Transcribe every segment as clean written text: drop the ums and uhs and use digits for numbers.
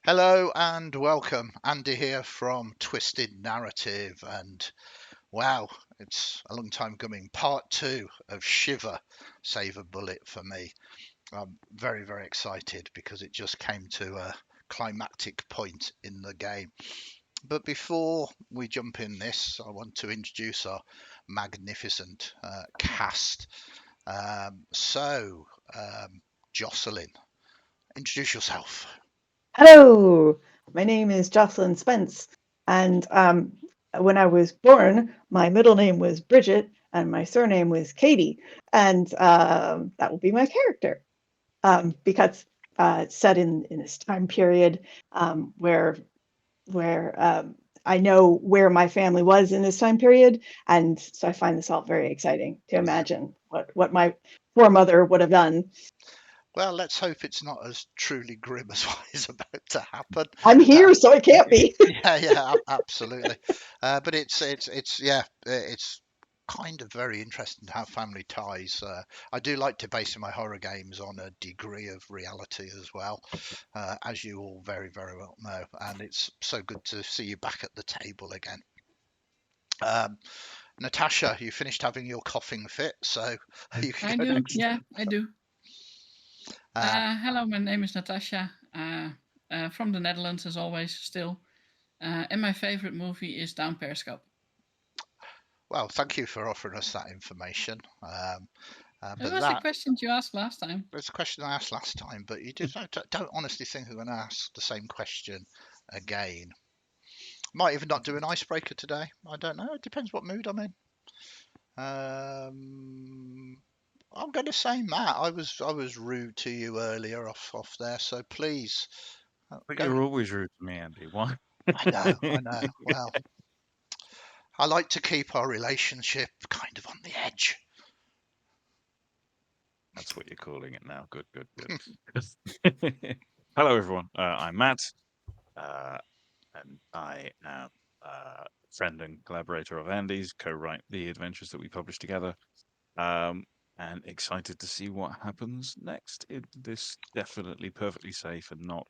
Hello and welcome. Andy here from Twisted Narrative. And wow, it's a long time coming. Part two of Shiver, Save a Bullet for me. I'm very, very excited because it just came to a climactic point in the game. But before we jump in this, I want to introduce our magnificent cast. Jocelyn, introduce yourself. Hello, my name is Jocelyn Spence, and when I was born, my middle name was Bridget, and my surname was Cady, and that will be my character because it's set in this time period where I know where my family was in this time period, and so I find this all very exciting to Yeah. imagine what my foremother would have done. Well, let's hope it's not as truly grim as what is about to happen. I'm Uh, here, so it can't be. yeah, absolutely. But it's kind of very interesting to have family ties. I do like to base my horror games on a degree of reality as well, as you all very, very well know. And it's so good to see you back at the table again. Um, Natascha, you finished having your coughing fit, so you can I go do. next. Yeah, I do. Uh, Hello, my name is Natascha. From the Netherlands, as always, still. And my favorite movie is Down Periscope. well, thank you for offering us that information. It But was the that question you asked last time. was a question I asked last time, but you don't honestly think I'm going to ask the same question again. Might even not do an icebreaker today. I don't know. It depends what mood I'm in. I'm going to say Matt. I was rude to you earlier off there, so please But go. you're always rude to me, Andy. Why? I know, I know. Well, I like to keep our relationship kind of on the edge. That's what you're calling it now. Good, good, good. Hello, everyone. I'm Matt, uh, and I am a friend and collaborator of Andy's, co-write the adventures that we publish together, um, and excited to see what happens next in this definitely perfectly safe and not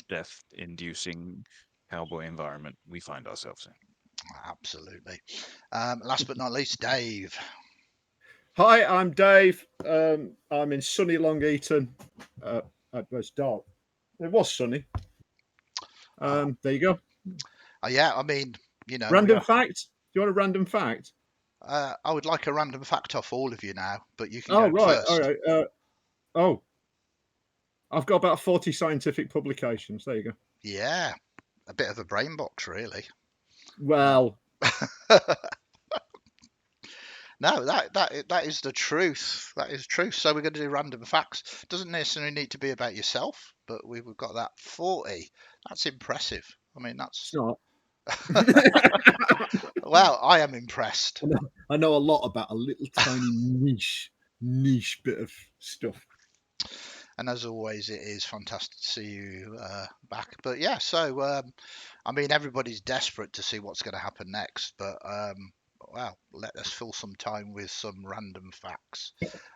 death-inducing cowboy environment we find ourselves in. Absolutely. Last but not least, Dave. Hi, I'm Dave. I'm in sunny Long Eaton. It was dark. It was sunny. Uh, There you go. yeah, I mean, we Random are. fact. Do you want a random fact? I would like a random fact off all of you now, but you can Oh, go right. All first. right. Oh, I've got about 40 scientific publications. There you go. Yeah, a bit of a brain box, really. Well, No, that is the truth. That is truth. So we're going to do random facts. Doesn't necessarily need to be about yourself, but we've got that 40. That's impressive. I mean, it's that's not. well, I am impressed. I know a lot about a little tiny niche bit of stuff. And as always, it is fantastic to see you back. But yeah, so I mean, everybody's desperate to see what's going to happen next. But well, let us fill some time with some random facts.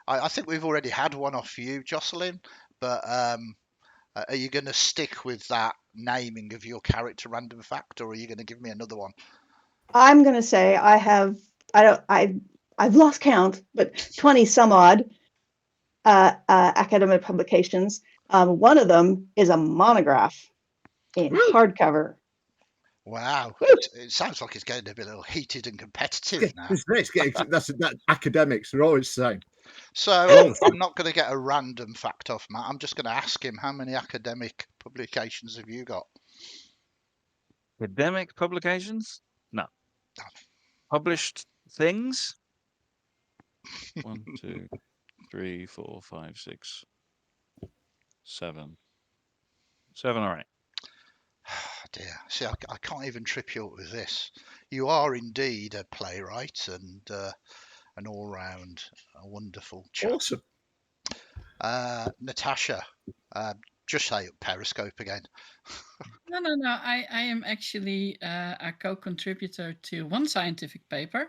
I think we've already had one off you, Jocelyn. But are you going to stick with that naming of your character random fact, or are you going to give me another one? I'm going to say I've lost count, but 20 some odd academic publications. One of them is a monograph in hardcover. Wow, it sounds like it's going to be a little heated and competitive now. That academics are always saying. So I'm not going to get a random fact off Matt. I'm just going to ask him how many academic publications have you got? Academic publications? No. No. Published things? 1, 2, 3, 4, 5, 6, 7. 7 or 8. Dear, see, I can't even trip you up with this. You are indeed a playwright and an all-round wonderful chap. Awesome. Natascha, just say Periscope again. No. I am actually a co-contributor to one scientific paper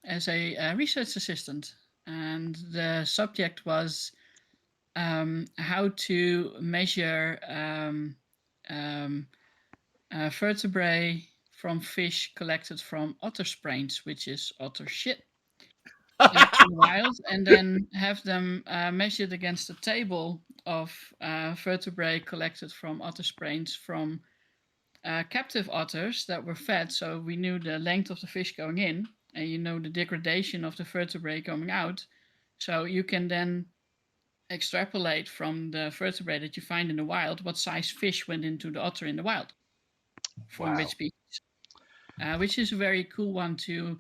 as a research assistant. And the subject was how to measure vertebrae from fish collected from otter sprains, which is otter shit, to the wild, and then have them measured against a table of vertebrae collected from otter sprains from captive otters that were fed. So we knew the length of the fish going in, and you know the degradation of the vertebrae coming out. So you can then extrapolate from the vertebrae that you find in the wild what size fish went into the otter in the wild from Wow. which species, which is a very cool one to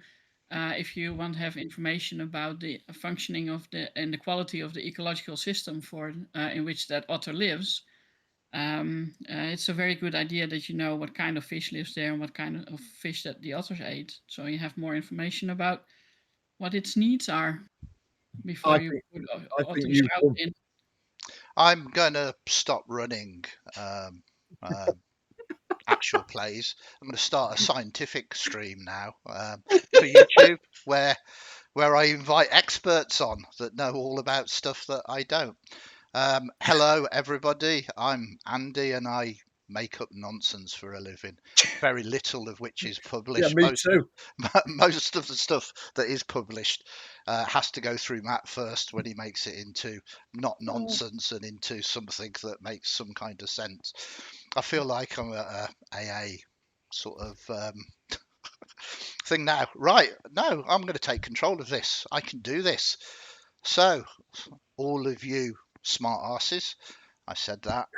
if you want to have information about the functioning of the quality of the ecological system for in which that otter lives. It's a very good idea that you know what kind of fish lives there and what kind of fish that the otters ate, so you have more information about what its needs are before you put otters you've out won. in. I'm going to stop running actual plays. I'm going to start a scientific stream now for YouTube where I invite experts on that know all about stuff that I don't. Hello, everybody. I'm Andy, and I make up nonsense for a living. Very little of which is Yeah, published. me too. Most of the stuff that is published has to go through Matt first when he makes it into not nonsense and into something that makes some kind of sense. I feel like I'm at a AA sort of thing now. Right, no, I'm going to take control of this. I can do this. So, all of you smart asses, I said that.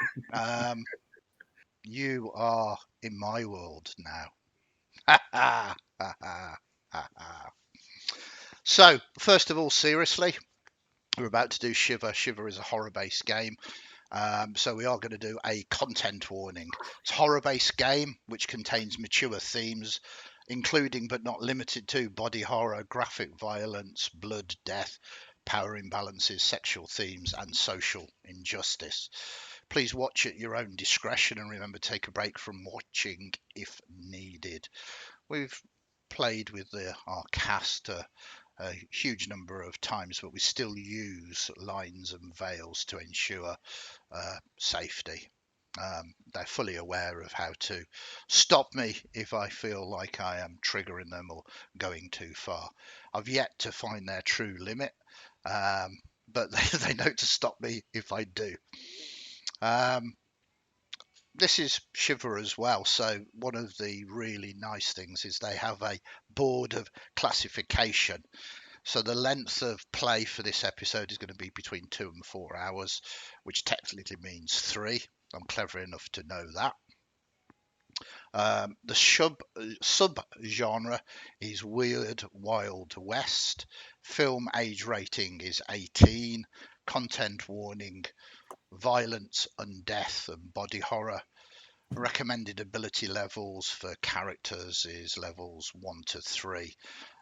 You are in my world now. Ha ha ha ha ha ha. So, first of all, seriously, we're about to do Shiver. Shiver is a horror-based game. So we are going to do a content warning. It's a horror-based game which contains mature themes, including but not limited to body horror, graphic violence, blood, death, power imbalances, sexual themes, and social injustice. Please watch at your own discretion and remember to take a break from watching if needed. We've played with our cast a huge number of times, but we still use lines and veils to ensure safety. They're fully aware of how to stop me if I feel like I am triggering them or going too far. I've yet to find their true limit, but they know to stop me if I do. This is Shiver as well, so one of the really nice things is they have a board of classification. So the length of play for this episode is going to be between 2 and 4 hours, which technically means 3. I'm clever enough to know that. The sub-genre is Weird Wild West. Film age rating is 18. Content warning, violence, undeath, and body horror. Recommended ability levels for characters is levels 1 to 3.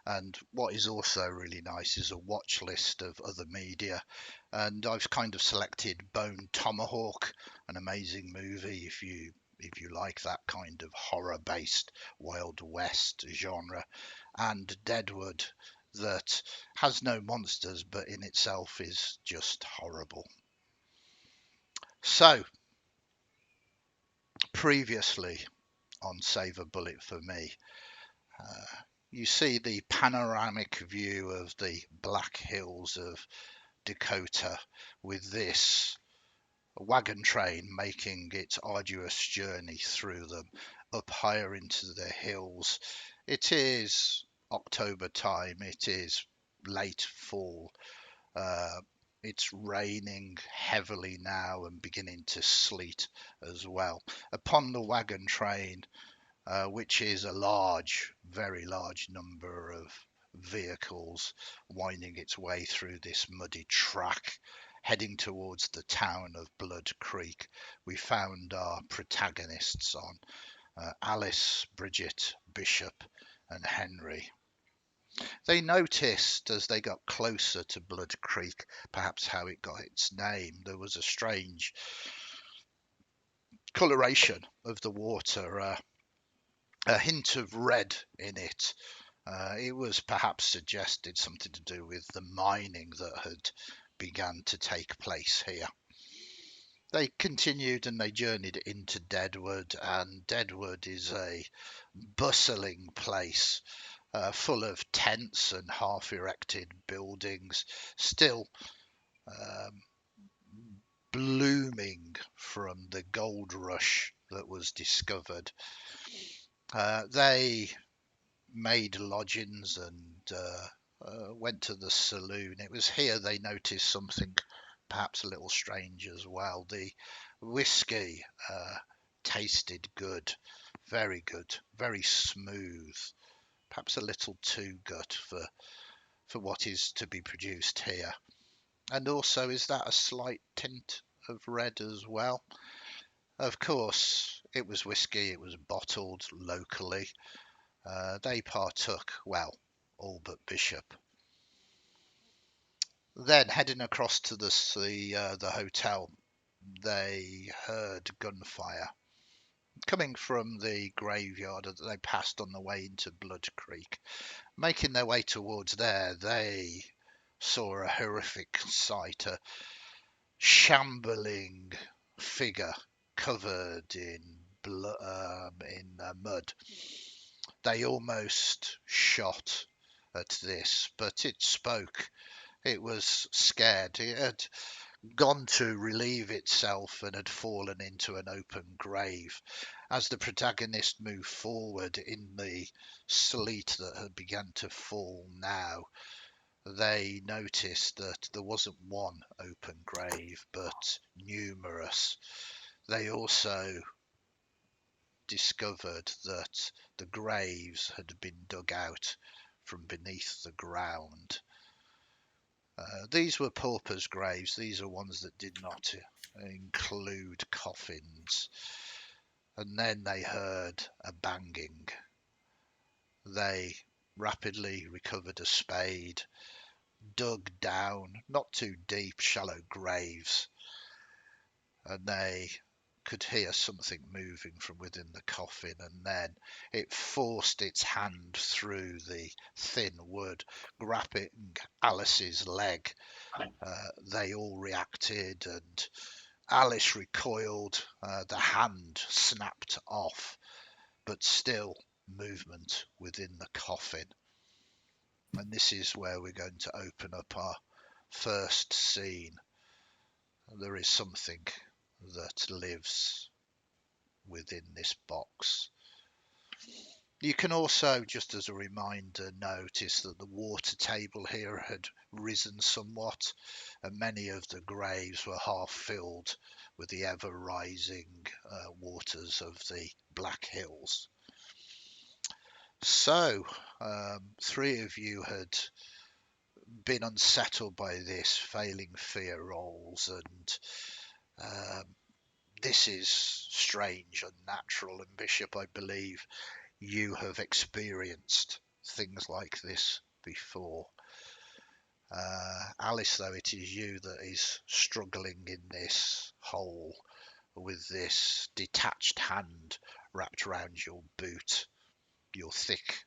And what is also really nice is a watch list of other media. And I've kind of selected Bone Tomahawk, an amazing movie if you like that kind of horror-based Wild West genre, and Deadwood, that has no monsters but in itself is just horrible. So, previously on Save a Bullet for Me, you see the panoramic view of the Black Hills of Dakota with this wagon train making its arduous journey through them up higher into the hills. It is October time, it is late fall. It's raining heavily now and beginning to sleet as well. Upon the wagon train, which is a large, very large number of vehicles winding its way through this muddy track, heading towards the town of Bloodcreek. We found our protagonists on Alice, Bridget, Bishop, and Henry. They noticed as they got closer to Bloodcreek, perhaps how it got its name. There was a strange coloration of the water, a hint of red in it. It was perhaps suggested something to do with the mining that had begun to take place here. They continued and they journeyed into Deadwood, and Deadwood is a bustling place, full of tents and half-erected buildings, still um, blooming from the gold rush that was discovered. They made lodgings and went to the saloon. It was here they noticed something perhaps a little strange as well. The whiskey tasted good, very smooth, perhaps a little too good for what is to be produced here. And also, is that a slight tint of red as well? Of course, it was whiskey, it was bottled locally. They partook, well, all but Bishop. Then heading across to the hotel, they heard gunfire coming from the graveyard that they passed on the way into Bloodcreek. Making their way towards there, they saw a horrific sight, a shambling figure covered in mud. They almost shot at this, but it spoke. It was scared. It had gone to relieve itself and had fallen into an open grave. As the protagonist moved forward in the sleet that had begun to fall now, they noticed that there wasn't one open grave, but numerous. They also discovered that the graves had been dug out from beneath the ground. These were paupers' graves. These are ones that did not include coffins. And then they heard a banging. They rapidly recovered a spade, dug down, not too deep, shallow graves, and they could hear something moving from within the coffin, and then it forced its hand through the thin wood, grabbing Alice's leg. They all reacted, and Alice recoiled. The hand snapped off, but still movement within the coffin. And this is where we're going to open up our first scene. There is something that lives within this box. You can also, just as a reminder, notice that the water table here had risen somewhat, and many of the graves were half filled with the ever-rising waters of the Black Hills. So, three of you had been unsettled by this, failing fear rolls, and this is strange, unnatural, and Bishop, I believe you have experienced things like this before. Alice, though, it is you that is struggling in this hole with this detached hand wrapped around your boot, your thick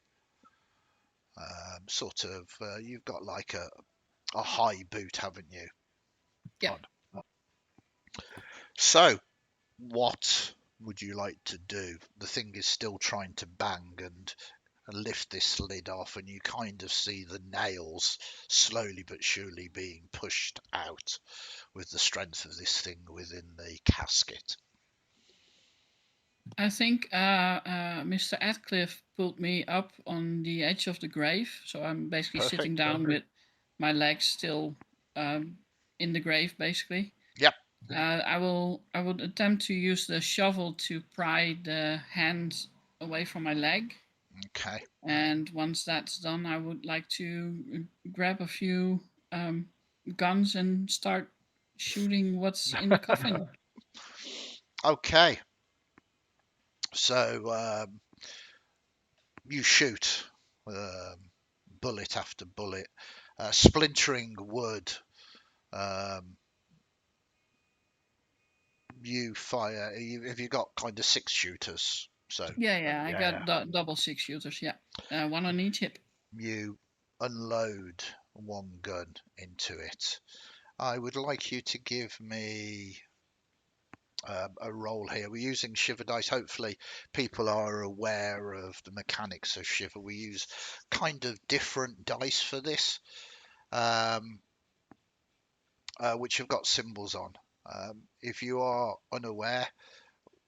you've got like a high boot, haven't you? Yeah. So, what would you like to do? The thing is still trying to bang and lift this lid off, and you kind of see the nails slowly but surely being pushed out with the strength of this thing within the casket. I think Mr. Antcliffe pulled me up on the edge of the grave, so I'm basically sitting down with my legs still in the grave, basically. Yep. I would attempt to use the shovel to pry the hand away from my leg. Okay. And once that's done, I would like to grab a few guns and start shooting what's in the coffin. Okay. So you shoot bullet after bullet, splintering wood. You fire. Have you got kind of 6 shooters? So Yeah, I got double 6 shooters. Yeah, one on each hip. you unload one gun into it. I would like you to give me a roll here. We're using Shiver dice. Hopefully people are aware of the mechanics of Shiver. We use kind of different dice for this, which have got symbols on. If you are unaware,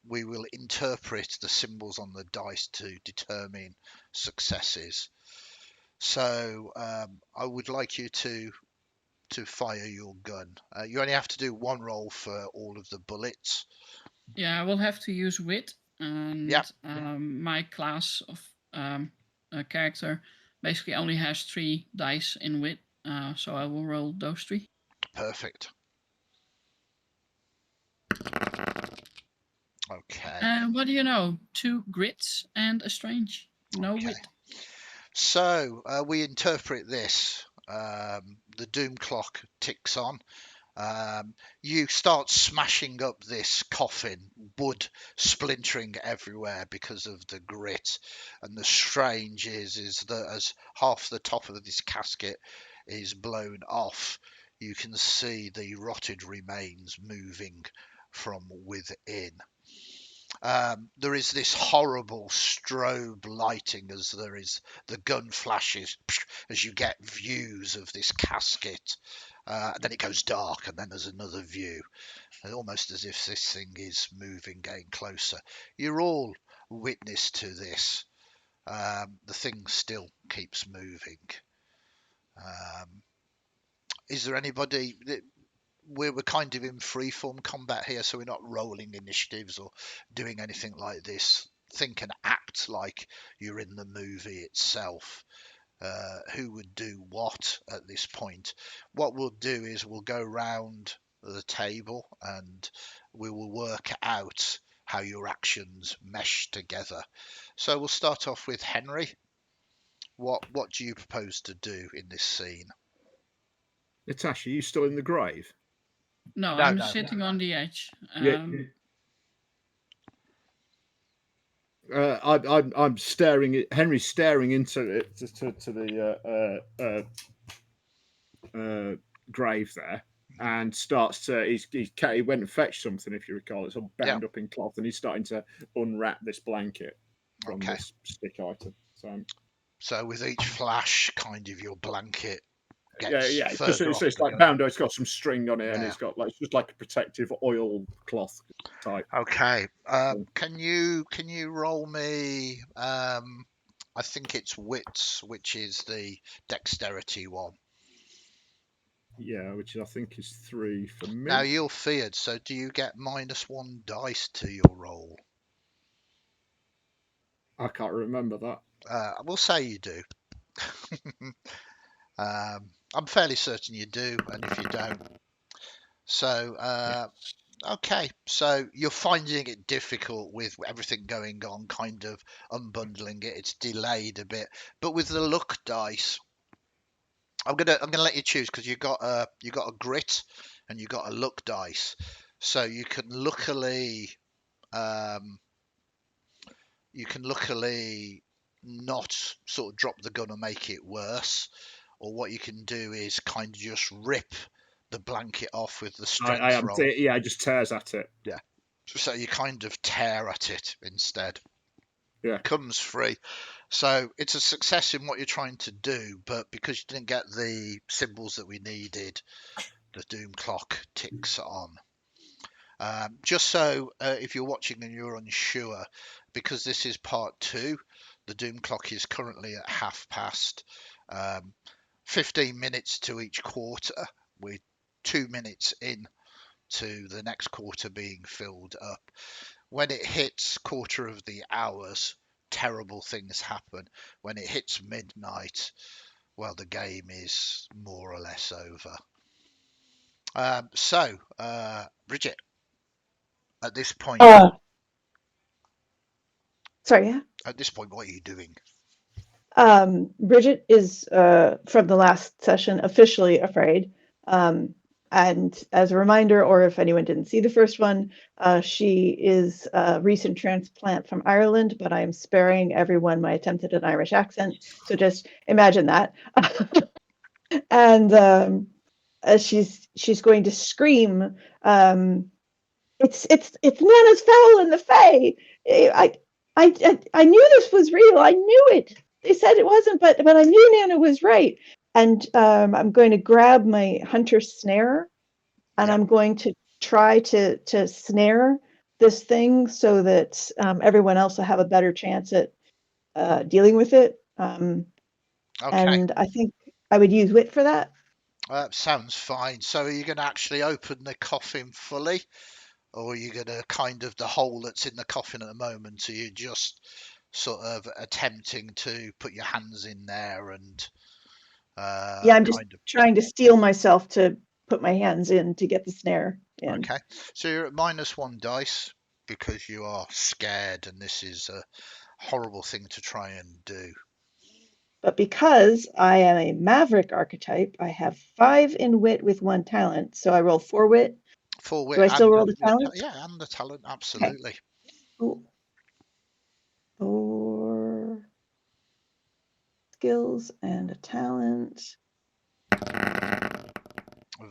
we will interpret the symbols on the dice to determine successes. So I would like you to fire your gun. You only have to do one roll for all of the bullets. Yeah, I will have to use wit, and Yep. my class of character basically only has 3 dice in wit, so I will roll those 3. Perfect. Okay. And what do you know? 2 grits and a strange. No Okay. wit. So we interpret this. The doom clock ticks on. You start smashing up this coffin, wood splintering everywhere because of the grit. And the strange is that as half the top of this casket is blown off, you can see the rotted remains moving from within. There is this horrible strobe lighting as there is the gun flashes as you get views of this casket. Then it goes dark, and then there's another view, almost as if this thing is moving, getting closer. You're all witness to this. The thing still keeps moving. Is there anybody that we're kind of in freeform combat here, so we're not rolling initiatives or doing anything like this? Think and act like you're in the movie itself. Who would do what at this point? What we'll do is we'll go round the table and we will work out how your actions mesh together. So we'll start off with Henry. What do you propose to do in this scene? Natascha, you still in the grave? No, No, I'm no. sitting on the edge. Yeah. I'm staring at Henry's staring into it to the grave there, and starts to he went and fetched something, if you recall. It's all bound up in cloth, and he's starting to unwrap this blanket from this stick item. So with each flash, kind of your blanket Yeah, gets it's further just like bound. It's got some string on it, and it's got it's just like a protective oil cloth type. Okay. Can you roll me? I think it's wits, which is the dexterity one. Yeah, which I think is 3 for me. Now you're feared, so do you get -1 dice to your roll? I can't remember that. We'll say you do. I'm fairly certain you do, and if you don't, so okay. So you're finding it difficult with everything going on, kind of unbundling it. It's delayed a bit, but with the luck dice, I'm gonna let you choose because you got a grit and you got a luck dice, so you can luckily not sort of drop the gun and make it worse, or what you can do is kind of just rip the blanket off with the strength roll. It just tears at it. Yeah, so you kind of tear at it instead. Yeah, comes free. So it's a success in what you're trying to do, but because you didn't get the symbols that we needed, the doom clock ticks on. Just so if you're watching and you're unsure, because this is part 2, the doom clock is currently at past. 15 minutes to each quarter, with 2 minutes in to the next quarter being filled up. When it hits quarter of the hours, terrible things happen. When it hits midnight, well, the game is more or less over. So, Bridget, at this point, sorry, yeah. At this point, what are you doing? Bridget is from the last session officially afraid. And as a reminder, or if anyone didn't see the first one, she is a recent transplant from Ireland, but I am sparing everyone my attempt at an Irish accent. So just imagine that. And she's going to scream It's Nana's fowl in the Fae. I knew this was real. I knew it. They said it wasn't, but I knew Nana was right. And I'm going to grab my hunter snare, and I'm going to try to snare this thing so that everyone else will have a better chance at dealing with it. Okay. And I think I would use wit for that. Sounds fine. So are you going to actually open the coffin fully? Or are you going to kind of the hole that's in the coffin at the moment? Are you just sort of attempting to put your hands in there and yeah, I'm just trying to steel myself to put my hands in to get the snare in. Okay, so you're at -1 dice because you are scared, and this is a horrible thing to try and do. But because I am a maverick archetype, I have 5 in wit with 1 talent, so I roll 4 wit. 4 wit. Do I still roll the talent? Yeah, and the talent, absolutely. Okay. Cool. 4 skills and a talent.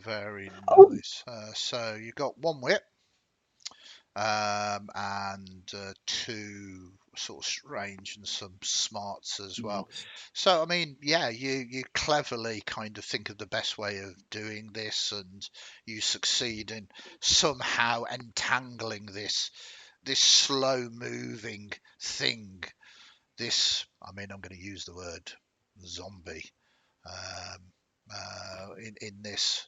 Very nice. So you got 1 wit, and 2 sort of range and some smarts as well. So I mean, yeah, you cleverly kind of think of the best way of doing this, and you succeed in somehow entangling this slow moving thing. This, I mean, I'm going to use the word zombie in this.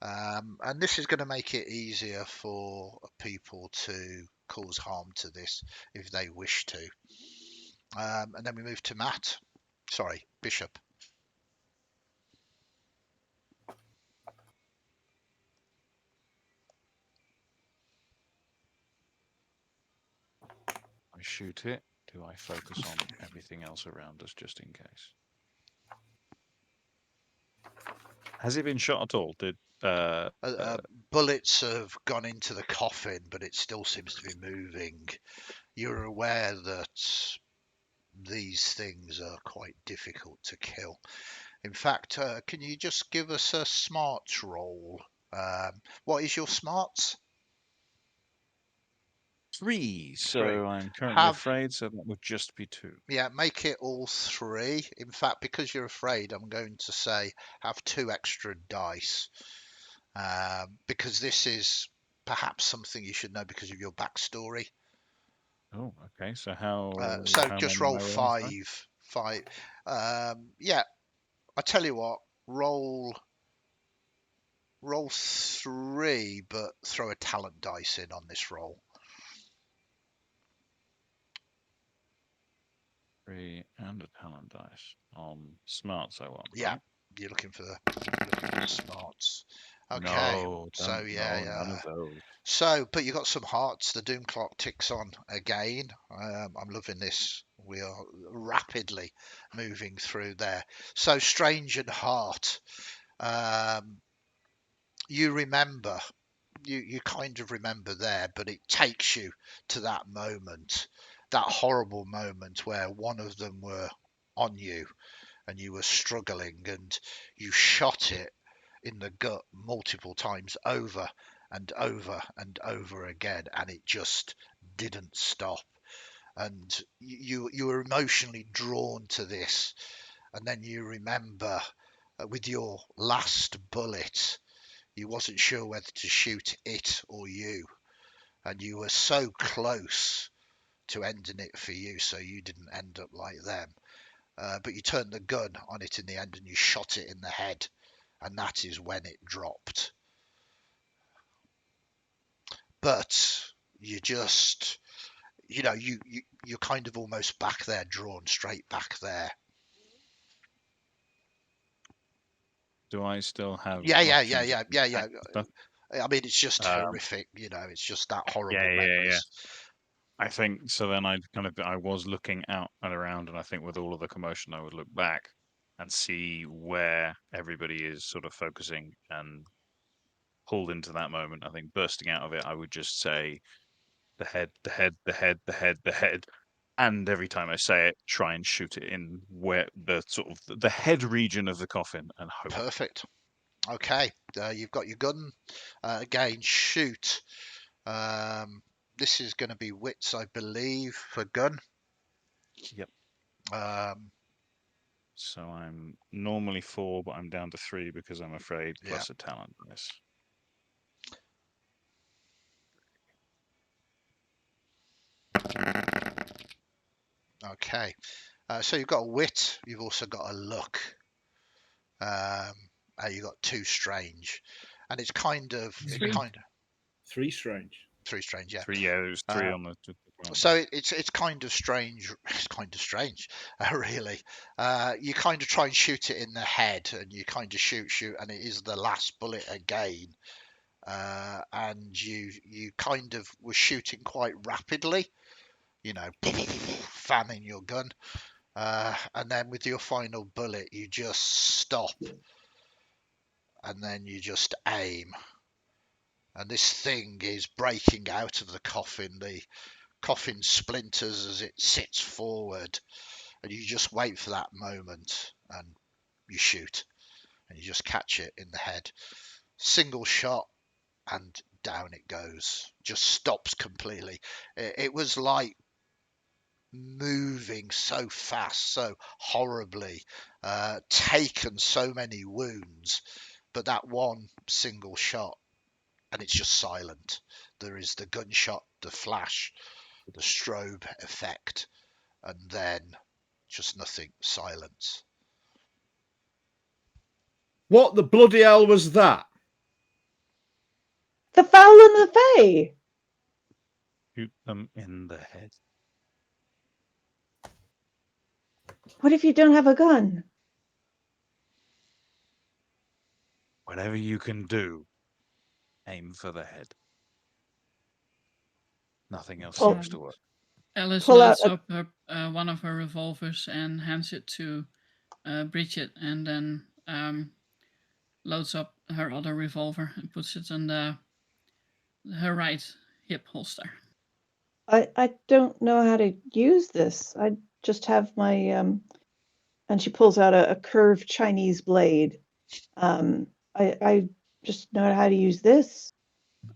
And this is going to make it easier for people to cause harm to this if they wish to. And then we move to Matt. Sorry, Bishop. I shoot it. Do I focus on everything else around us just in case? Has it been shot at all? Did bullets have gone into the coffin, but it still seems to be moving. You're aware that these things are quite difficult to kill. In fact, can you just give us a smarts roll? What is your smarts? 3. So 3. I'm currently afraid, so that would just be 2. Yeah, make it all 3. In fact, because you're afraid, I'm going to say have 2 extra dice. Because this is perhaps something you should know because of your backstory. Oh, okay. So how? So how just many roll am I rolling? 5. Yeah, I tell you what, roll 3, but throw a talent dice in on this roll. 3 and a talent dice on smarts. I want. Yeah, right? you're looking for the smarts. Okay, No, so yeah, none of those. So, but you got some hearts. The doom clock ticks on again. I'm loving this. We are rapidly moving through there. So, strange and heart. You remember. You kind of remember there, but it takes you to that moment, that horrible moment where one of them were on you and you were struggling and you shot it in the gut multiple times over and over and over again, and it just didn't stop. And you were emotionally drawn to this, and then you remember with your last bullet, you wasn't sure whether to shoot it or you, and you were so close to ending it for you, so you didn't end up like them. But you turned the gun on it in the end and you shot it in the head, and that is when it dropped. But you just, you're kind of almost back there, drawn straight back there. Do I still have? Yeah. I mean, it's just horrific, it's just that horrible memories. Yeah. I think so. Then I was looking out and around, and I think with all of the commotion, I would look back and see where everybody is sort of focusing and pulled into that moment. I think bursting out of it, I would just say the head, the head, the head, the head, the head. And every time I say it, try and shoot it in where the sort of the head region of the coffin and hope. Perfect. Okay, you've got your gun. Again, shoot. This is going to be wits, I believe, for gun. Yep. So I'm normally 4, but I'm down to 3 because I'm afraid, yeah. plus a talent bonus. Okay. So you've got a wit. You've also got a luck. You've got 2 strange, and it's kind of 3 strange. 3 strange. Yeah. 3. Yeah, there's 3 on the. So it's kind of strange. It's kind of strange, really. You kind of try and shoot it in the head, and you kind of shoot, and it is the last bullet again. And you kind of were shooting quite rapidly, fanning your gun, and then with your final bullet, you just stop, and then you just aim, and this thing is breaking out of the coffin. The coffin splinters as it sits forward, and you just wait for that moment, and you shoot, and you just catch it in the head. Single shot, and down it goes. Just stops completely. It was like moving so fast, so horribly, taken so many wounds, but that one single shot, and it's just silent. There is the gunshot, the flash, the strobe effect, and then just nothing, silence. What the bloody hell was that? The fowl and the fae. Shoot them in the head. What if you don't have a gun? Whatever you can do, aim for the head. Nothing else Pull- seems to work. Alice Pull out loads up her, one of her revolvers and hands it to Bridget, and then loads up her other revolver and puts it on her right hip holster. I don't know how to use this. I just have my and she pulls out a curved Chinese blade. I just know how to use this.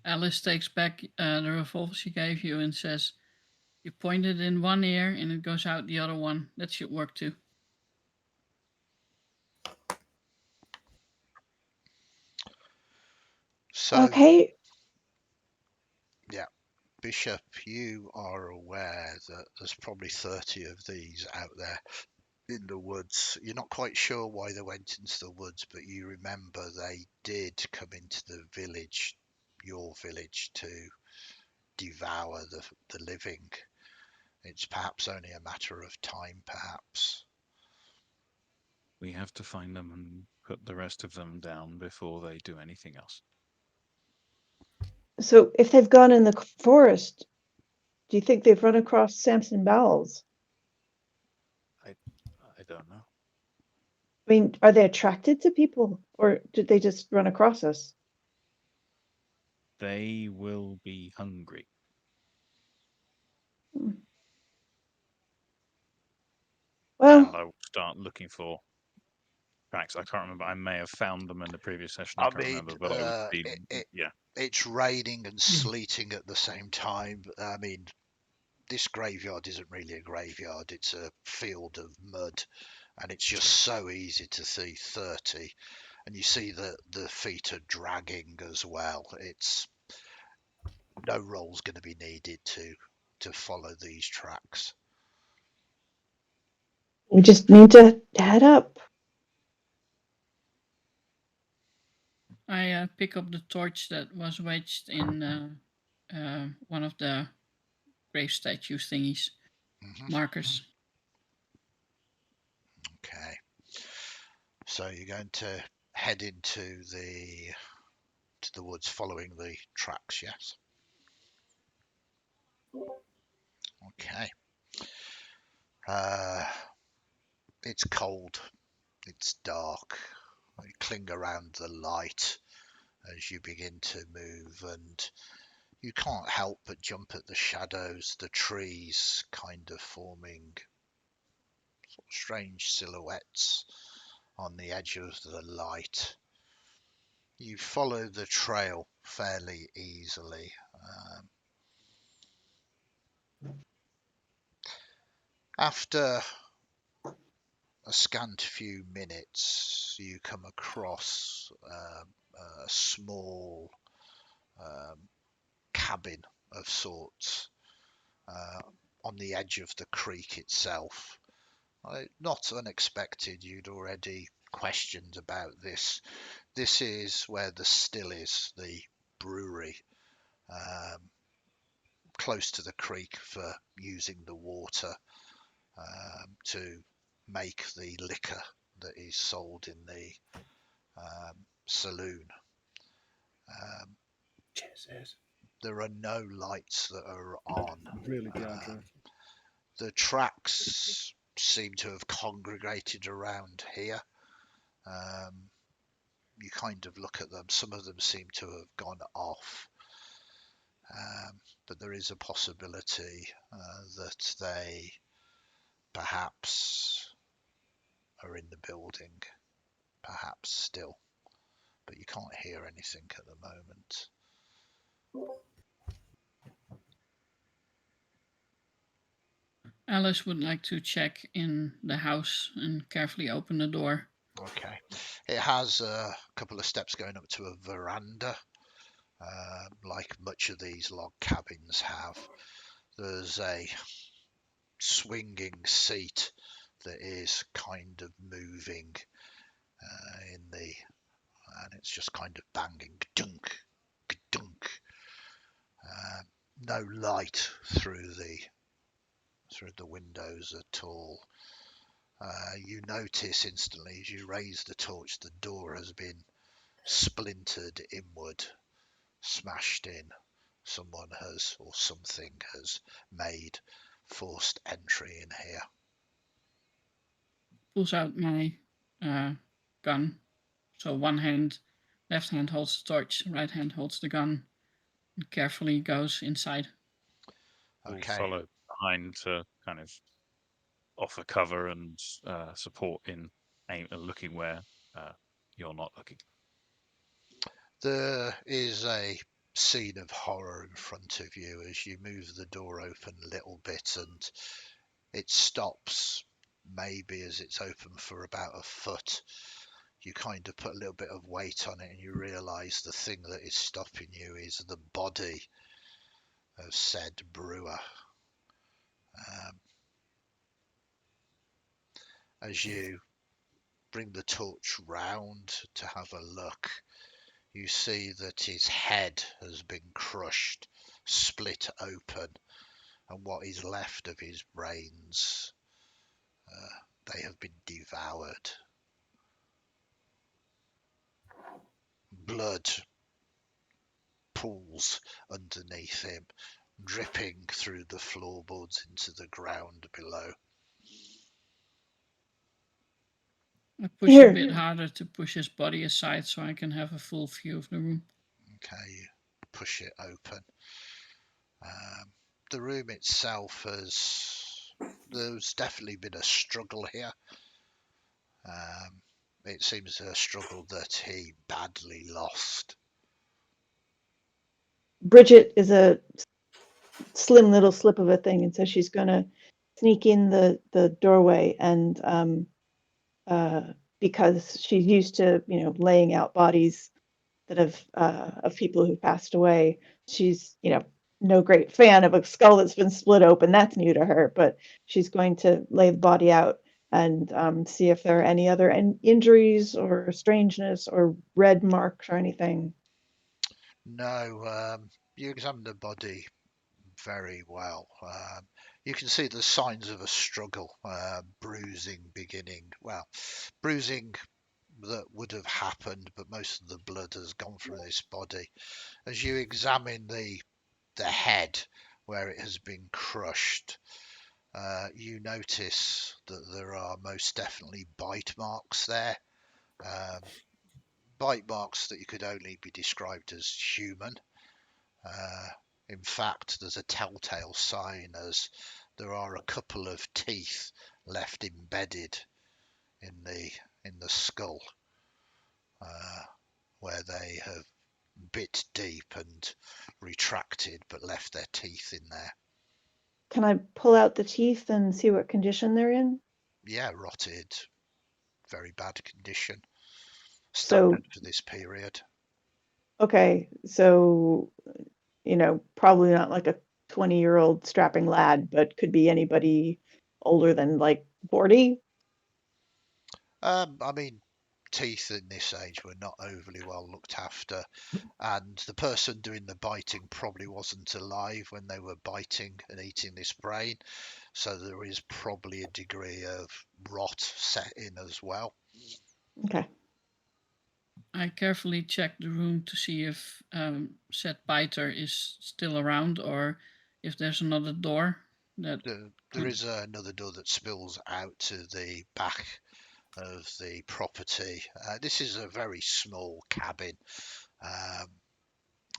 Alice takes back the revolver she gave you and says, "You point it in one ear and it goes out the other one. That should work too." So, okay. Yeah, Bishop, you are aware that there's probably 30 of these out there in the woods. You're not quite sure why they went into the woods, but you remember they did come into the village, your village, to devour the living. It's perhaps only a matter of time, perhaps. We have to find them and put the rest of them down before they do anything else. So if they've gone in the forest, do you think they've run across Samson Bowles? I don't know. I mean, are they attracted to people, or did they just run across us? They will be hungry. Well, And I will start looking for tracks. I can't remember. I may have found them in the previous session. I can't remember, but I would be. Yeah. It's raining and sleeting at the same time. I mean, this graveyard isn't really a graveyard. It's a field of mud, and it's just so easy to see 30. And you see that the feet are dragging as well. It's no roll's going to be needed to follow these tracks. we just need to head up. I pick up the torch that was wedged in one of the grave statue thingies, markers. Okay. So you're going to head into the woods following the tracks, yes? Okay. It's cold. It's dark. You cling around the light as you begin to move, and you can't help but jump at the shadows, the trees kind of forming sort of strange silhouettes on the edge of the light. You follow the trail fairly easily. After a scant few minutes, you come across a small cabin of sorts on the edge of the creek itself. Not unexpected, you'd already questioned about this. This is where the still is, the brewery, close to the creek for using the water to make the liquor that is sold in the saloon. There are no lights that are on. Really dehydrated. The tracks seem to have congregated around here. You kind of look at them. Some of them seem to have gone off. But there is a possibility that they perhaps are in the building, perhaps still. But you can't hear anything at the moment. Alice would like to check in the house and carefully open the door. Okay. It has a couple of steps going up to a veranda, like much of these log cabins have. There's a swinging seat that is kind of moving and it's just kind of banging, dunk, dunk. No light through the windows at all. You notice instantly as you raise the torch, the door has been splintered inward, smashed in. Someone has, or something has made forced entry in here. Pulls out my gun. So left hand holds the torch, right hand holds the gun, and carefully goes inside. Okay. We'll follow behind to kind of offer cover and support in looking where you're not looking. There is a scene of horror in front of you as you move the door open a little bit, and it stops maybe as it's open for about a foot. You kind of put a little bit of weight on it and you realize the thing that is stopping you is the body of said brewer. As you bring the torch round to have a look, you see that his head has been crushed, split open, and what is left of his brains, they have been devoured. Blood pools underneath him, dripping through the floorboards into the ground below. I push a bit harder to push his body aside so I can have a full view of the room. Okay, you push it open. The room itself there's definitely been a struggle here. It seems a struggle that he badly lost. Bridget is a slim little slip of a thing, and so she's going to sneak in the doorway, and because she's used to laying out bodies that have of people who've passed away, she's no great fan of a skull that's been split open. That's new to her, but she's going to lay the body out and see if there are any other injuries or strangeness or red marks or anything. No, you examine the body very well. You can see the signs of a struggle, bruising beginning. Well, bruising that would have happened, but most of the blood has gone from this body. As you examine the head where it has been crushed, you notice that there are most definitely bite marks there. Bite marks that you could only be described as human. In fact, there's a telltale sign as there are a couple of teeth left embedded in the skull. where they have bit deep and retracted but left their teeth in there. Can I pull out the teeth and see what condition they're in? Yeah, rotted, very bad condition. So, Standard for this period. okay, so, probably not like a 20-year-old strapping lad, but could be anybody older than like 40. I mean, teeth in this age were not overly well looked after, and the person doing the biting probably wasn't alive when they were biting and eating this brain, so there is probably a degree of rot set in as well. Okay. I carefully check the room to see if said biter is still around or if there's another door. There is another door that spills out to the back of the property. This is a very small cabin.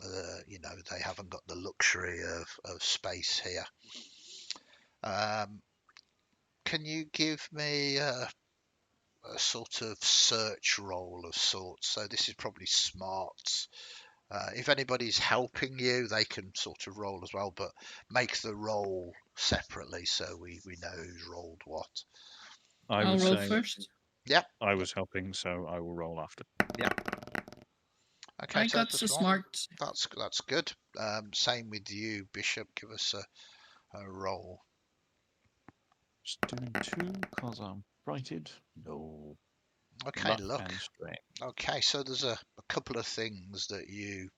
They haven't got the luxury of space here. Can you give me a sort of search roll of sorts? So this is probably smarts. If anybody's helping you, they can sort of roll as well, but make the roll separately so we know who's rolled what. I'll roll first. Yep. I was helping, so I will roll after. Yep. Okay, I got the smart. That's good. Same with you, Bishop. Give us a roll. Just doing 2 because I'm frighted. No. Okay, luck. And strength. Okay, so there's a couple of things that you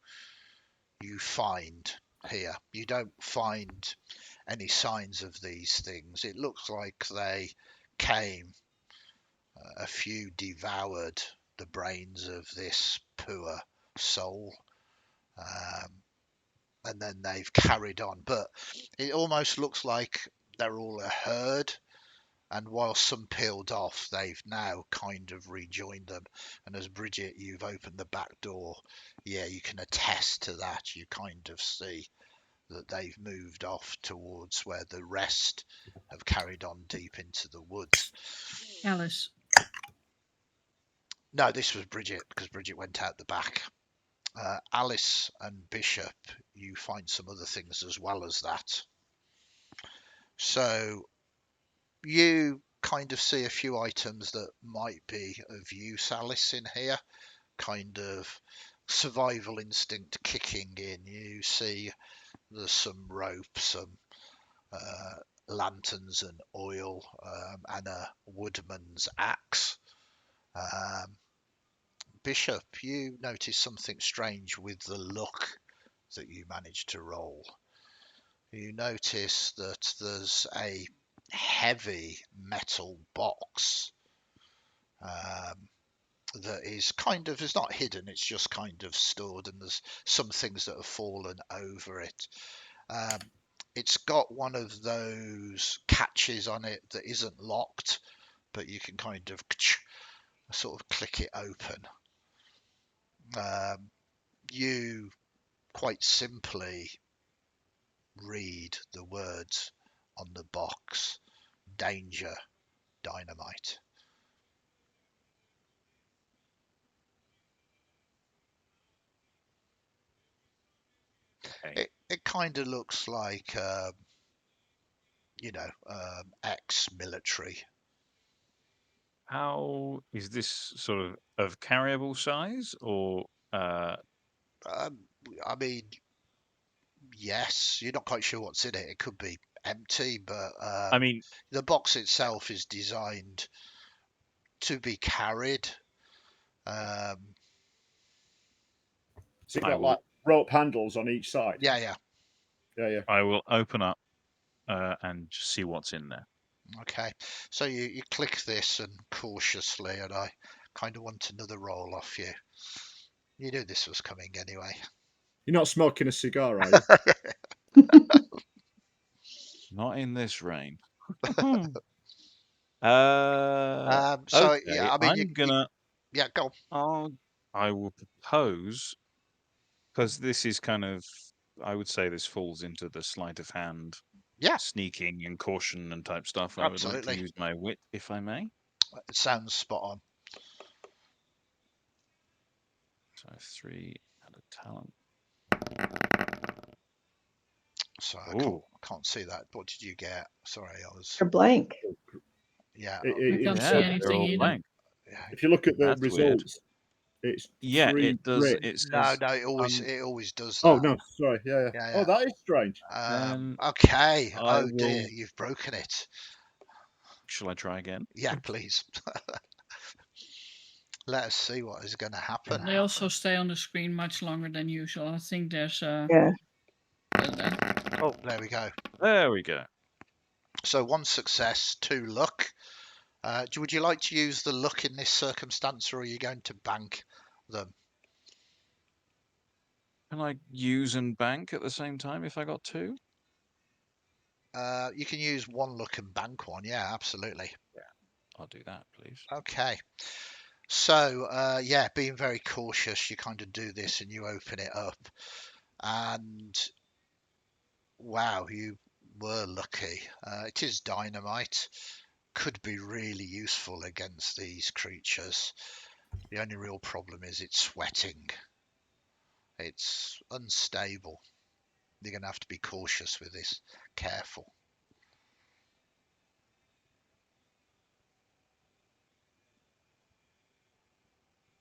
find here. You don't find any signs of these things. It looks like they came. A few devoured the brains of this poor soul, and then they've carried on. But it almost looks like they're all a herd, and while some peeled off, they've now kind of rejoined them. And as Bridget, you've opened the back door, yeah, you can attest to that. You kind of see that they've moved off towards where the rest have carried on deep into the woods. Alice. No, this was Bridget, because Bridget went out the back. Alice and Bishop, you find some other things as well as that. So you kind of see a few items that might be of use, Alice, in here. Kind of survival instinct kicking in. You see there's some rope, some lanterns and oil, and a woodman's axe. Bishop, you notice something strange with the luck that you managed to roll. You notice that there's a heavy metal box that is kind of, it's not hidden, it's just kind of stored, and there's some things that have fallen over it. It's got one of those catches on it that isn't locked, but you can kind of sort of click it open. You quite simply read the words on the box: danger, dynamite. Okay. It kind of looks like ex-military. How is this sort of carryable size, or I mean, yes, you're not quite sure what's in it. It could be empty, but I mean, the box itself is designed to be carried. So you've got like rope handles on each side. Yeah. I will open up and just see what's in there. Okay, so you click this, and cautiously, and I kind of want another roll off you. You knew this was coming anyway. You're not smoking a cigar, are you? Not in this rain. So Okay. yeah, I mean, I'm gonna. Yeah, go on. I will propose, because this is kind of, I would say this falls into the sleight of hand, Yeah, sneaking and caution and type stuff. I would like to absolutely. use my wit, if I may. It sounds spot on. So 3 and a talent. So I Ooh. can't see that. What did you get? Sorry, I was. You're blank. Yeah. I can't see Yeah, anything they're all either. blank. Yeah. If you look at the That's weird. results, it's Yeah, 3 it does. grit. It No, says. it always does that. Oh no, sorry. Yeah. Yeah, Oh, yeah. that is strange. Okay. I Oh dear, will- you've broken it. Shall I try again? Yeah, please. Let us see what is going to happen. They also stay on the screen much longer than usual. I think there's Yeah. Oh, there we go. There we go. So 1 success, 2 luck. Would you like to use the luck in this circumstance, or are you going to bank them? Can I use and bank at the same time if I got 2? You can use 1 luck and bank 1. Yeah, absolutely. I'll do that, please. Okay. So, yeah, being very cautious, you kind of do this and you open it up. And wow, you were lucky. It is dynamite. Could be really useful against these creatures. The only real problem is it's sweating. It's unstable. You're going to have to be cautious with this, careful.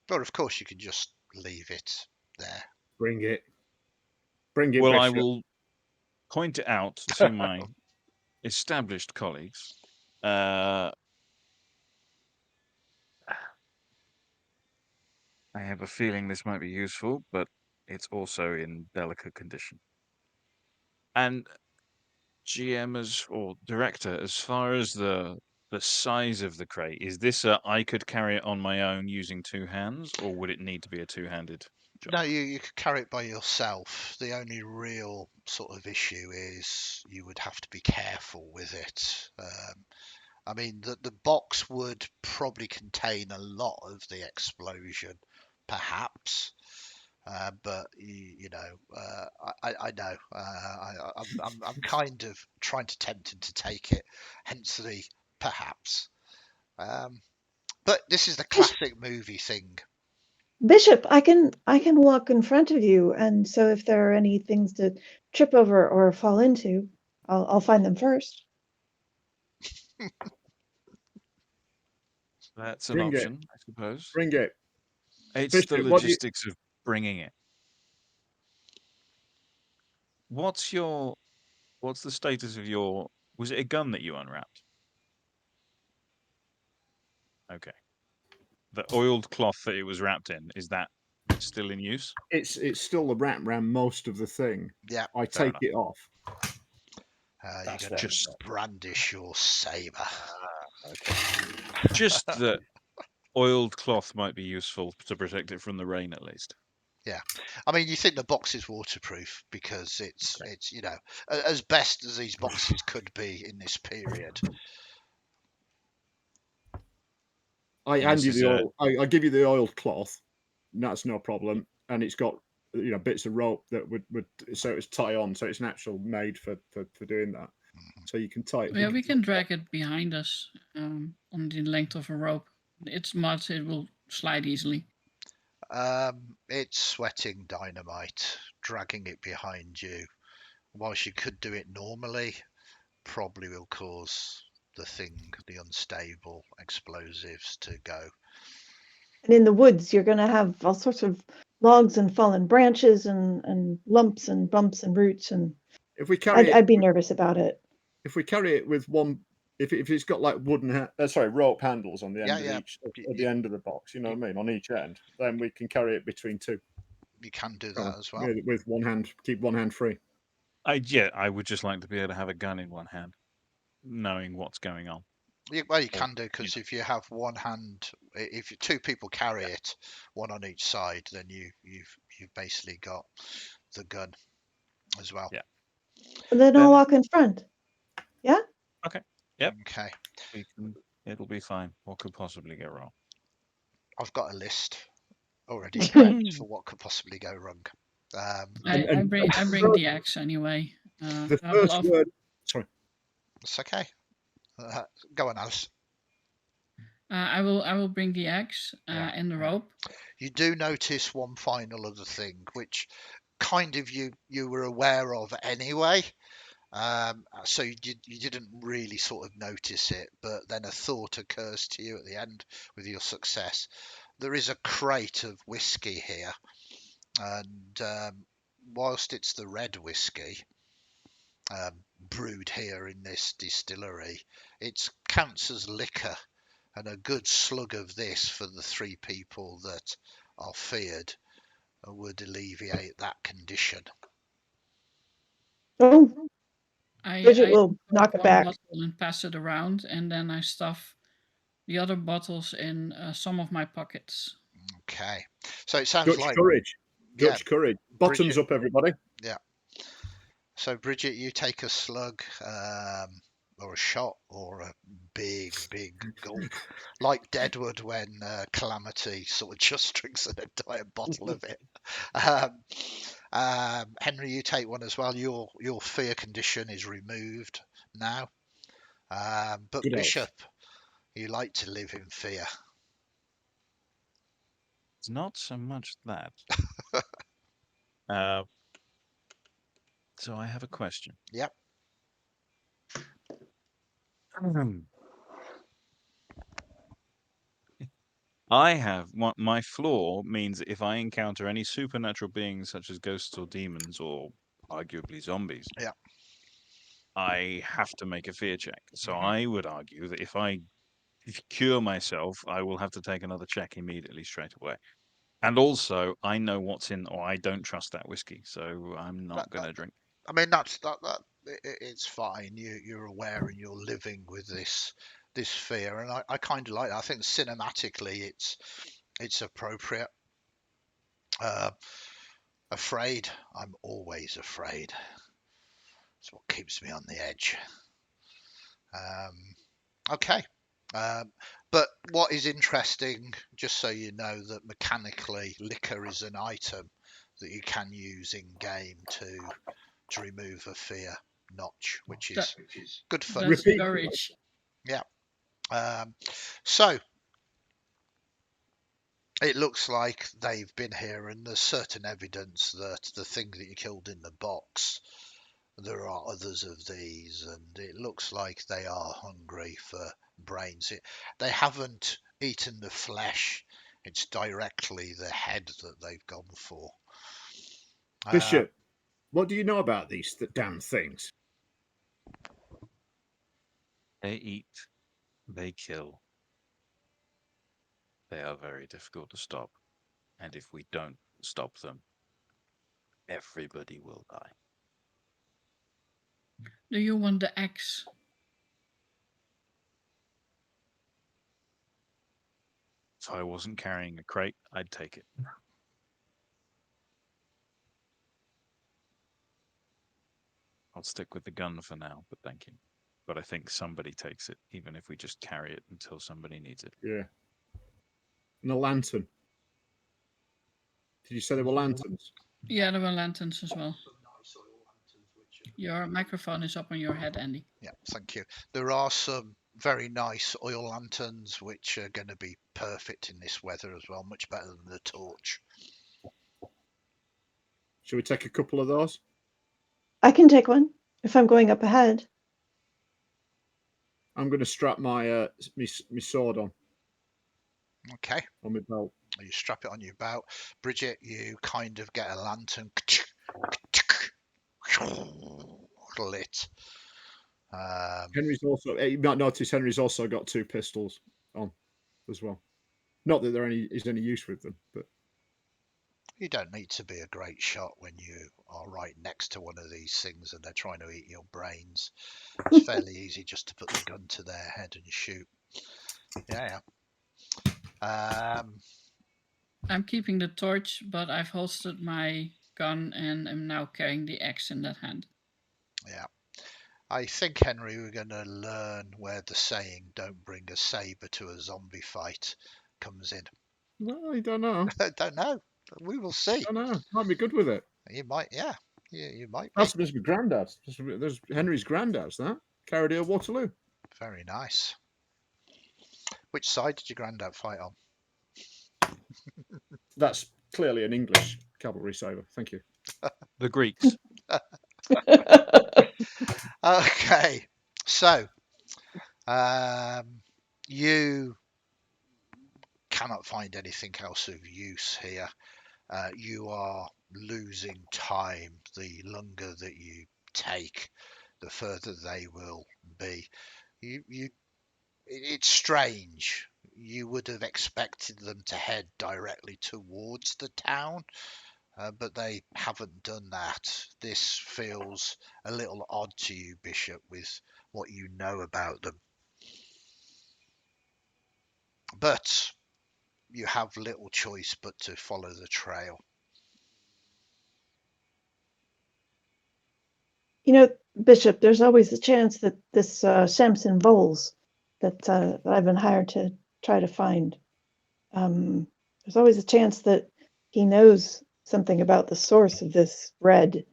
But of course, you could just leave it there. Bring it. Bring it. Well, I Bishop. will point it out to my established colleagues. I have a feeling this might be useful, but it's also in delicate condition. And GM or director, as far as the size of the crate, is this I could carry it on my own using 2 hands, or would it need to be a 2-handed job? No, you could carry it by yourself. The only real sort of issue is you would have to be careful with it. I mean, the box would probably contain a lot of the explosion, perhaps. But I know. I'm kind of trying to tempt him to take it, hence the perhaps. But this is the classic movie thing. Bishop, I can walk in front of you, and so if there are any things to trip over or fall into, I'll find them first. That's an Bring it. option, I suppose. Bring it. It's Bishop, the logistics of bringing it. What's the status of your? Was it a gun that you unwrapped? Okay. The oiled cloth that it was wrapped in, is that still in use? It's still the wrap around most of the thing. Yeah. I Fair take enough. it off. You're That's going to just brandish your saber. okay. Just that oiled cloth might be useful to protect it from the rain, at least. Yeah, I mean, you think the box is waterproof because it's as best as these boxes could be in this period. I And hand this you is the a- oil. I give you the oiled cloth. That's no problem. And it's got bits of rope that would so it's tie on. So it's an actual made for doing that. So you can tie it. Yeah, we can drag it behind us on the length of a rope. It's mud, it will slide easily. It's sweating dynamite, dragging it behind you. Whilst you could do it normally, probably will cause the unstable explosives to go. And in the woods, you're going to have all sorts of logs and fallen branches and lumps and bumps and roots, and If we carry I'd be nervous about it. If we carry it with one, if it's got like rope handles on the end of each at the end of the box, you know what I mean, on each end, then we can carry it between 2. You can do that as well. With one hand, keep one hand free. I would just like to be able to have a gun in one hand, knowing what's going on. Well, you can do, because if you have one hand, if 2 people carry it, one on each side, then you've basically got the gun as well. Yeah. And then I'll walk in front. Yeah. Okay. Yep. Okay. It'll be fine. What could possibly go wrong? I've got a list already prepped for what could possibly go wrong. I bring the axe anyway. The first word. Sorry. It's okay. Go on, Alice. I will bring the axe and the rope. You do notice one final other thing, which kind of you were aware of anyway. So you didn't really sort of notice it, but then a thought occurs to you at the end with your success. There is a crate of whiskey here, and whilst it's the red whiskey brewed here in this distillery, it counts as liquor, and a good slug of this for the 3 people that are feared would alleviate that condition. Oh, Bridget I will knock it one back. bottle and pass it around, and then I stuff the other bottles in some of my pockets. Okay, so it sounds Dutch like courage. yeah, Dutch courage. Bottoms Bridget. up, everybody. Yeah. So Bridget, you take a slug, or a shot, or a big gulp, like Deadwood when Calamity sort of just drinks an entire bottle of it. Henry, you take one as well. Your fear condition is removed now. But Good Bishop, you like to live in fear. It's not so much that. So I have a question. Yep. I have my flaw means that if I encounter any supernatural beings such as ghosts or demons or arguably zombies, Yeah. I have to make a fear check. So Mhm. I would argue that if I cure myself, I will have to take another check immediately straight away. And also, I know what's in, or I don't trust that whiskey, so I'm not going to drink. I mean, that's that it's fine. You're aware and you're living with this fear, and I kind of like that. I think cinematically it's appropriate. Afraid, I'm always afraid. It's what keeps me on the edge. Okay. But what is interesting, just so you know, that mechanically liquor is an item that you can use in game to remove a fear notch, which is good fun. That's Repeat. courage. Yeah. So it looks like they've been here, and there's certain evidence that the thing that you killed in the box, there are others of these, and it looks like they are hungry for brains. They haven't eaten the flesh, it's directly the head that they've gone for. Bishop, what do you know about these damn things? They eat, they kill. They are very difficult to stop. And if we don't stop them, everybody will die. Do you want the axe? If I wasn't carrying a crate, I'd take it. I'll stick with the gun for now, but thank you. But I think somebody takes it, even if we just carry it until somebody needs it. Yeah. And a lantern. Did you say there were lanterns? Yeah, there were lanterns as well. Your microphone is up on your head, Andy. Yeah, thank you. There are some very nice oil lanterns which are going to be perfect in this weather as well, much better than the torch. Shall we take a couple of those? I can take one if I'm going up ahead. I'm going to strap my my sword on. Okay. On my belt. You strap it on your belt. Bridget, you kind of get a lantern lit. Henry's also, you might notice Henry's also got 2 pistols on as well. Not that there's any use with them, but you don't need to be a great shot when you are right next to one of these things and they're trying to eat your brains. It's fairly easy just to put the gun to their head and shoot. Yeah. I'm keeping the torch, but I've holstered my gun and am now carrying the axe in that hand. Yeah. I think, Henry, we're going to learn where the saying, don't bring a saber to a zombie fight, comes in. Well, I don't know. I don't know. We will see. I don't know. Might be good with it. You might, yeah. You might be. That's supposed to be granddad's. There's Henry's granddad's, that. Carried here Waterloo. Very nice. Which side did your granddad fight on? That's clearly an English cavalry saber. Thank you. The Greeks. Okay, so you cannot find anything else of use here. You are losing time. The longer that you take, the further they will be. It's strange. You would have expected them to head directly towards the town, but they haven't done that. This feels a little odd to you, Bishop, with what you know about them. But you have little choice but to follow the trail. Bishop, there's always a chance that this Samson Bowles that I've been hired to try to find, there's always a chance that he knows something about the source of this red.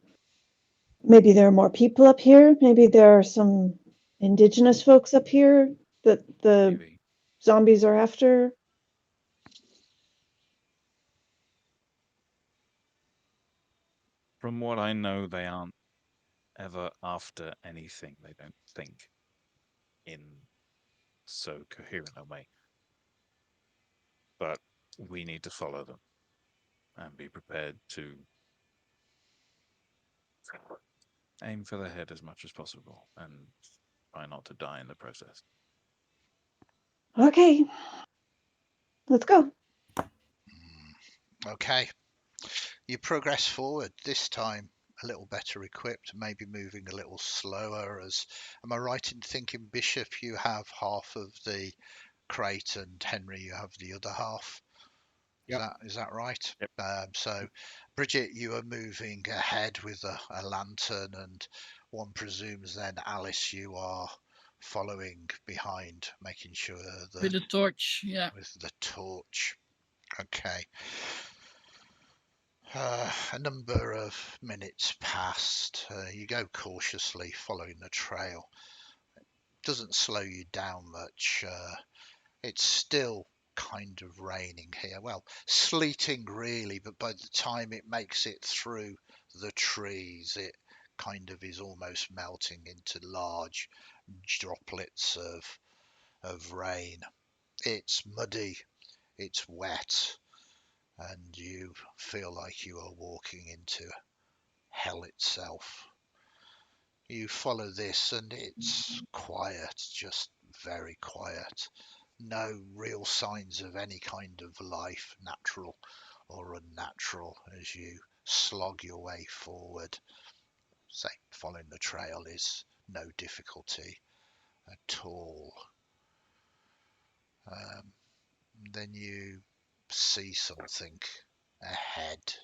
Maybe there are more people up here. Maybe there are some indigenous folks up here that the Maybe. zombies are after. From what I know, they aren't ever after anything. They don't think in so coherent a way. But we need to follow them and be prepared to aim for the head as much as possible and try not to die in the process. Okay, let's go. Okay. You progress forward, this time a little better equipped, maybe moving a little slower. Am I right in thinking, Bishop, you have half of the crate and Henry, you have the other half? Yep. Is that right? Yep. So, Bridget, you are moving ahead with a lantern, and one presumes then, Alice, you are following behind, making sure that With the torch, yeah. with the torch. Okay. A number of minutes passed. You go cautiously following the trail. It doesn't slow you down much. It's still kind of raining here. Well, sleeting really, but by the time it makes it through the trees, it kind of is almost melting into large droplets of rain. It's muddy, it's wet, and you feel like you are walking into hell itself. You follow this and it's quiet, just very quiet. No real signs of any kind of life, natural or unnatural, as you slog your way forward. Say, following the trail is no difficulty at all. Then you see something ahead,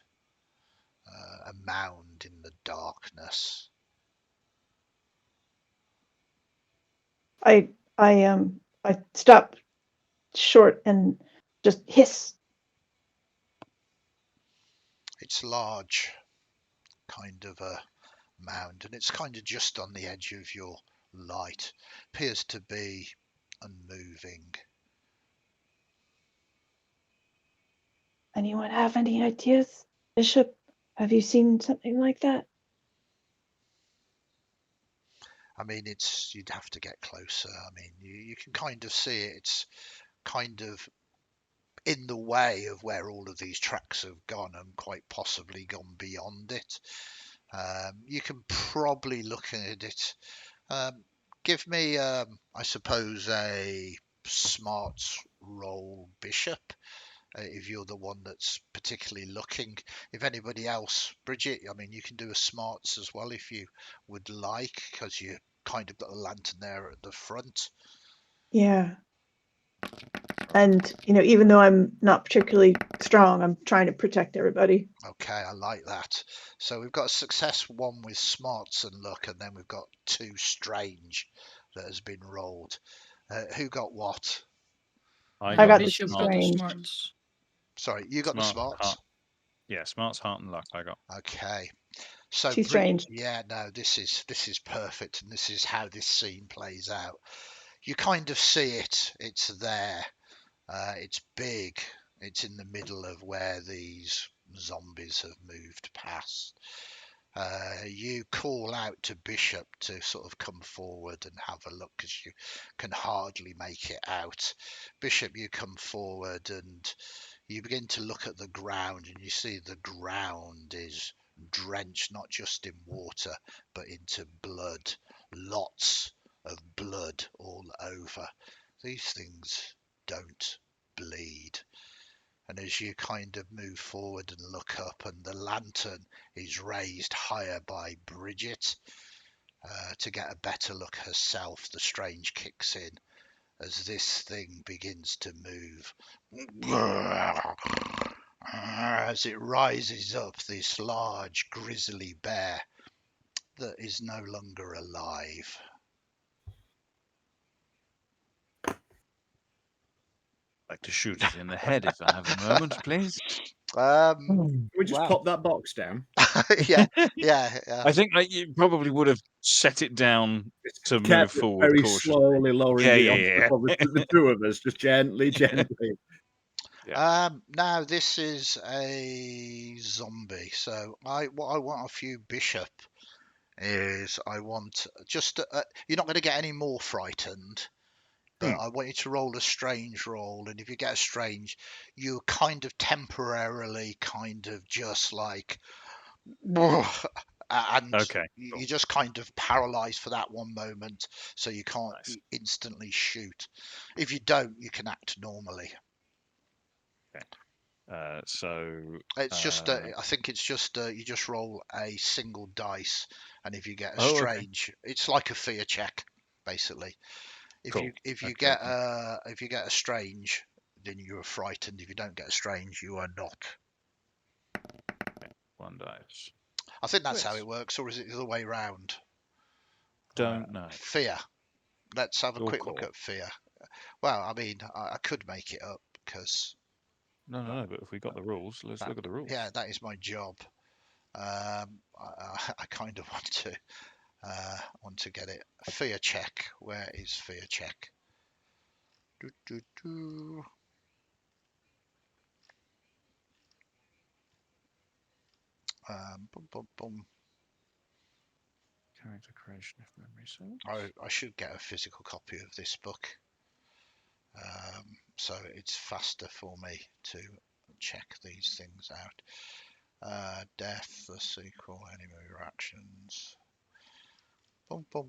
a mound in the darkness. I stop short and just hiss. It's large, kind of a mound, and it's kind of just on the edge of your light. Appears to be unmoving. Anyone have any ideas? Bishop, have you seen something like that? I mean, you'd have to get closer. I mean, you can kind of see it. It's kind of in the way of where all of these tracks have gone and quite possibly gone beyond it. You can probably look at it. Give me, I suppose, a smarts roll, Bishop, if you're the one that's particularly looking. If anybody else, Bridget, I mean, you can do a smarts as well if you would like, because you kind of got the lantern there at the front. Yeah. And, even though I'm not particularly strong, I'm trying to protect everybody. Okay, I like that. So we've got a success one with smarts and luck, and then we've got 2 strange that has been rolled. Who got what? I got the Bishop got the strange. smarts. Sorry, you got the smarts? Heart. Yeah, smarts, heart, and luck I got. Okay. So Too strange. Yeah, no, this is perfect, and this is how this scene plays out. you kind of see it. It's there. It's big. It's in the middle of where these zombies have moved past. You call out to Bishop to sort of come forward and have a look because you can hardly make it out. Bishop, you come forward and you begin to look at the ground, and you see the ground is drenched not just in water but into blood. Lots of blood all over. These things don't bleed. And as you kind of move forward and look up, and the lantern is raised higher by Bridget to get a better look herself, the strange kicks in as this thing begins to move. As it rises up, this large grizzly bear that is no longer alive. I'd like to shoot it in the head if I have a moment, please. Can we just Wow. pop that box down? yeah. I think you probably would have set it down to move Kept it forward very cautiously. slowly, lowering it Yeah. onto the two of us, just gently. Now this is a zombie, so what I want off you, Bishop, is I want just you're not going to get any more frightened, but I want you to roll a strange roll, and if you get a strange, you kind of temporarily kind of just like and Okay, you're cool. just kind of paralyzed for that one moment, so you can't Nice. instantly shoot. If you don't, you can act normally. So It's just I think it's just you just roll a single dice, and if you get a okay. strange, it's like a fear check basically. If Cool. you if you Okay, get if you get a strange, then you are frightened. If you don't get a strange, you are not. one dice. I think that's how Yes. it works, or is it the other way round? Don't know. Fear. Let's have a Your quick look call. at fear. Well, I mean, I could make it up because No. But if we got the rules, let's look at the rules. yeah, that is my job. I kind of want to get it. Fear check. Where is fear check? Boom. Character creation, if memory serves. I should get a physical copy of this book, so it's faster for me to check these things out. Death, the sequel, enemy reactions.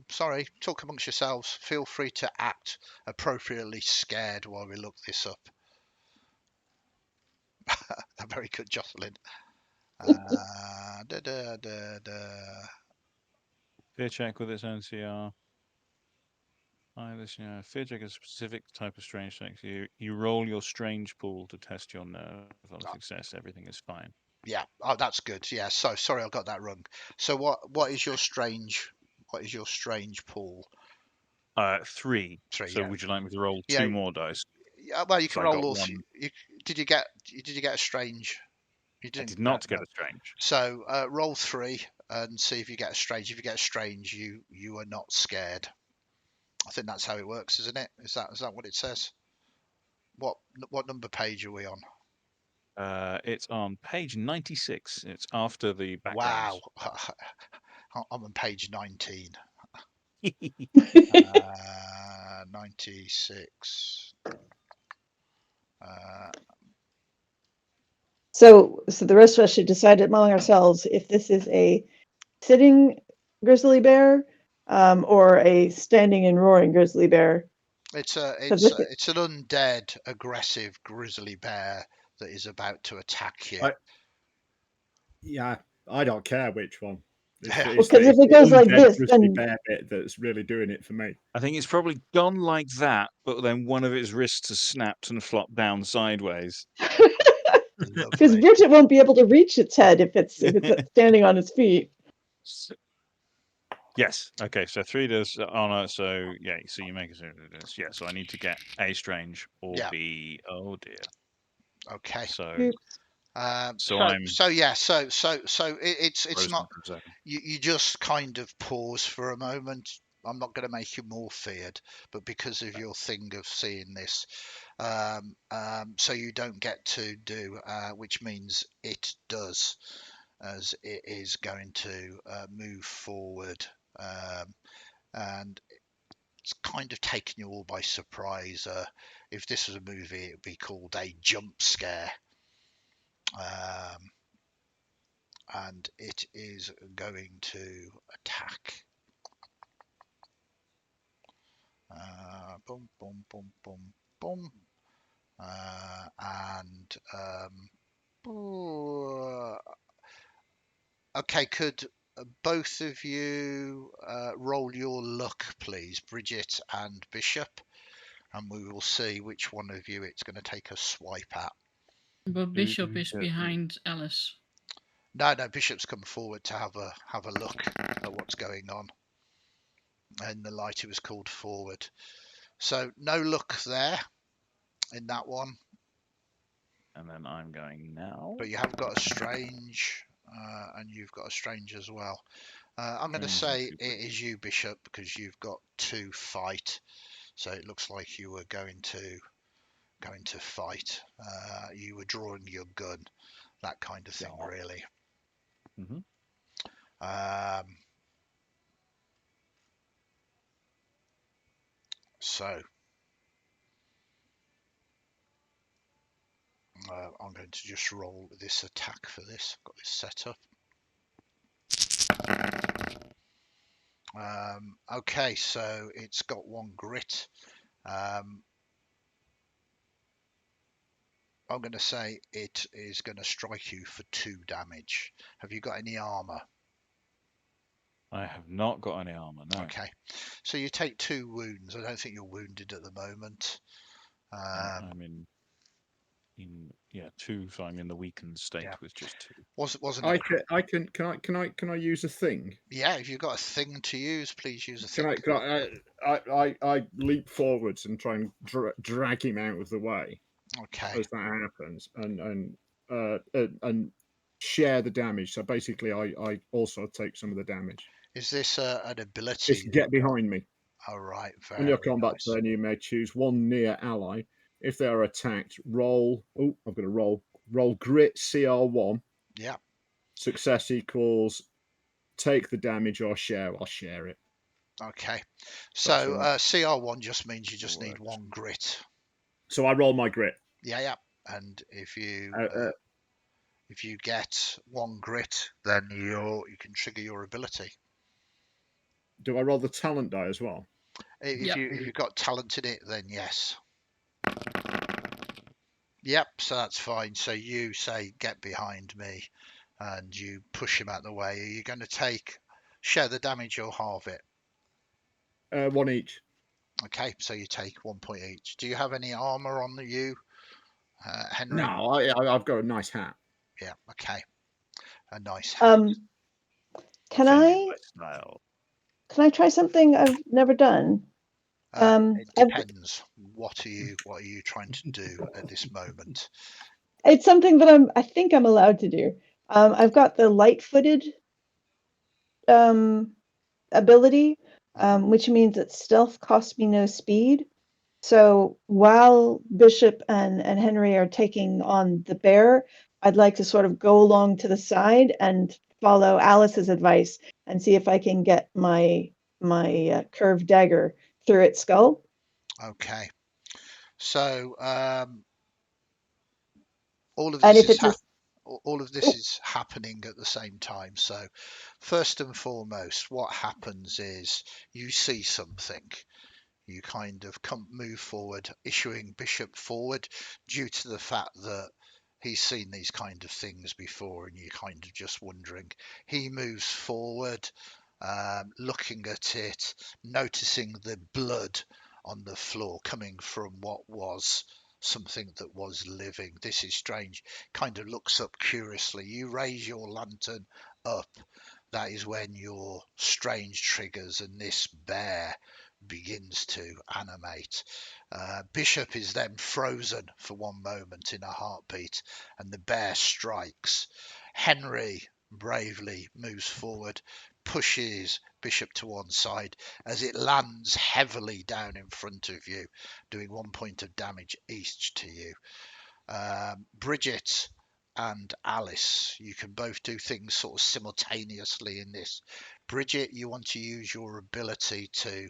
Sorry, talk amongst yourselves. Feel free to act appropriately scared while we look this up. Very good, Jocelyn. Fear check with its own CR. Fear check is a specific type of strange check. You roll your strange pool to test your nerve. On success, everything is fine. Yeah. Oh, that's good. Yeah. So sorry, I got that wrong. So what is your strange? What is your strange pool? 3. Three. So Yeah. would you like me to roll Yeah. 2 more dice? Yeah. Well, you So can I roll got all. one. Did you get a strange? You I didn't. did not get a strange. So roll 3 and see if you get a strange. If you get a strange, you are not scared. I think that's how it works, isn't it? Is that what it says? What number page are we on? It's on page 96. It's after the backgrounds. Wow. I'm on page 19. 96. So the rest of us should decide among ourselves if this is a sitting grizzly bear or a standing and roaring grizzly bear. It's an undead, aggressive grizzly bear that is about to attack you. I don't care which one. Because if it goes like this, then bear bit that's really doing it for me. I think it's probably gone like that, but then one of its wrists has snapped and flopped down sideways. Because Bridget won't be able to reach its head if it's standing on its feet. Yes. Okay. So 3 does honor. So yeah. So you make it. Yeah. So I need to get a strange or B. Oh dear. Okay. So. Oops. So it's not. For a second. You just kind of pause for a moment. I'm not going to make you more feared, but because of your thing of seeing this, so you don't get to do, which means it does, as it is going to move forward, and it's kind of taken you all by surprise. If this was a movie, it would be called a jump scare. And it is going to attack. Boom, boom, boom, boom, boom. Okay, could both of you roll your luck, please, Bridget and Bishop, and we will see which one of you it's going to take a swipe at. But Bishop is behind Alice. No, Bishop's come forward to have a look at what's going on. In the light, it was called forward. So no luck there in that one. And then I'm going now. But you have got a strange, and you've got a strange as well. I'm going to say it is you, Bishop, because you've got to fight. So it looks like you were going to fight. You were drawing your gun, that kind of thing, really. Mm-hmm. So I'm going to just roll this attack for this. I've got this set up. Okay, so it's got 1 grit. I'm going to say it is going to strike you for 2 damage. Have you got any armor? I have not got any armor, no. Okay, so you take 2 wounds. I don't think you're wounded at the moment. I'm in 2, so I'm in the weakened state with just 2. Wasn't I can I use a thing? Yeah, if you've got a thing to use, please use a thing. I leap forwards and try and drag him out of the way. Okay. As that happens, and share the damage. So basically, I also take some of the damage. Is this an ability? Just get behind me. All right. On your combat turn, you may choose 1 near ally. If they are attacked, roll. Oh, I've got to roll. Roll grit CR1. Yeah. Success equals take the damage or share. I'll share it. Okay. So CR1 just means you just need 1 grit. So I roll my grit. Yeah. And if you get 1 grit, then you can trigger your ability. Do I roll the talent die as well? If you've got talent in it, then yes. Yep, so that's fine. So you say, get behind me, and you push him out of the way. Are you going to share the damage or halve it? 1 each. Okay, so you take 1 point each. Do you have any armor on you, Henry? No, I've got a nice hat. Yeah, okay. A nice hat. Can I try something I've never done? It depends. What are you trying to do at this moment? It's something that I think I'm allowed to do. I've got the light-footed ability, which means that stealth costs me no speed. So while Bishop and Henry are taking on the bear, I'd like to sort of go along to the side and follow Alice's advice and see if I can get my curved dagger through its skull. Okay. So all of this is happening at the same time. So first and foremost, what happens is you see something. You kind of move forward, issuing Bishop forward due to the fact that he's seen these kind of things before, and you're kind of just wondering. He moves forward, looking at it, noticing the blood on the floor coming from what was something that was living. This is strange. Kind of looks up curiously. You raise your lantern up. That is when your strange triggers, and this bear begins to animate. Bishop is then frozen for 1 moment in a heartbeat, and the bear strikes. Henry bravely moves forward. pushes Bishop to one side as it lands heavily down in front of you, doing 1 point of damage each to you. Bridget and Alice, you can both do things sort of simultaneously in this. Bridget, you want to use your ability to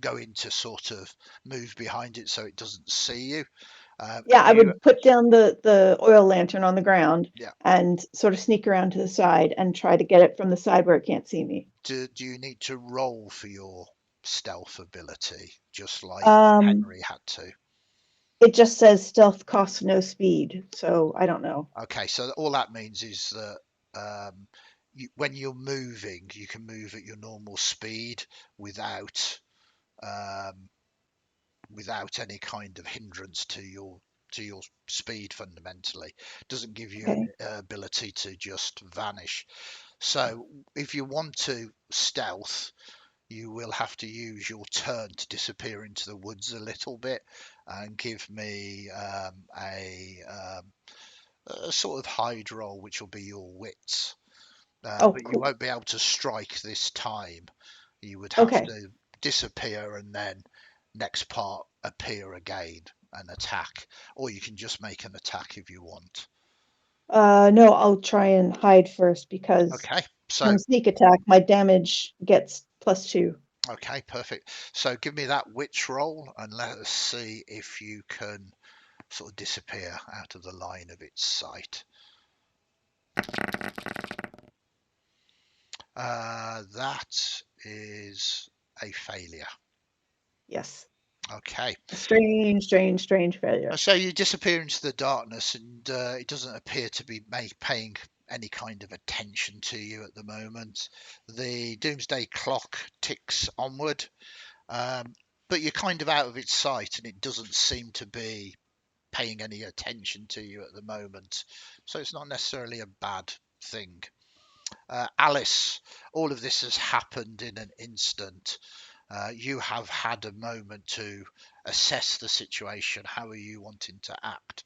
go into sort of move behind it so it doesn't see you. Yeah, I would put down the oil lantern on the ground and sort of sneak around to the side and try to get it from the side where it can't see me. Do you need to roll for your stealth ability, just like Henry had to? It just says stealth costs no speed, so I don't know. Okay, so all that means is that when you're moving, you can move at your normal speed without any kind of hindrance to your speed. Fundamentally, doesn't give you an ability to just vanish. So if you want to stealth, you will have to use your turn to disappear into the woods a little bit and give me a sort of hide roll, which will be your wits. But you won't be able to strike this time. You would have to disappear and then next part appear again and attack, or you can just make an attack if you want. No, I'll try and hide first because from sneak attack, my damage gets +2. Okay, perfect. So give me that witch roll and let us see if you can sort of disappear out of the line of its sight. That is a failure. Yes. Okay. A strange failure. So you disappear into the darkness, and it doesn't appear to be paying any kind of attention to you at the moment. The doomsday clock ticks onward, but you're kind of out of its sight, and it doesn't seem to be paying any attention to you at the moment. So it's not necessarily a bad thing. Alice, all of this has happened in an instant. You have had a moment to assess the situation. How are you wanting to act?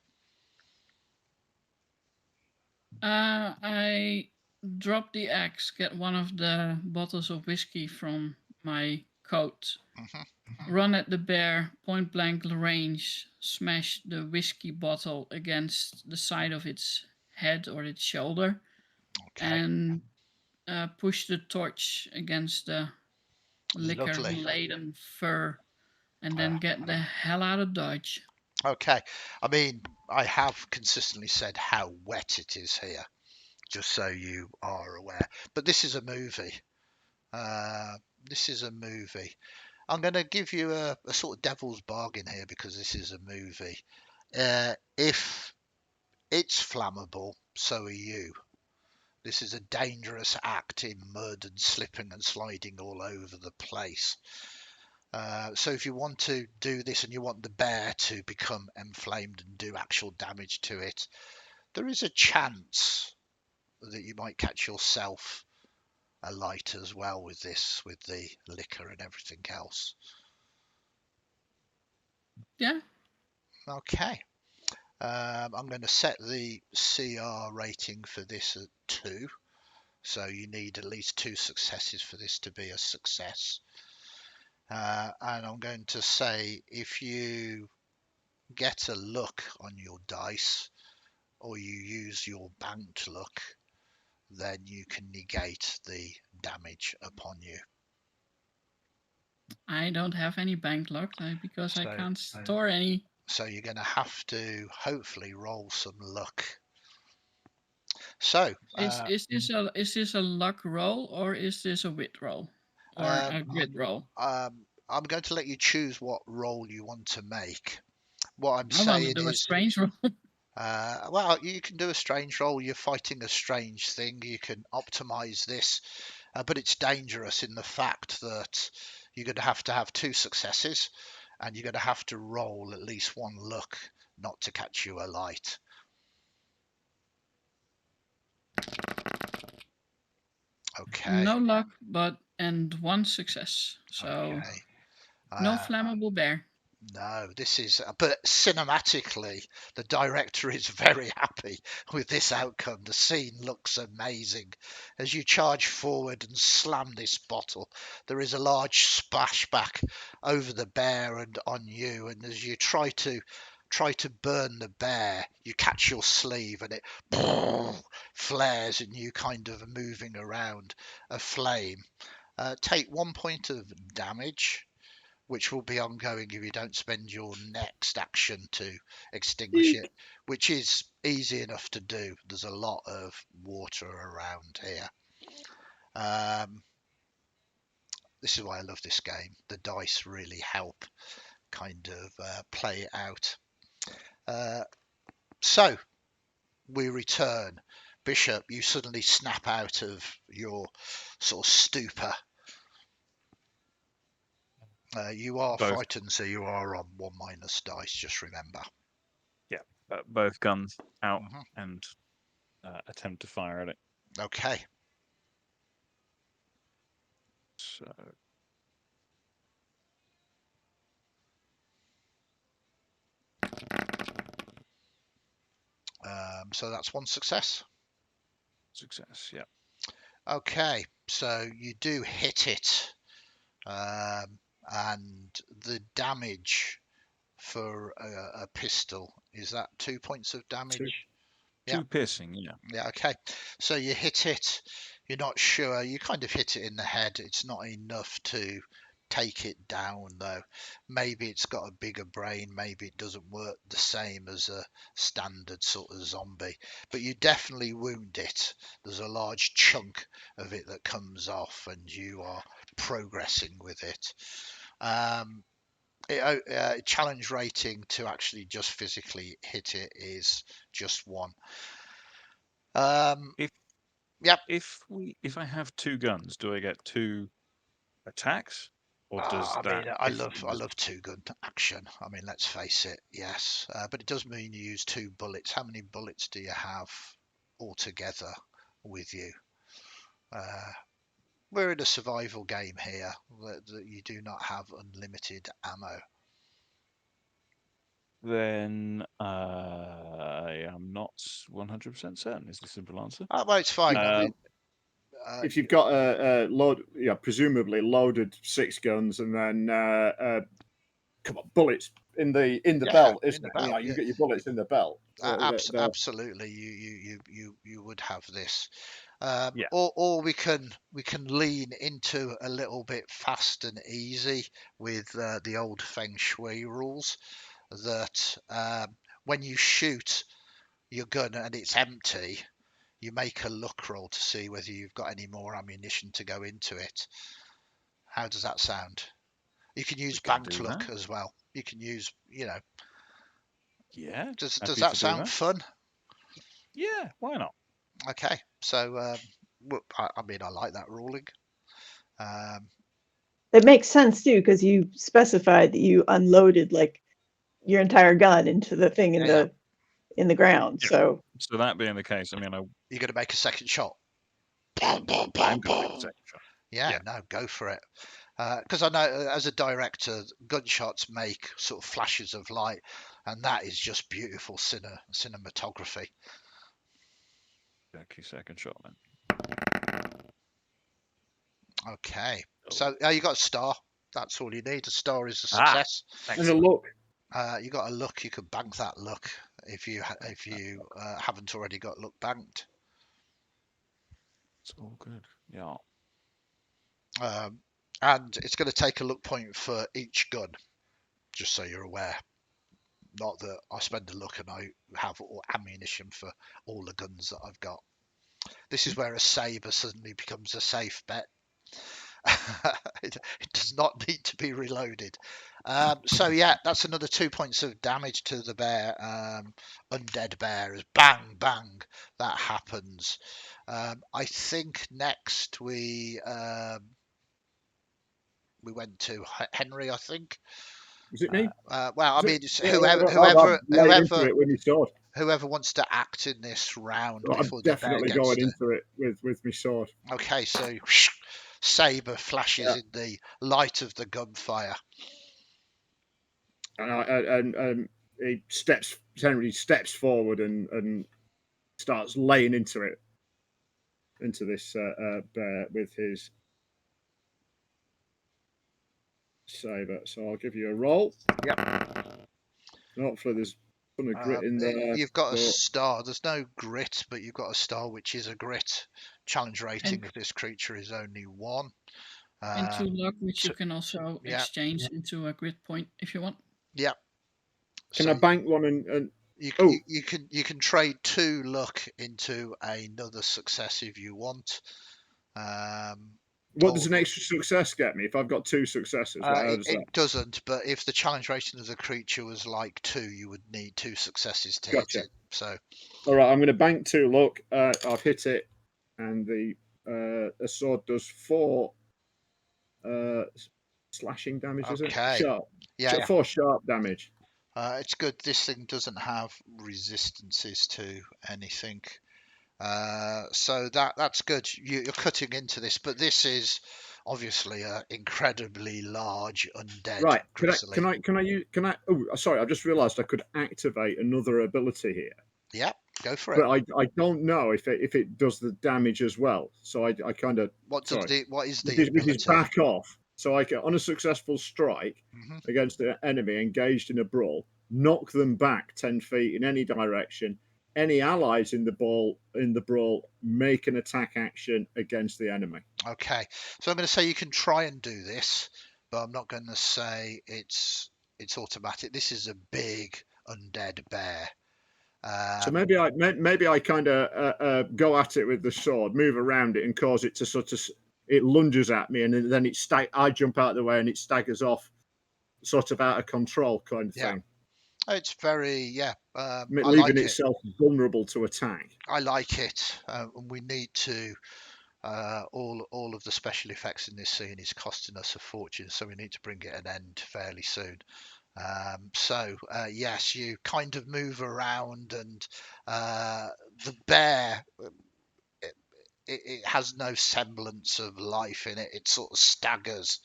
I drop the axe, get one of the bottles of whiskey from my coat, run at the bear, point blank range, smash the whiskey bottle against the side of its head or its shoulder, and push the torch against the liquor-laden fur, and then get the hell out of Dodge. Okay. I mean, I have consistently said how wet it is here, just so you are aware. But this is a movie. I'm going to give you a sort of devil's bargain here because this is a movie. If it's flammable, so are you. This is a dangerous act in mud and slipping and sliding all over the place. So if you want to do this and you want the bear to become inflamed and do actual damage to it, there is a chance that you might catch yourself alight as well with this, with the liquor and everything else. Yeah. Okay. I'm going to set the CR rating for this at 2. So you need at least 2 successes for this to be a success. And I'm going to say if you get a luck on your dice or you use your banked luck, then you can negate the damage upon you. I don't have any bank luck because I can't store any. So you're going to have to hopefully roll some luck. So is this a luck roll or is this a wit roll or a grit roll? I'm going to let you choose what roll you want to make. What I'm I want to saying do a is, strange roll. well, you can do a strange roll. You're fighting a strange thing. You can optimize this, but it's dangerous in the fact that you're going to have 2 successes, and you're going to have to roll at least 1 luck not to catch you alight. Okay. No luck, and 1 success. So no flammable bear. No, this is, but cinematically, the director is very happy with this outcome. The scene looks amazing. As you charge forward and slam this bottle, there is a large splashback over the bear and on you. And as you try to burn the bear, you catch your sleeve and it flares, and you kind of are moving around a flame. Take 1 point of damage, which will be ongoing if you don't spend your next action to extinguish it, which is easy enough to do. There's a lot of water around here. This is why I love this game. The dice really help kind of play it out. So we return. Bishop, you suddenly snap out of your sort of stupor. You are Both. frightened, so you are on 1 minus dice, just remember. Yeah, both guns out Mhm. and attempt to fire at it. Okay. So So that's 1 success. success, yeah. Okay, so you do hit it, and the damage for a pistol, is that 2 points of damage? Yeah. 2 piercing, yeah. Yeah, okay. So you hit it, you're not sure, you kind of hit it in the head. It's not enough to take it down, though. Maybe it's got a bigger brain, maybe it doesn't work the same as a standard sort of zombie, but you definitely wound it. There's a large chunk of it that comes off, and you are progressing with it. Challenge rating to actually just physically hit it is just 1. Yep. If I have 2 guns, do I get 2 attacks, or does I that? mean, I love 2-gun action. I mean, let's face it, yes, but it does mean you use 2 bullets. How many bullets do you have altogether with you? We're in a survival game here that you do not have unlimited ammo. Then I am not 100% certain. Is the simple answer? Oh, well, it's fine. I mean, if you've got a load, presumably loaded 6 guns, and then come on, bullets in the belt, isn't it? belt, You get your bullets in the belt. Absolutely, you would have this. Yeah. Or we can lean into a little bit fast and easy with the old feng shui rules that when you shoot your gun and it's empty, you make a luck roll to see whether you've got any more ammunition to go into it. How does that sound? You can use banked luck as well. You can use, Yeah. Does that sound fun? Yeah, why not? Okay, so I mean, I like that ruling. It makes sense too, because you specified that you unloaded like your entire gun into the thing in the ground. Yeah. So that being the case, I mean, you're going to make a second shot. I'm going to make a second shot. Yeah, no, go for it. Because I know as a director, gunshots make sort of flashes of light, and that is just beautiful cinematography. Okay, second shot then. Okay, so you got a star. That's all you need. A star is a success. And a look. You got a luck. You could bank that luck if you haven't already got luck banked. It's all good. Yeah. And it's going to take a luck point for each gun, just so you're aware. Not that I spend a luck and I have ammunition for all the guns that I've got. This is where a saber suddenly becomes a safe bet. It does not need to be reloaded. So yeah, that's another 2 points of damage to the bear. Undead bear, as bang bang that happens. I think next we went to Henry, I think. Was it me? Well, I mean, it's whoever wants to act in this round. I'm definitely going into it with my sword. Okay, so saber flashes in the light of the gunfire. And he Henry steps forward and starts laying into this bear with his saber. So I'll give you a roll. Yep. Hopefully there's a ton of grit in there. You've got a but- star. There's no grit, but you've got a star, which is a grit. Challenge rating of this creature is only 1. Into luck, which you can also yeah. exchange into a grit point if you want. Yeah. Can I bank one and you can trade 2 luck into another success if you want. what does an extra success get me if I've got 2 successes? It doesn't, but if the challenge rating of the creature was like 2, you would need 2 successes to hit it. So, all right, I'm going to bank 2 luck. I've hit it, and the sword does 4 slashing damage. Is it sharp? Yeah, 4 sharp damage. It's good. This thing doesn't have resistances to anything. So that's good. You're cutting into this, but this is obviously an incredibly large undead. Right. Can I? Oh, sorry. I've just realised I could activate another ability here. Yeah, go for it. But I don't know if it does the damage as well. So I kind of. What is the ability? Which is back off. So I can, on a successful strike against an enemy engaged in a brawl, knock them back 10 feet in any direction. Any allies in the brawl make an attack action against the enemy. Okay, so I'm going to say you can try and do this, but I'm not going to say it's automatic. This is a big undead bear. So maybe I kind of go at it with the sword, move around it, and cause it to sort of it lunges at me, and then I jump out of the way, and it staggers off, sort of out of control kind of thing. It's very leaving itself vulnerable to attack. I like it, and we need to. All of the special effects in this scene is costing us a fortune, so we need to bring it an end fairly soon. Yes, you kind of move around, and the bear, it has no semblance of life in it. It sort of staggers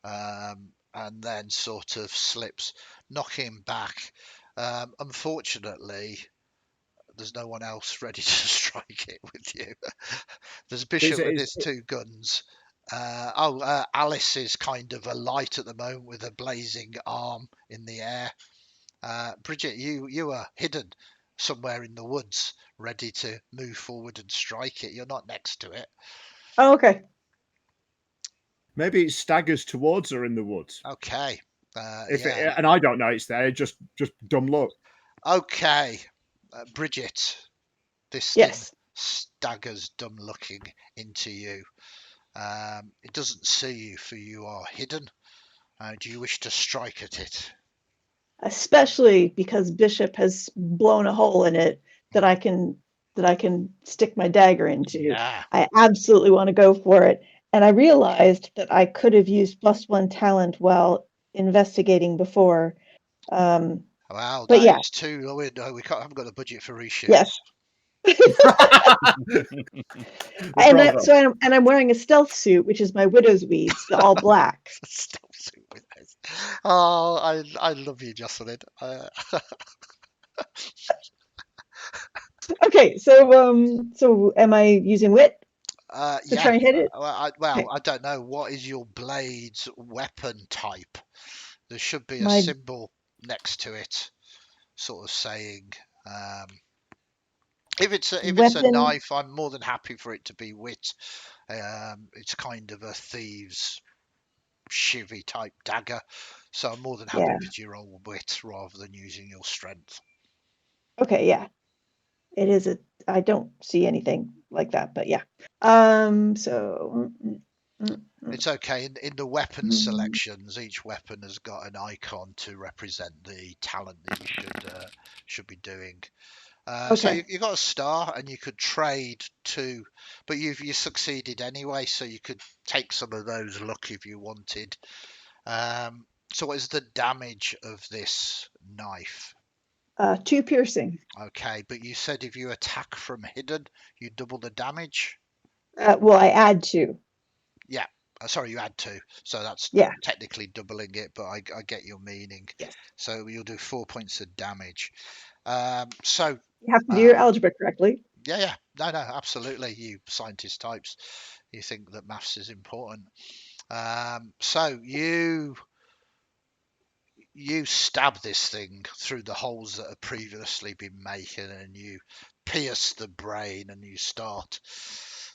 and then sort of slips, knocking back. Unfortunately, there's no one else ready to strike it with you. There's a bishop with his 2 guns. Alice is kind of alight at the moment with a blazing arm in the air. Bridget, you are hidden somewhere in the woods, ready to move forward and strike it. You're not next to it. Oh, okay. Maybe it staggers towards her in the woods. Okay. And I don't know it's there. Just dumb luck. Okay, Bridget, this thing staggers dumb looking into you. It doesn't see you, for you are hidden. Do you wish to strike at it? Especially because Bishop has blown a hole in it that I can stick my dagger into. Yeah. I absolutely want to go for it. And I realized that I could have used +1 talent while investigating before. Wow, but that is too low. No, we haven't got the budget for reshoots. Yes. And I'm wearing a stealth suit, which is my widow's weeds, all black. Stealth suit with this. Oh, I love you, Jocelyn. Okay, so am I using wit to try and hit it? I don't know. What is your blade's weapon type? There should be a symbol next to it, sort of saying. If it's a knife, I'm more than happy for it to be wit. It's kind of a thieves' shivvy type dagger, so I'm more than happy with your old wit rather than using your strength. Okay, yeah, it is I don't see anything like that, but yeah. It's okay. In the weapon selections, each weapon has got an icon to represent the talent that you should be doing. So you got a star, and you could trade 2, but you succeeded anyway, so you could take some of those luck if you wanted. So what is the damage of this knife? 2 piercing. Okay, but you said if you attack from hidden, you double the damage. Well, I add 2. Yeah. Sorry, you add 2, so that's Yeah. technically doubling it, but I get your meaning. Yes. So you'll do 4 points of damage. So You have to do your algebra correctly. yeah, no, absolutely. You scientist types, you think that maths is important. So you stab this thing through the holes that have previously been making, and you pierce the brain, and you start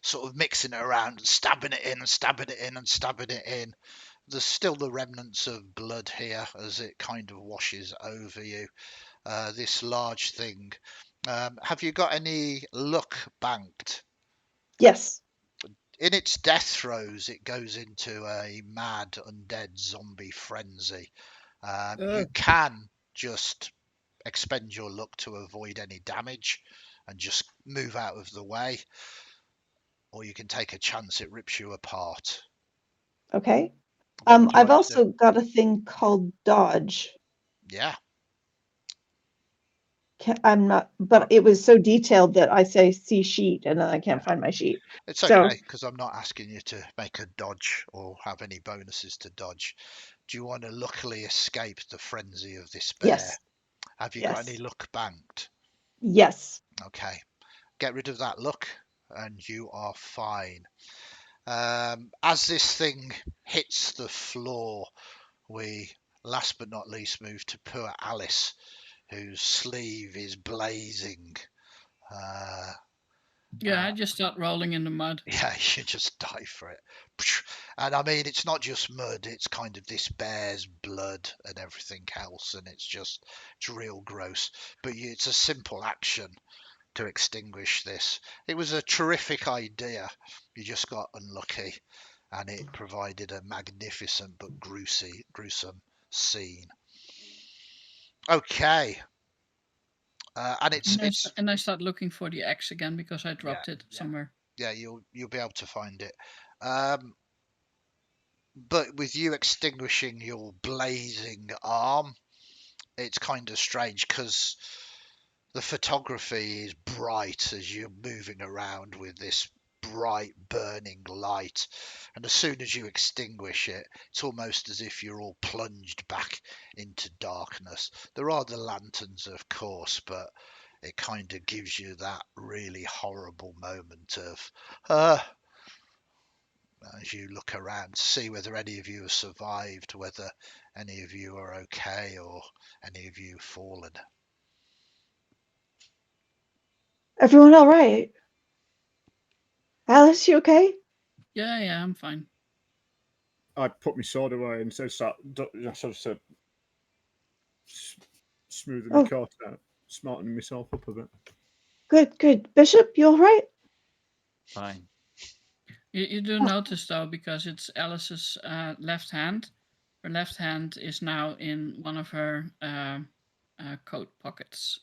sort of mixing it around and stabbing it in and stabbing it in and stabbing it in. There's still the remnants of blood here as it kind of washes over you. This large thing. Have you got any luck banked? Yes. In its death throes, it goes into a mad undead zombie frenzy. You can just expend your luck to avoid any damage and just move out of the way, or you can take a chance it rips you apart. Okay. What would you I've like to do? also got a thing called dodge. Yeah. I'm not, but it was so detailed that I say see sheet and then I can't find my sheet. It's So okay, because I'm not asking you to make a dodge or have any bonuses to dodge. Do you want to luckily escape the frenzy of this bear? yes, Have you got yes, any luck banked? yes. Okay. Get rid of that luck and you are fine. As this thing hits the floor, we last but not least move to poor Alice, whose sleeve is blazing. Yeah, I just start rolling in the mud. Yeah, you should just die for it. And I mean, it's not just mud, it's kind of this bear's blood and everything else, and it's real gross. But it's a simple action to extinguish this. It was a terrific idea. You just got unlucky, and it provided a magnificent but gruesome scene. Okay. And And I start looking for the axe again because I dropped it somewhere. Yeah, you'll be able to find it. But with you extinguishing your blazing arm, it's kind of strange because the photography is bright as you're moving around with this bright burning light, and as soon as you extinguish it, it's almost as if you're all plunged back into darkness. There are the lanterns, of course, but it kind of gives you that really horrible moment of as you look around to see whether any of you have survived, whether any of you are okay or any of you have fallen. Everyone all right? Alice, you okay? Yeah, I'm fine. I put my sword away and start smoothing my coat out, smartening myself up a bit. Good. Bishop, you all right? Fine. You do notice though, because it's Alice's left hand. Her left hand is now in one of her coat pockets,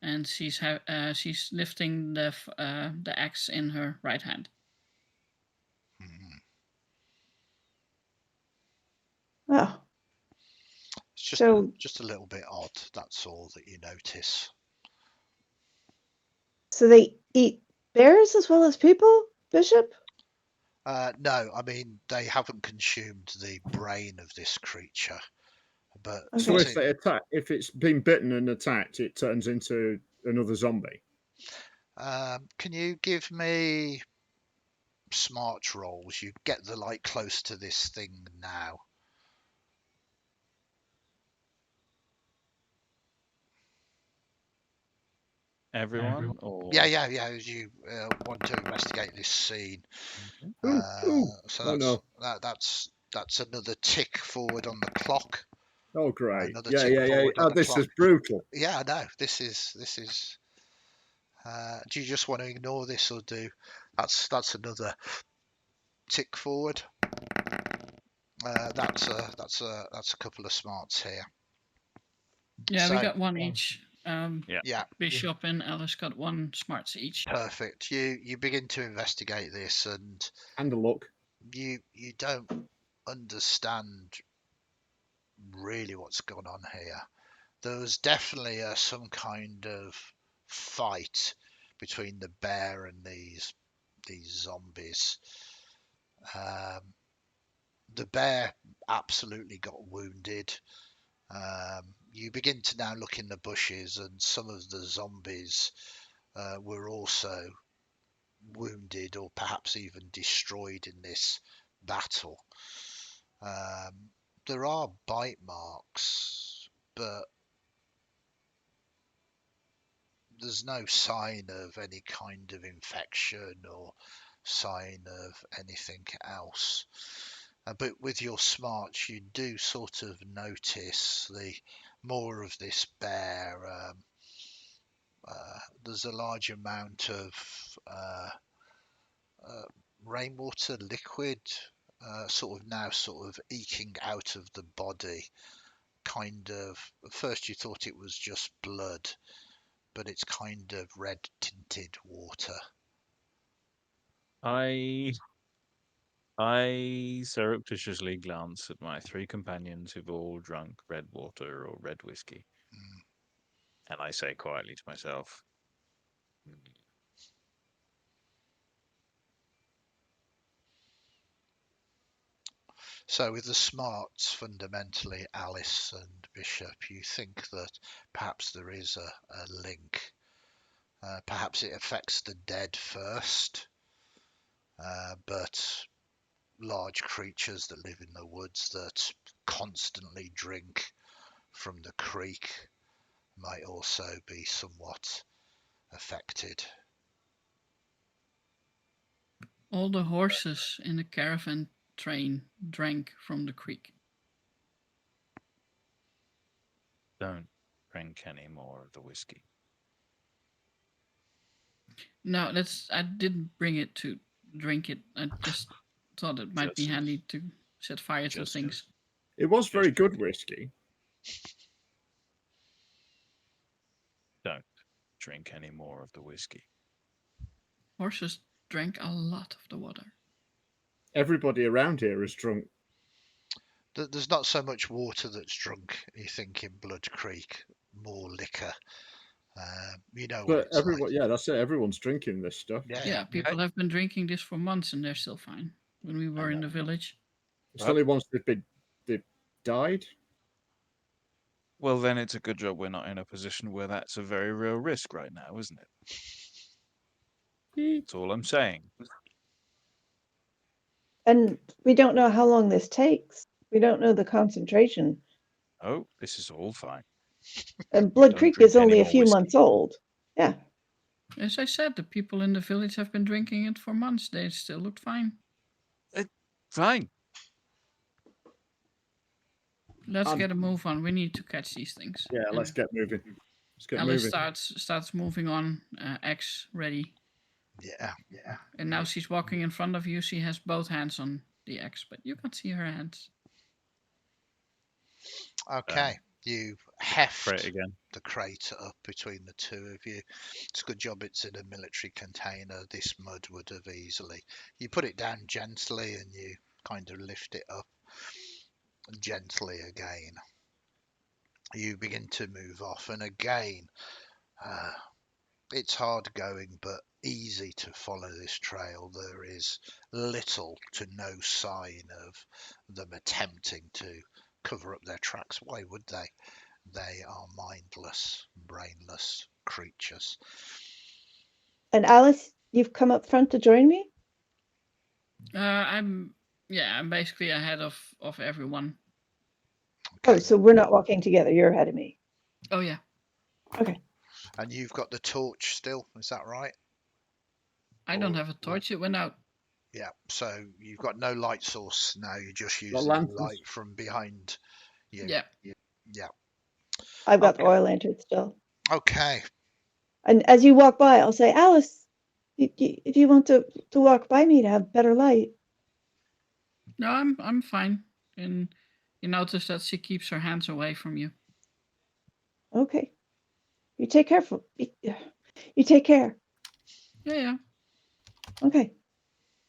and she's lifting the axe in her right hand. Oh, It's just a little bit odd, that's all that you notice. so they eat bears as well as people, Bishop? No, I mean, they haven't consumed the brain of this creature. But so if they attack, if it's been bitten and attacked, it turns into another zombie. Can you give me smart rolls? You get the light close to this thing now. Everyone? Or... Yeah. As you want to investigate this scene. So that's another tick forward on the clock. Oh, great. Another Yeah. Oh, this clock. is brutal. Yeah, I know. This is. Do you just want to ignore this or do? That's another tick forward. That's a couple of smarts here. Yeah, we got one each. Yeah. Bishop and Alice got one smarts each. Perfect. You begin to investigate this, and a look. You don't understand really what's going on here. There was definitely some kind of fight between the bear and these zombies. The bear absolutely got wounded. You begin to now look in the bushes, and some of the zombies were also wounded or perhaps even destroyed in this battle. There are bite marks, but there's no sign of any kind of infection or sign of anything else. But with your smarts, you do sort of notice the more of this bear. There's a large amount of rainwater liquid sort of eking out of the body. Kind of, at first you thought it was just blood, but it's kind of red tinted water. I surreptitiously glance at my 3 companions who've all drunk red water or red whiskey, and I say quietly to myself, So with the smarts, fundamentally, Alice and Bishop, you think that perhaps there is a link. Perhaps it affects the dead first, but large creatures that live in the woods that constantly drink from the creek might also be somewhat affected. All the horses in the caravan train drank from the creek. don't drink any more of the whiskey. No, I didn't bring it to drink it. I just thought it might be Just- handy to set fire to just- things. It was very Just good drink whiskey. Don't drink any more of the whiskey. Horses drank a lot of the water. Everybody around here is drunk. There's not so much water that's drunk, you think, in Bloodcreek, more liquor. You know what But it's everyone, like. yeah, that's it. Everyone's drinking this stuff. Yeah, people have been drinking this for months and they're still fine. When we were in the village. It's only once they've died. Well, then it's a good job we're not in a position where that's a very real risk right now, isn't it? That's all I'm saying. And we don't know how long this takes. We don't know the concentration. Oh, this is all fine. And Blood Don't Creek drink is any only a more few whiskey. months old. Yeah. As I said, the people in the village have been drinking it for months. They still looked fine. Fine. Let's get a move on. We need to catch these things. Yeah, let's get moving. Let's get Alice moving. starts moving on. Axe ready. Yeah. And now she's walking in front of you. She has both hands on the axe, but you can't see her hands. Okay. You Pray it heft again. the crate up between the two of you. It's a good job it's in a military container. This mud would have easily. You put it down gently and you kind of lift it up gently again. You begin to move off, and again, it's hard going but easy to follow this trail. There is little to no sign of them attempting to cover up their tracks. Why would they? They are mindless, brainless creatures. And Alice, you've come up front to join me? I'm basically ahead of everyone. Oh, so we're not walking together. You're ahead of me. Oh yeah. Okay. And you've got the torch still, is that right? I don't have a torch. It went out. Yeah, so you've got no light source now. You're just Got using lanterns. light from behind you. Yeah. Yeah. I've got the Okay. oil lantern still. Okay. And as you walk by, I'll say, Alice, if you want to walk by me to have better light. No, I'm fine. And you notice that she keeps her hands away from you. Okay. You take care. You take care. Yeah. Okay.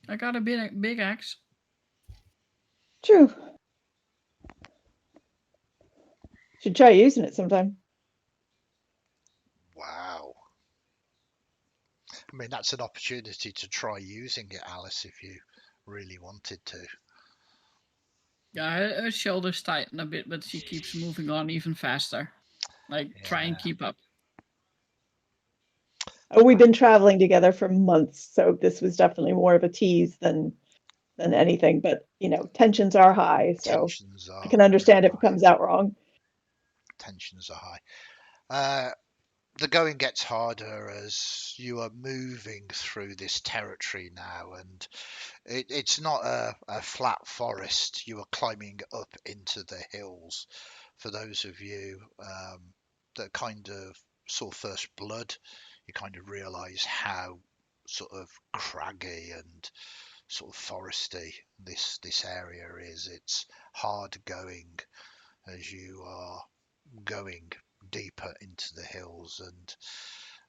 I got a big axe. True. Should try using it sometime. Wow. I mean, that's an opportunity to try using it, Alice, if you really wanted to. Yeah, her shoulders tighten a bit, but she keeps moving on even faster. Like, try and Yeah. keep up. We've been traveling together for months, so this was definitely more of a tease than anything. But tensions are high, so Tensions I are can understand very if it comes out wrong. Tensions are high. The going gets harder as you are moving through this territory now, and it's not a flat forest. You are climbing up into the hills. For those of you that kind of saw First Blood, you kind of realise how sort of craggy and sort of foresty this area is. It's hard going as you are going deeper into the hills, and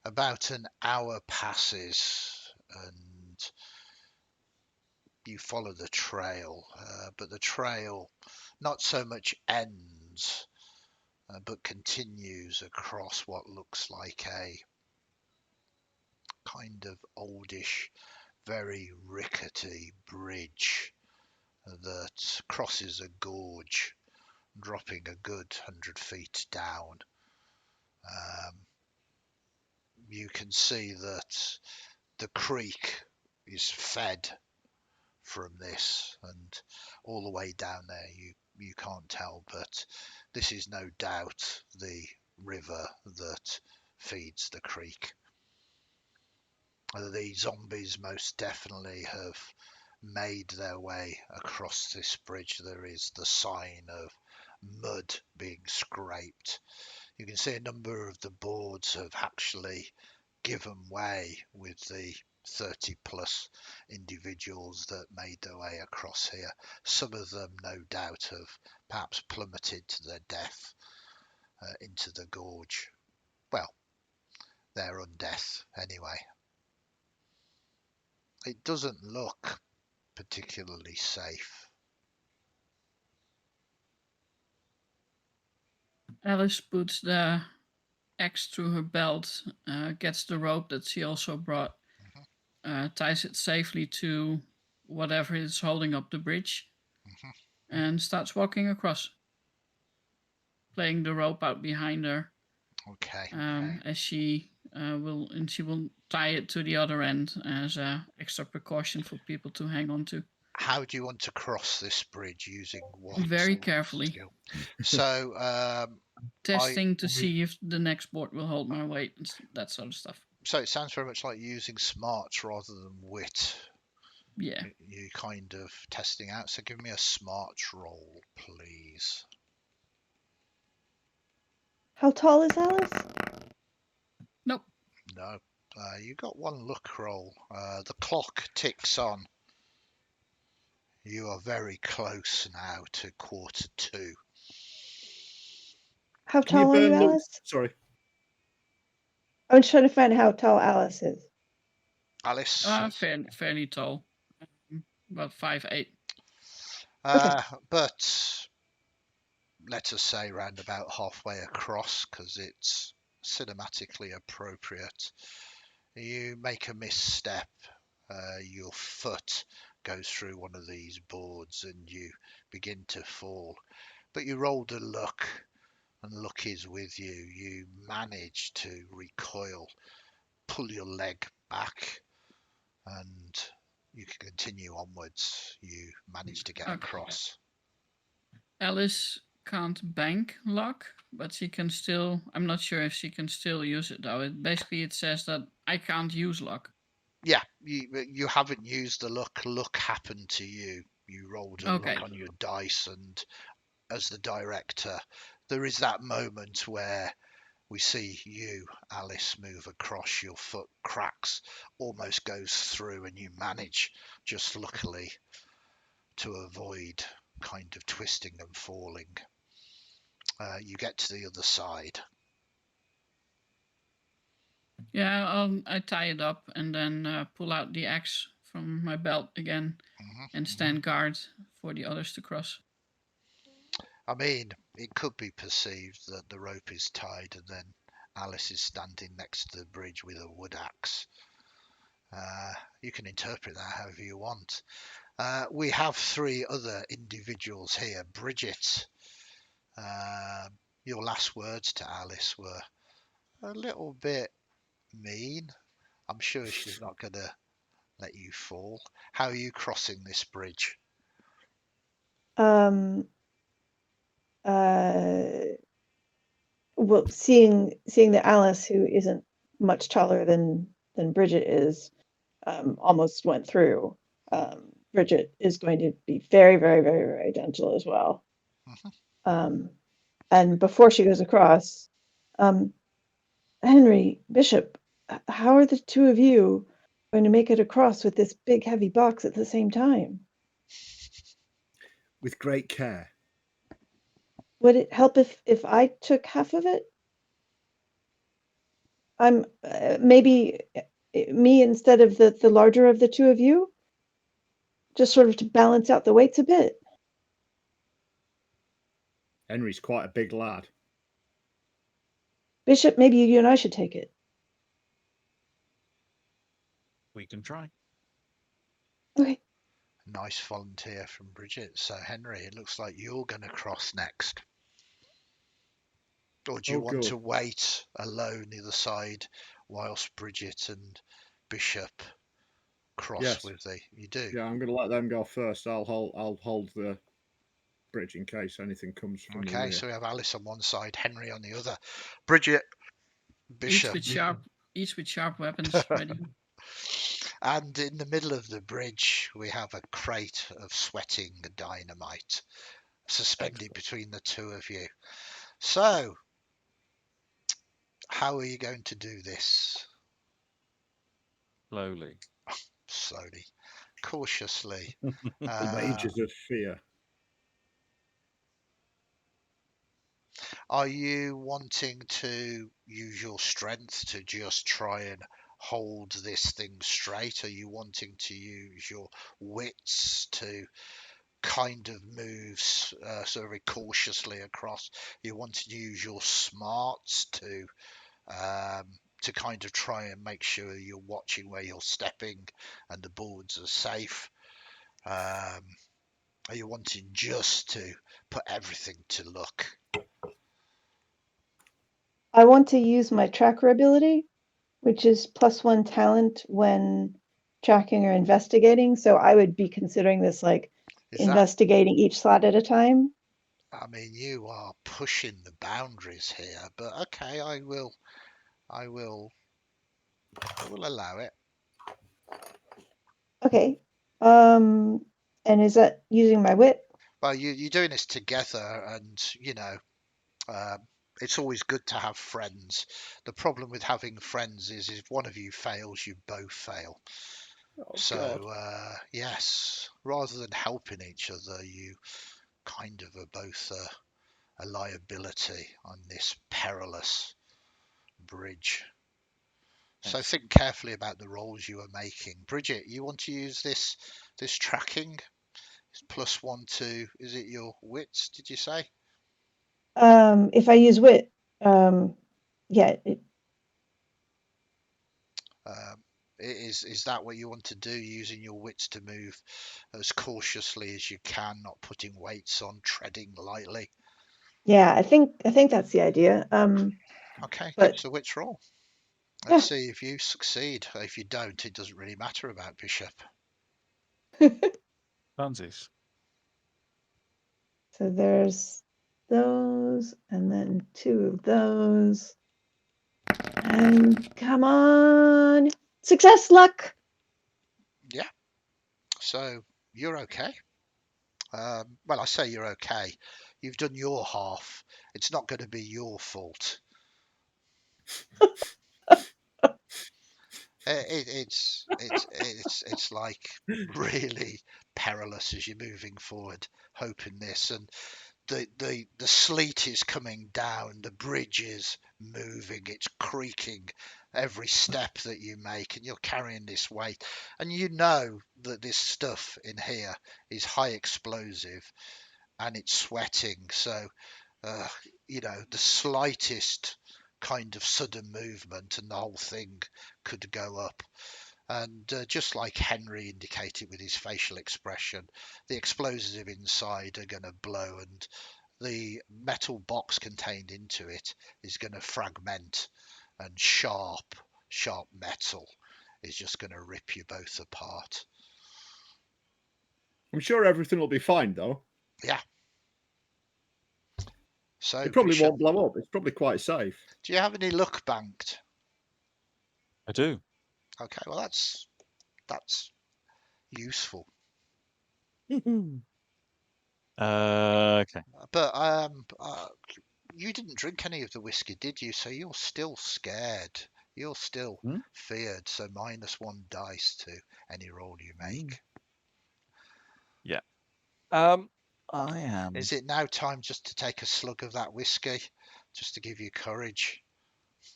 about an hour passes and you follow the trail, but the trail not so much ends but continues across what looks like a kind of oldish, very rickety bridge that crosses a gorge, dropping a good 100 feet down. You can see that the creek is fed from this, and all the way down there you can't tell, but this is no doubt the river that feeds the creek. The zombies most definitely have made their way across this bridge. There is the sign of mud being scraped. You can see a number of the boards have actually given way with the 30 plus individuals that made their way across here. Some of them no doubt have perhaps plummeted to their death into the gorge. Well, their undeath anyway. It doesn't look particularly safe. Alice puts the axe through her belt, gets the rope that she also brought, ties it safely to whatever is holding up the bridge, and starts walking across, playing the rope out behind her. Okay. As she will tie it to the other end as a extra precaution for people to hang on to. How do you want to cross this bridge, using what Very sort of carefully. skill? So testing to see if the next board will hold my weight and that sort of stuff. So it sounds very much like using smarts rather than wit. Yeah. You kind of testing out. So give me a smarts roll, please. How tall is Alice? Nope. No. You got one luck roll. The clock ticks on. You are very close now to 1:45. How Can you tall are you, burn look? Alice? Sorry. I'm just trying to find how tall Alice is. Alice? Fairly tall. About 5'8". But let us say round about halfway across, because it's cinematically appropriate. You make a misstep, your foot goes through one of these boards and you begin to fall. But you rolled a luck, and luck is with you. You manage to recoil, pull your leg back, and you can continue onwards. You manage to get across. Alice can't bank luck, but she can still. I'm not sure if she can still use it though. It says that I can't use luck. Yeah, you haven't used the luck. Luck happened to you. You rolled a luck on your dice, and as the director, there is that moment where we see you, Alice, move across. Your foot cracks, almost goes through, and you manage, just luckily, to avoid kind of twisting and falling. You get to the other side. Yeah, I tie it up and then pull out the axe from my belt again and stand guard for the others to cross. I mean, it could be perceived that the rope is tied and then Alice is standing next to the bridge with a wood axe. You can interpret that however you want. We have 3 other individuals here. Bridget, your last words to Alice were a little bit mean. I'm sure she's not going to let you fall. How are you crossing this bridge? Um, well, seeing that Alice, who isn't much taller than Bridget is, almost went through. Bridget is going to be very, very, very, very gentle as well. Mhm. And before she goes across, Henry, Bishop, how are the 2 of you going to make it across with this big, heavy box at the same time? With great care. Would it help if I took half of it? I'm maybe me instead of the larger of the 2 of you, just sort of to balance out the weights a bit. Henry's quite a big lad. Bishop, maybe you and I should take it. We can try. Okay. Nice volunteer from Bridget. So, Henry, it looks like you're going to cross next. Or do you Oh, want good. to wait alone either side whilst Bridget and Bishop cross Yes. with the? You do? Yeah, I'm going to let them go first. I'll hold the bridge in case anything comes from the Okay, rear. so we have Alice on one side, Henry on the other. Bridget, Bishop. Each with sharp weapons ready. And in the middle of the bridge, we have a crate of sweating dynamite suspended between the 2 of you. So, how are you going to do this? Slowly. Slowly, cautiously. The mages of fear. Are you wanting to use your strength to just try and hold this thing straight? Are you wanting to use your wits to kind of move sort of cautiously across? You want to use your smarts to kind of try and make sure you're watching where you're stepping and the boards are safe. Are you wanting just to put everything to look? I want to use my tracker ability, which is +1 talent when tracking or investigating. So I would be considering this like Is that? investigating each slot at a time. I mean, you are pushing the boundaries here, but okay, I will allow it. Okay. And is that using my wit? Well, you're doing this together, and it's always good to have friends. The problem with having friends is if one of you fails, you both fail. Oh, So God. yes, rather than helping each other, you kind of are both a liability on this perilous bridge. So Excellent. think carefully about the rolls you are making. Bridget, you want to use this tracking? It's +1 to, is it your wits, did you say? If I use wit, yeah, Is that what you want to do, using your wits to move as cautiously as you can, not putting weights on, treading lightly? yeah, I think that's the idea. Okay, give But us a wits roll. Let's yeah. see if you succeed. If you don't, it doesn't really matter about Bishop. Funsies. So there's those, and then 2 of those. And come on, success, luck. Yeah, so you're okay. Well, I say you're okay. You've done your half. It's not going to be your fault. It's like really perilous as you're moving forward, hoping this, and the sleet is coming down, the bridge is moving, it's creaking every step that you make, and you're carrying this weight, and you know that this stuff in here is high explosive and it's sweating, so uh, the slightest kind of sudden movement and the whole thing could go up. And just like Henry indicated with his facial expression, the explosive inside are going to blow, and the metal box contained into it is going to fragment, and sharp metal is just going to rip you both apart. I'm sure everything will be fine, though. Yeah. So it probably Bishop, won't blow up. It's probably quite safe. Do you have any luck banked? I do. Okay, well that's useful. Okay. But you didn't drink any of the whiskey, did you? So you're still scared. You're still feared. So -1 dice to any roll you make. Yeah. I am. Is it now time just to take a slug of that whiskey, just to give you courage?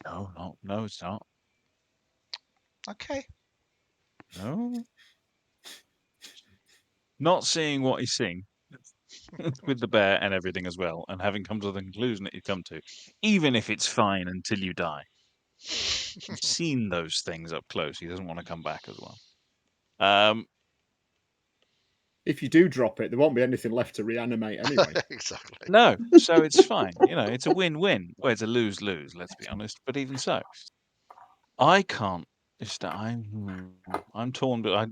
No, it's not. Okay. No. Not seeing what he's seeing with the bear and everything as well, and having come to the conclusion that you come to, even if it's fine until you die. You've seen those things up close. He doesn't want to come back as well. If you do drop it, there won't be anything left to reanimate anyway. Exactly. No, so it's fine. It's a win-win. Well, it's a lose-lose, let's be honest. But even so, I can't. I'm torn, but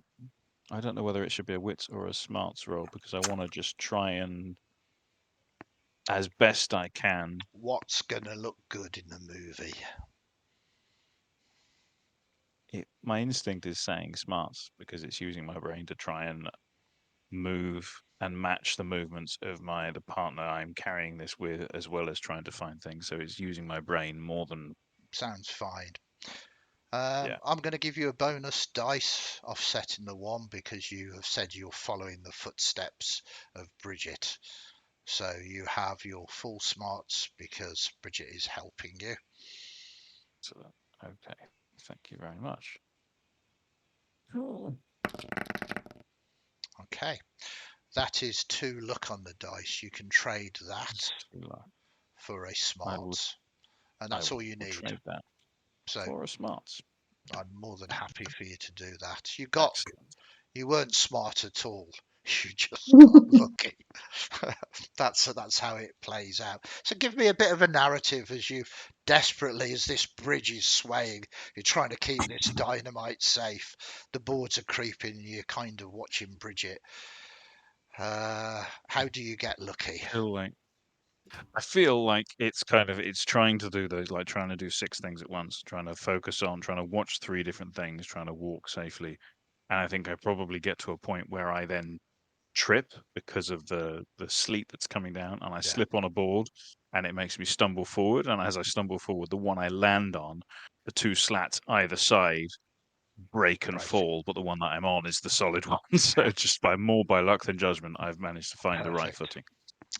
I don't know whether it should be a wits or a smarts roll, because I want to just try and, as best I can. What's gonna look good in the movie? My instinct is saying smarts, because it's using my brain to try and move and match the movements of the partner I'm carrying this with, as well as trying to find things. So it's using my brain more than. Sounds fine. Yeah. I'm going to give you a bonus dice offsetting the 1 because you have said you're following the footsteps of Bridget. So you have your full smarts because Bridget is helping you. So, okay. Thank you very much. Okay. That is 2 luck on the dice. You can trade that for a smarts. And that's all you need. Trade that so for a smarts. I'm more than happy for you to do that. You weren't smart at all. You just got lucky. That's how it plays out. So give me a bit of a narrative as you desperately, as this bridge is swaying, you're trying to keep this dynamite safe. The boards are creeping. You're kind of watching Bridget. How do you get lucky? I feel like it's trying to do those, like trying to do 6 things at once, trying to focus on, trying to watch 3 different things, trying to walk safely. And I think I probably get to a point where I then trip because of the sleet that's coming down, and I slip on a board, and it makes me stumble forward. And as I stumble forward, the one I land on, the 2 slats either side break and fall, but the one that I'm on is the solid one. So just by luck than judgment, I've managed to find the right footing.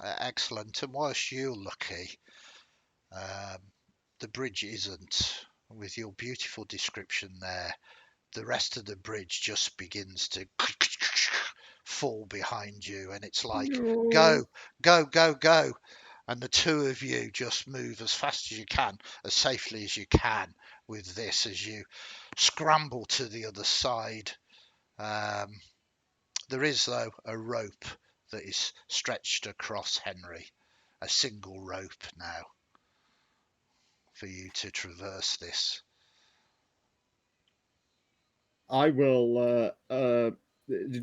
Excellent. And whilst you're lucky, the bridge isn't. With your beautiful description there, the rest of the bridge just begins to fall behind you, and it's like go, and the 2 of you just move as fast as you can, as safely as you can with this as you scramble to the other side. There is, though, a rope that is stretched across Henry, a single rope now for you to traverse this. I will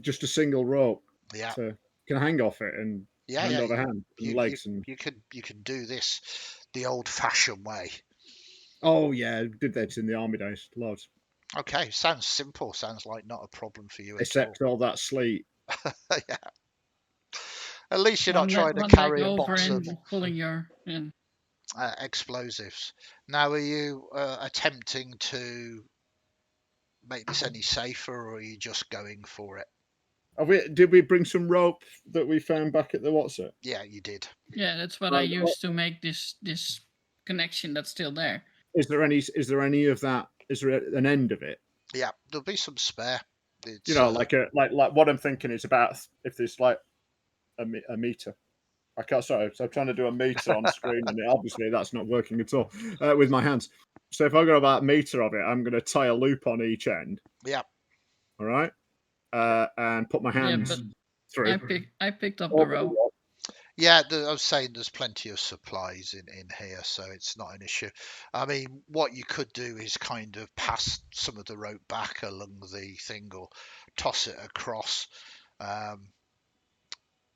just a single rope. Yeah. Can I hang off it and hand over hand and legs? You can do this the old-fashioned way. Oh yeah, did that in the army days, loads. Okay, sounds simple. Sounds like not a problem for you except all that sleet. Yeah. At least you're not trying to one carry leg a box over of and pulling your in. Explosives. Now, are you attempting to make this any safer, or are you just going for it? Did we bring some rope that we found back at the what's it? Yeah, you did. Yeah, that's what I used to make this connection that's still there. Is there any of that? Is there an end of it? Yeah, there'll be some spare. It's, like what I'm thinking is about if there's like a meter. I can't. Sorry, so I'm trying to do a meter on screen, and obviously that's not working at all with my hands. So if I got about a meter of it, I'm going to tie a loop on each end. Yeah. All right. And put my hands but through. I picked up the rope. Yeah, I was saying there's plenty of supplies in here, so it's not an issue. I mean, what you could do is kind of pass some of the rope back along the thing or toss it across. I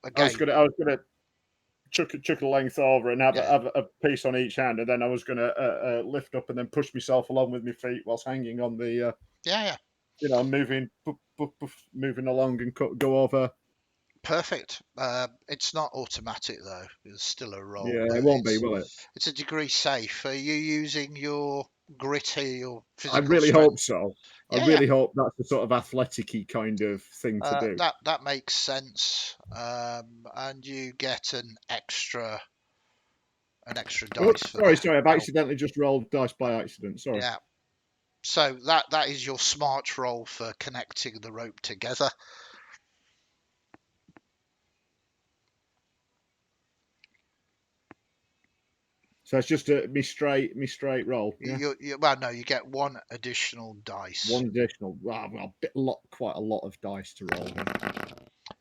Again, was gonna chuck a length over and have a piece on each hand, and then I was gonna lift up and then push myself along with my feet whilst hanging on the yeah. you know, moving along and go over. Perfect. It's not automatic though. There's still a roll. Yeah, but it won't be, will it? It's a degree safe. Are you using your grit here, your physical I really strength? hope so. Yeah, I really hope that's the sort of athletic-y kind of thing to do. That makes sense. And you get an extra dice for that. Sorry, I've accidentally just rolled dice by accident. Sorry. Yeah. So that is your smart roll for connecting the rope together. So it's just me straight roll. Yeah? Well, no, you get one additional dice. One additional. Quite a lot of dice to roll.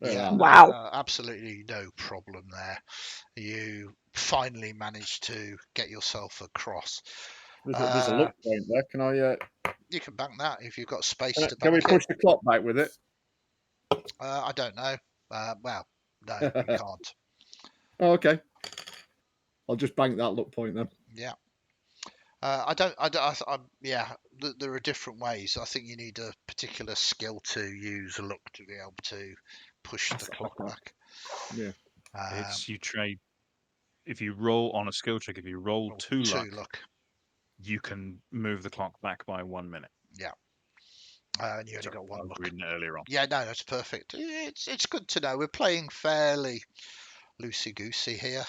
Yeah. Wow. Absolutely no problem there. You finally managed to get yourself across. There's a look point there. Can I? You can bank that if you've got space to Can we bank push the clock back with it? I don't know. Well, no, you can't. Oh, okay. I'll just bank that look point then. Yeah. Yeah, there are different ways. I think you need a particular skill to use a look to be able to push the clock back. Yeah. It's you trade. If you roll on a skill check, if you roll two luck, you can move the clock back by 1 minute. Yeah. And you only got one luck. Reading it earlier on. Yeah, no, that's perfect. It's good to know. We're playing fairly loosey goosey here,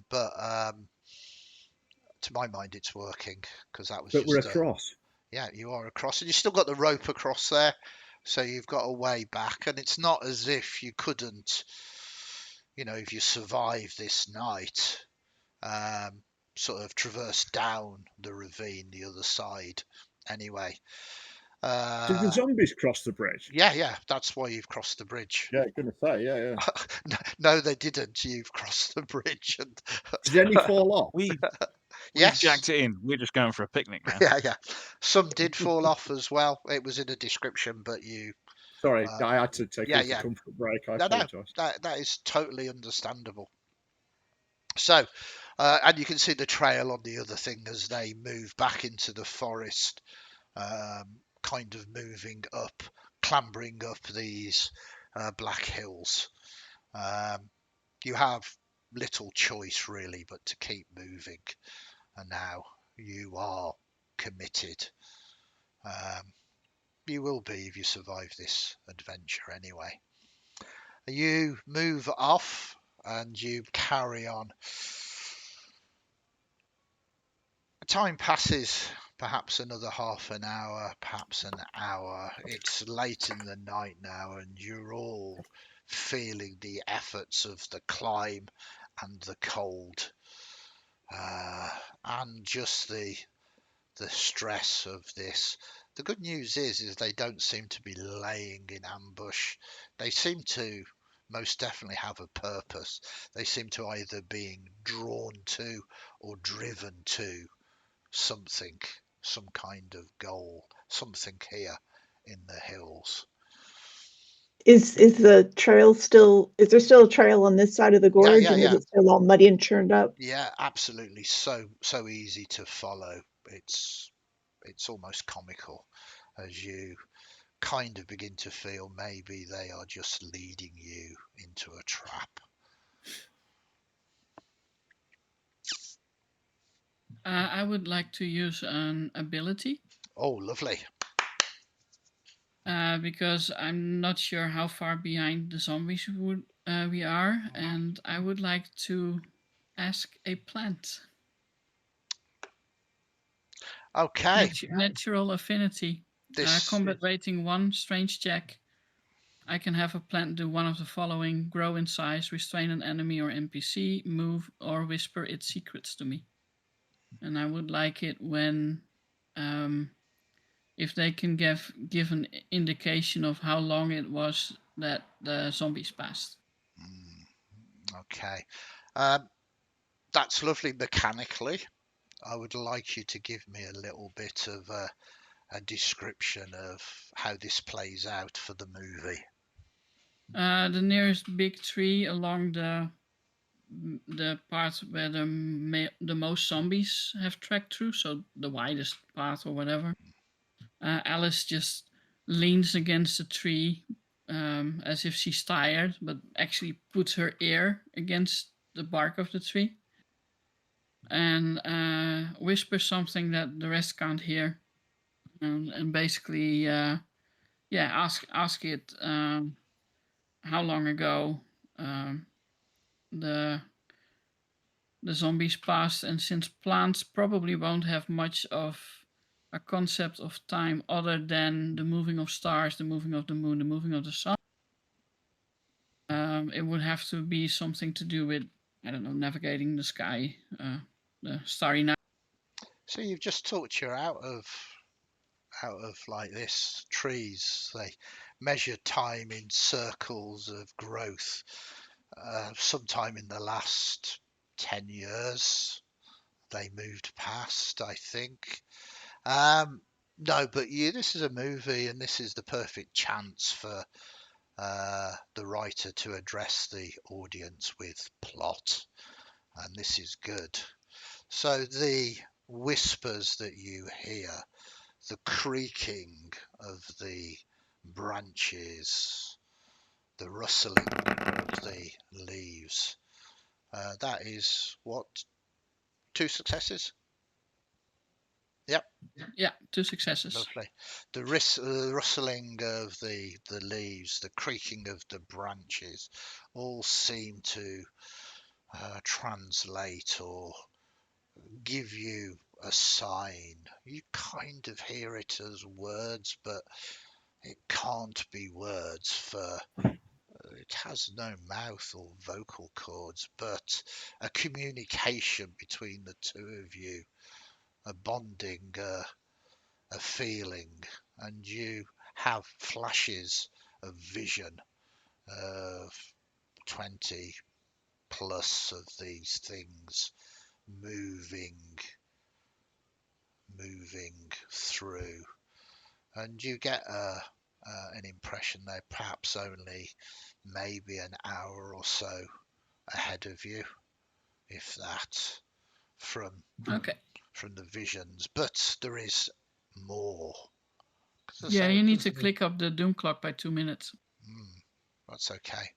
but to my mind, it's working because that was. But we're across. Yeah, you are across, and you still got the rope across there, so you've got a way back, and it's not as if you couldn't, if you survive this night, sort of traverse down the ravine the other side. Anyway. Did the zombies cross the bridge? Yeah, that's why you've crossed the bridge. Yeah, gonna say, yeah. No, they didn't. You've crossed the bridge. And did any fall off? We've yes, jacked it in. We're just going for a picnic now. Yeah. Some did fall off as well. It was in a description, but you. Sorry, I had to take a comfort break. I apologise. That is totally understandable. So, and you can see the trail on the other thing as they move back into the forest, kind of moving up, clambering up these black hills. You have little choice really but to keep moving, and now you are committed. You will be if you survive this adventure anyway. You move off and you carry on. Time passes, perhaps another half an hour, perhaps an hour. It's late in the night now, and you're all feeling the efforts of the climb and the cold, and just the stress of this. The good news is they don't seem to be laying in ambush. They seem to most definitely have a purpose. They seem to either being drawn to or driven to something, some kind of goal, something here in the hills. Is the trail still? Is there still a trail on this side of the gorge? Yeah. Is it still all muddy and churned up? Yeah, absolutely. So easy to follow. It's almost comical as you kind of begin to feel maybe they are just leading you into a trap. I would like to use an ability. Oh, lovely. Because I'm not sure how far behind the zombies we are, and I would like to ask a plant. Okay. Natural affinity. Combat rating 1, strange check. I can have a plant do one of the following: grow in size, restrain an enemy or NPC, move, or whisper its secrets to me. and I would like it when, if they can give an indication of how long it was that the zombies passed. Okay. That's lovely mechanically. I would like you to give me a little bit of a description of how this plays out for the movie. The nearest big tree along the part where the most zombies have trekked through, so the widest path or whatever. Alice just leans against the tree as if she's tired, but actually puts her ear against the bark of the tree and whispers something that the rest can't hear, and basically, ask it how long ago the zombies passed, and since plants probably won't have much of a concept of time other than the moving of stars, the moving of the moon, the moving of the sun, it would have to be something to do with, I don't know, navigating the sky, the starry night. So you've just talked you out of like this. Trees, they measure time in circles of growth. Sometime in the last 10 years, they moved past, I think. No, but this is a movie, and this is the perfect chance for the writer to address the audience with plot, and this is good. So the whispers that you hear, the creaking of the branches, the rustling of the leaves, that is what, 2 successes? Yep. Yeah, 2 successes. Lovely. The rustling of the leaves, the creaking of the branches, all seem to translate or give you a sign. You kind of hear it as words, but it can't be words, for it has no mouth or vocal cords, but a communication between the two of you, a bonding, a feeling, and you have flashes of vision of 20 plus of these things moving through, and you get an impression they're perhaps only maybe an hour or so ahead of you, if that, from the visions. But there is more. Yeah, you need to click up the doom clock by 2 minutes. That's okay.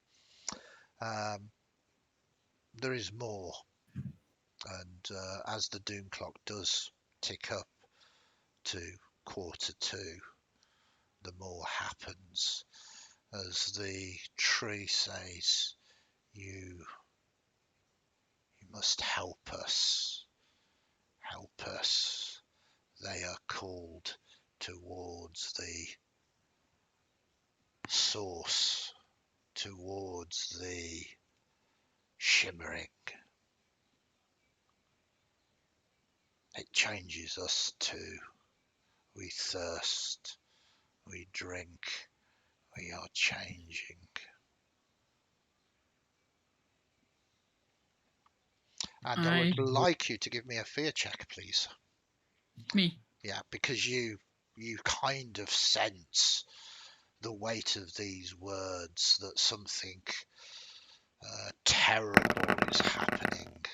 There is more, and as the doom clock does tick up to 1:45, the more happens, as the tree says, you must help us. They are called towards the source, towards the shimmering. It changes us too. We thirst, we drink, we are changing. And I would like you to give me a fear check, please. Me? Yeah, because you kind of sense the weight of these words, that something terrible is happening.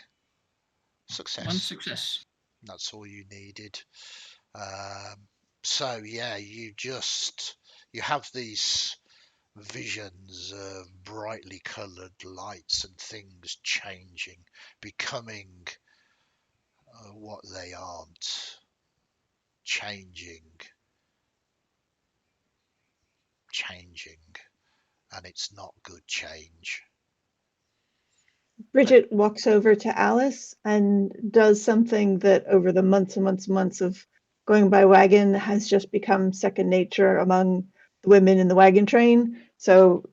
Success. 1 success. That's all you needed. So yeah, you have these visions of brightly coloured lights and things changing, becoming what they aren't, changing, and it's not good change. Bridget walks over to Alice and does something that over the months and months and months of going by wagon has just become second nature among the women in the wagon train. So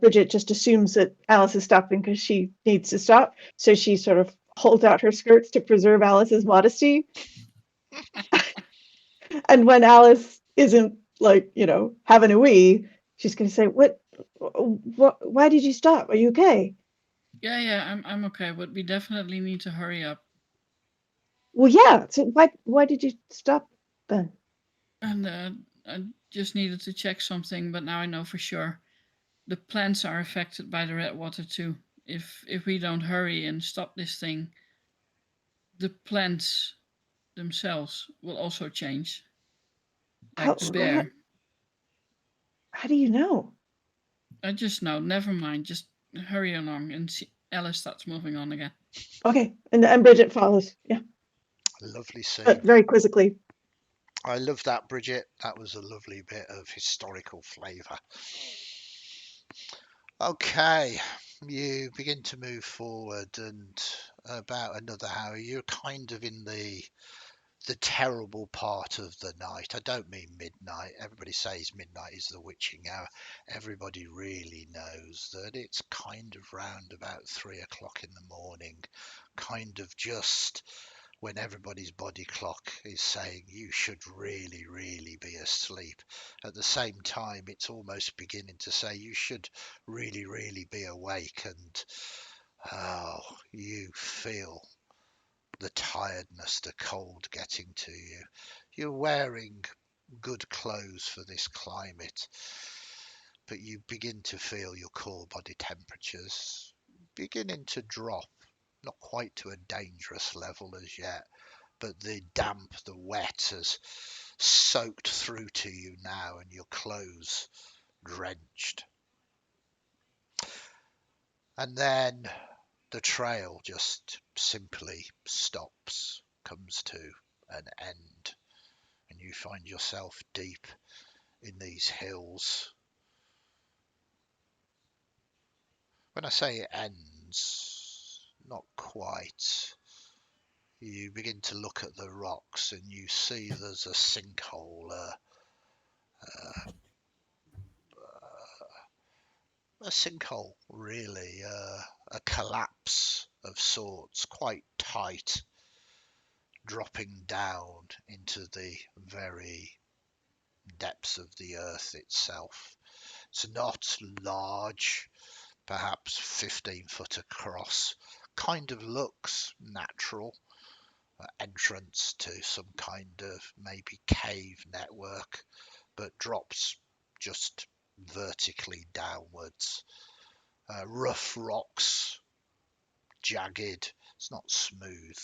Bridget just assumes that Alice is stopping because she needs to stop. So she sort of holds out her skirts to preserve Alice's modesty. And when Alice isn't like, having a wee, she's going to say, what, why did you stop? Are you okay? Yeah, I'm okay, but we definitely need to hurry up. Well, yeah. So why did you stop then? And I just needed to check something, but now I know for sure. The plants are affected by the red water too. If we don't hurry and stop this thing, the plants themselves will also change. Like the bear. How do you know? I just know. Never mind. Just hurry along and see. Alice starts moving on again. Okay, and Bridget follows. Yeah. Lovely scene. But very quizzically. I love that, Bridget. That was a lovely bit of historical flavour. Okay, you begin to move forward, and about another hour, you're kind of in the terrible part of the night. I don't mean midnight. Everybody says midnight is the witching hour. Everybody really knows that it's kind of round about 3 o'clock in the morning, kind of just when everybody's body clock is saying you should really, really be asleep. At the same time, it's almost beginning to say you should really, really be awake, and you feel the tiredness, the cold getting to you. You're wearing good clothes for this climate, but you begin to feel your core body temperatures beginning to drop, not quite to a dangerous level as yet, but the damp, the wet has soaked through to you now, and your clothes drenched. And then the trail just simply stops, comes to an end, and you find yourself deep in these hills. When I say it ends, not quite. You begin to look at the rocks and you see there's a sinkhole, a sinkhole really, a collapse of sorts, quite tight, dropping down into the very depths of the earth itself. It's not large, perhaps 15 foot across, kind of looks natural, entrance to some kind of maybe cave network, but drops just vertically downwards. Rough rocks, jagged, it's not smooth.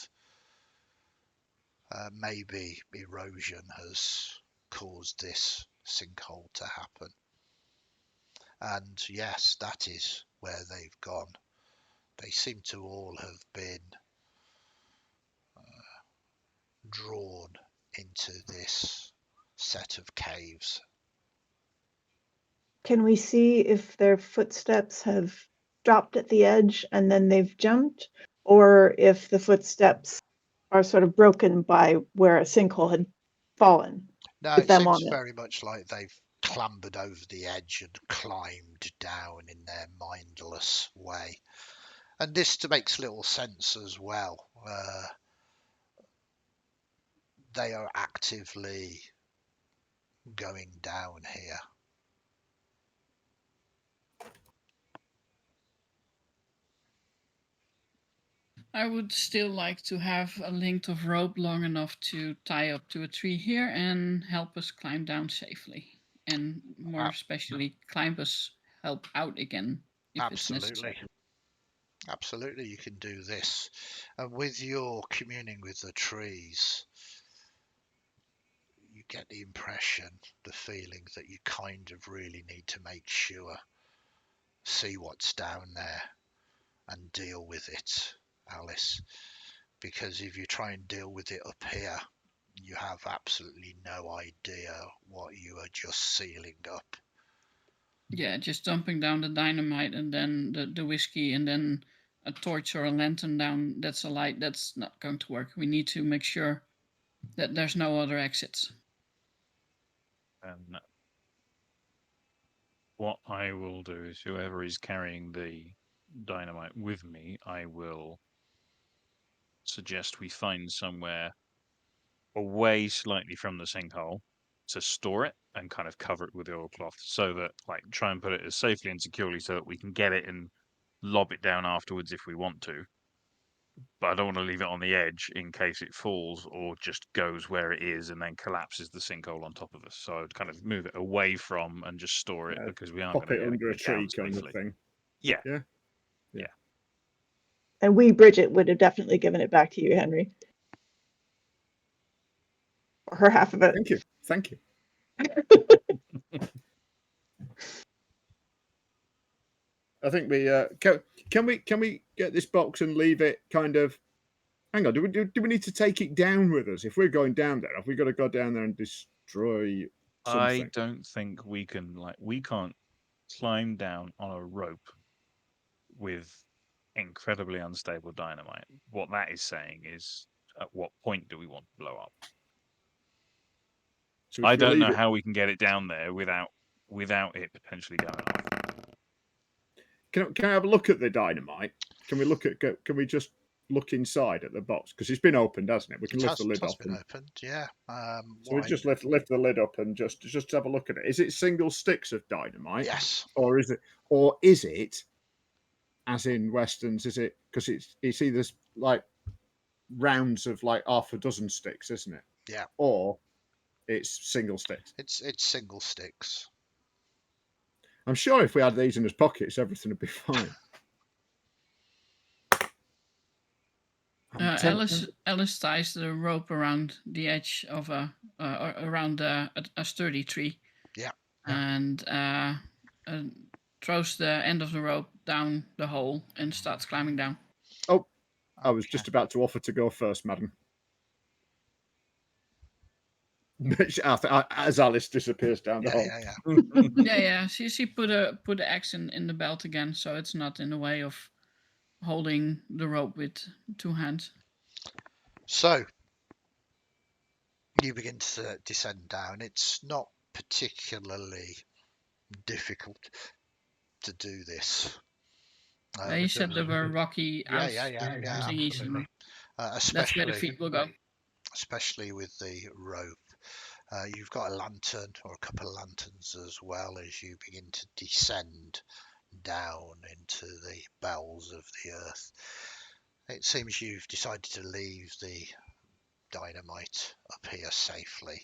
Maybe erosion has caused this sinkhole to happen. And yes, that is where they've gone. They seem to all have been drawn into this set of caves. Can we see if their footsteps have dropped at the edge and then they've jumped, or if the footsteps are sort of broken by where a sinkhole had fallen? No, With it them seems on it. very much like they've clambered over the edge and climbed down in their mindless way. And this makes little sense as well. They are actively going down here. I would still like to have a length of rope long enough to tie up to a tree here and help us climb down safely. And more especially, help out again if it's necessary. Absolutely, you can do this. And with your communing with the trees, you get the impression, the feeling that you kind of really need to make sure, see what's down there and deal with it, Alice. Because if you try and deal with it up here, you have absolutely no idea what you are just sealing up. Yeah, just dumping down the dynamite and then the whiskey and then a torch or a lantern down. That's a light. That's not going to work. We need to make sure that there's no other exits. And what I will do is whoever is carrying the dynamite with me, I will suggest we find somewhere away slightly from the sinkhole to store it and kind of cover it with the oilcloth, so that try and put it as safely and securely so that we can get it and lob it down afterwards if we want to. But I don't want to leave it on the edge in case it falls or just goes where it is and then collapses the sinkhole on top of us. So I'd kind of move it away from and just store it because we aren't Pop going to it under a get it down tree kind safely. of thing. Yeah. And Bridget, would have definitely given it back to you, Henry. Or her half of it. Thank you. I think we can we get this box and leave it kind of. Hang on, do we need to take it down with us? If we're going down there, have we got to go down there and destroy something? I don't think we can we can't climb down on a rope with incredibly unstable dynamite. What that is saying is, at what point do we want to blow up? So I don't know how we can get it down there without it potentially going off. Can I have a look at the dynamite? Can we just look inside at the box? Because it's been opened, hasn't it? We can lift the lid off. It's been opened, yeah. So we just lift the lid up and just have a look at it. Is it single sticks of dynamite? Yes. Or is it, as in Westerns, is it, because it's either rounds of half a dozen sticks, isn't it? Yeah. Or it's single sticks. It's single sticks. I'm sure if we had these in his pockets, everything would be fine. Alice ties the rope around the edge of around a sturdy tree. Yeah. And throws the end of the rope down the hole and starts climbing down. Oh, I was just about to offer to go first, madam. As Alice disappears down the hole. Yeah. She put the axe in the belt again, so it's not in the way of holding the rope with two hands. So you begin to descend down. It's not particularly difficult to do this. You said there were rocky thingies. That's where the feet will go. Especially with the rope. You've got a lantern or a couple of lanterns as well as you begin to descend down into the bowels of the earth. It seems you've decided to leave the dynamite up here safely.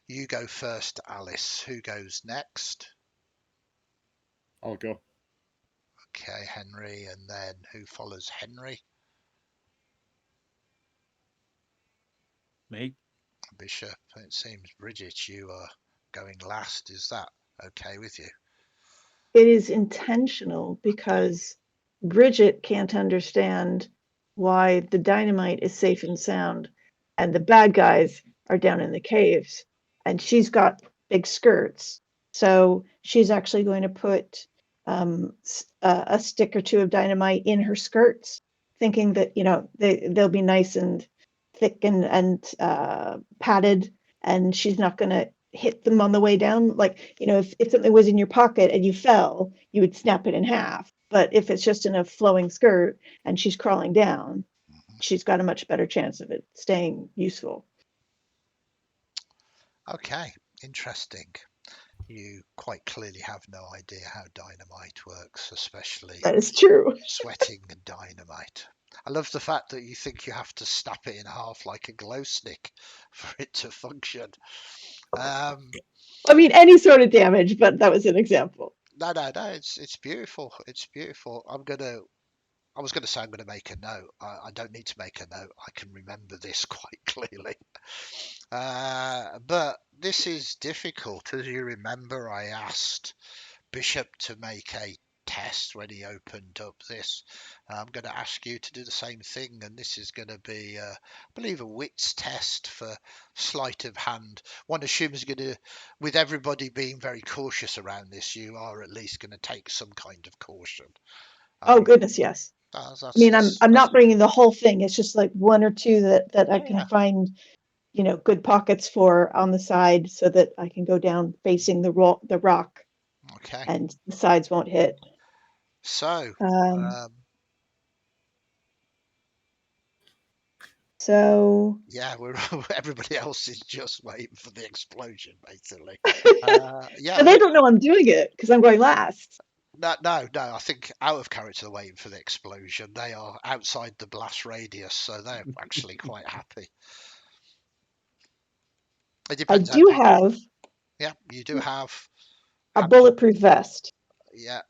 You go first, Alice. Who goes next? I'll go. Okay, Henry, and then who follows Henry? Me. Bishop. It seems, Bridget, you are going last. Is that okay with you? It is intentional because Bridget can't understand why the dynamite is safe and sound and the bad guys are down in the caves, and she's got big skirts. So she's actually going to put a stick or two of dynamite in her skirts, thinking that, they'll be nice and thick and padded, and she's not going to hit them on the way down. If something was in your pocket and you fell, you would snap it in half. But if it's just in a flowing skirt and she's crawling down, she's got a much better chance of it staying useful. Okay, interesting. You quite clearly have no idea how dynamite works, especially that is true. Sweating dynamite. I love the fact that you think you have to snap it in half like a glow stick for it to function. Any sort of damage, but that was an example. No, it's beautiful. It's beautiful. I was going to say I'm going to make a note. I don't need to make a note. I can remember this quite clearly. But this is difficult. As you remember, I asked Bishop to make a test when he opened up this. I'm going to ask you to do the same thing, and this is going to be, I believe, a wits test for sleight of hand. One assumes with everybody being very cautious around this, you are at least going to take some kind of caution. Oh goodness, yes. I'm not bringing the whole thing. It's just like one or two that I can find, good pockets for on the side, so that I can go down facing the rock. Okay. And the sides won't hit. So, So Yeah, we're everybody else is just waiting for the explosion, basically. Yeah, but they don't know I'm doing it because I'm going last. no. I think out of character, they're waiting for the explosion. They are outside the blast radius, so they're actually quite happy. It I depends. do have Yeah, you do have a hands up. bulletproof vest, Yeah,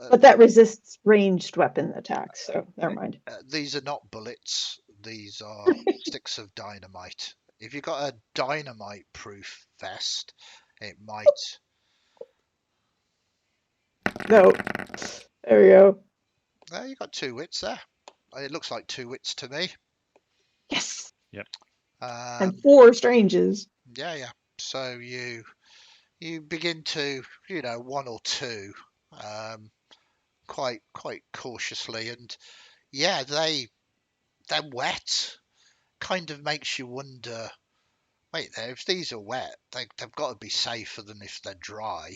but that resists ranged weapon attacks. So never mind. these are not bullets. These are sticks of dynamite. If you've got a dynamite-proof vest, it might. No, there we go. You got 2 wits there. It looks like 2 wits to me. Yes, Um, and 4 stranges. yeah. So you begin to, 1 or 2, quite cautiously, and yeah, they're wet. Kind of makes you wonder. Wait there, if these are wet, they've got to be safer than if they're dry.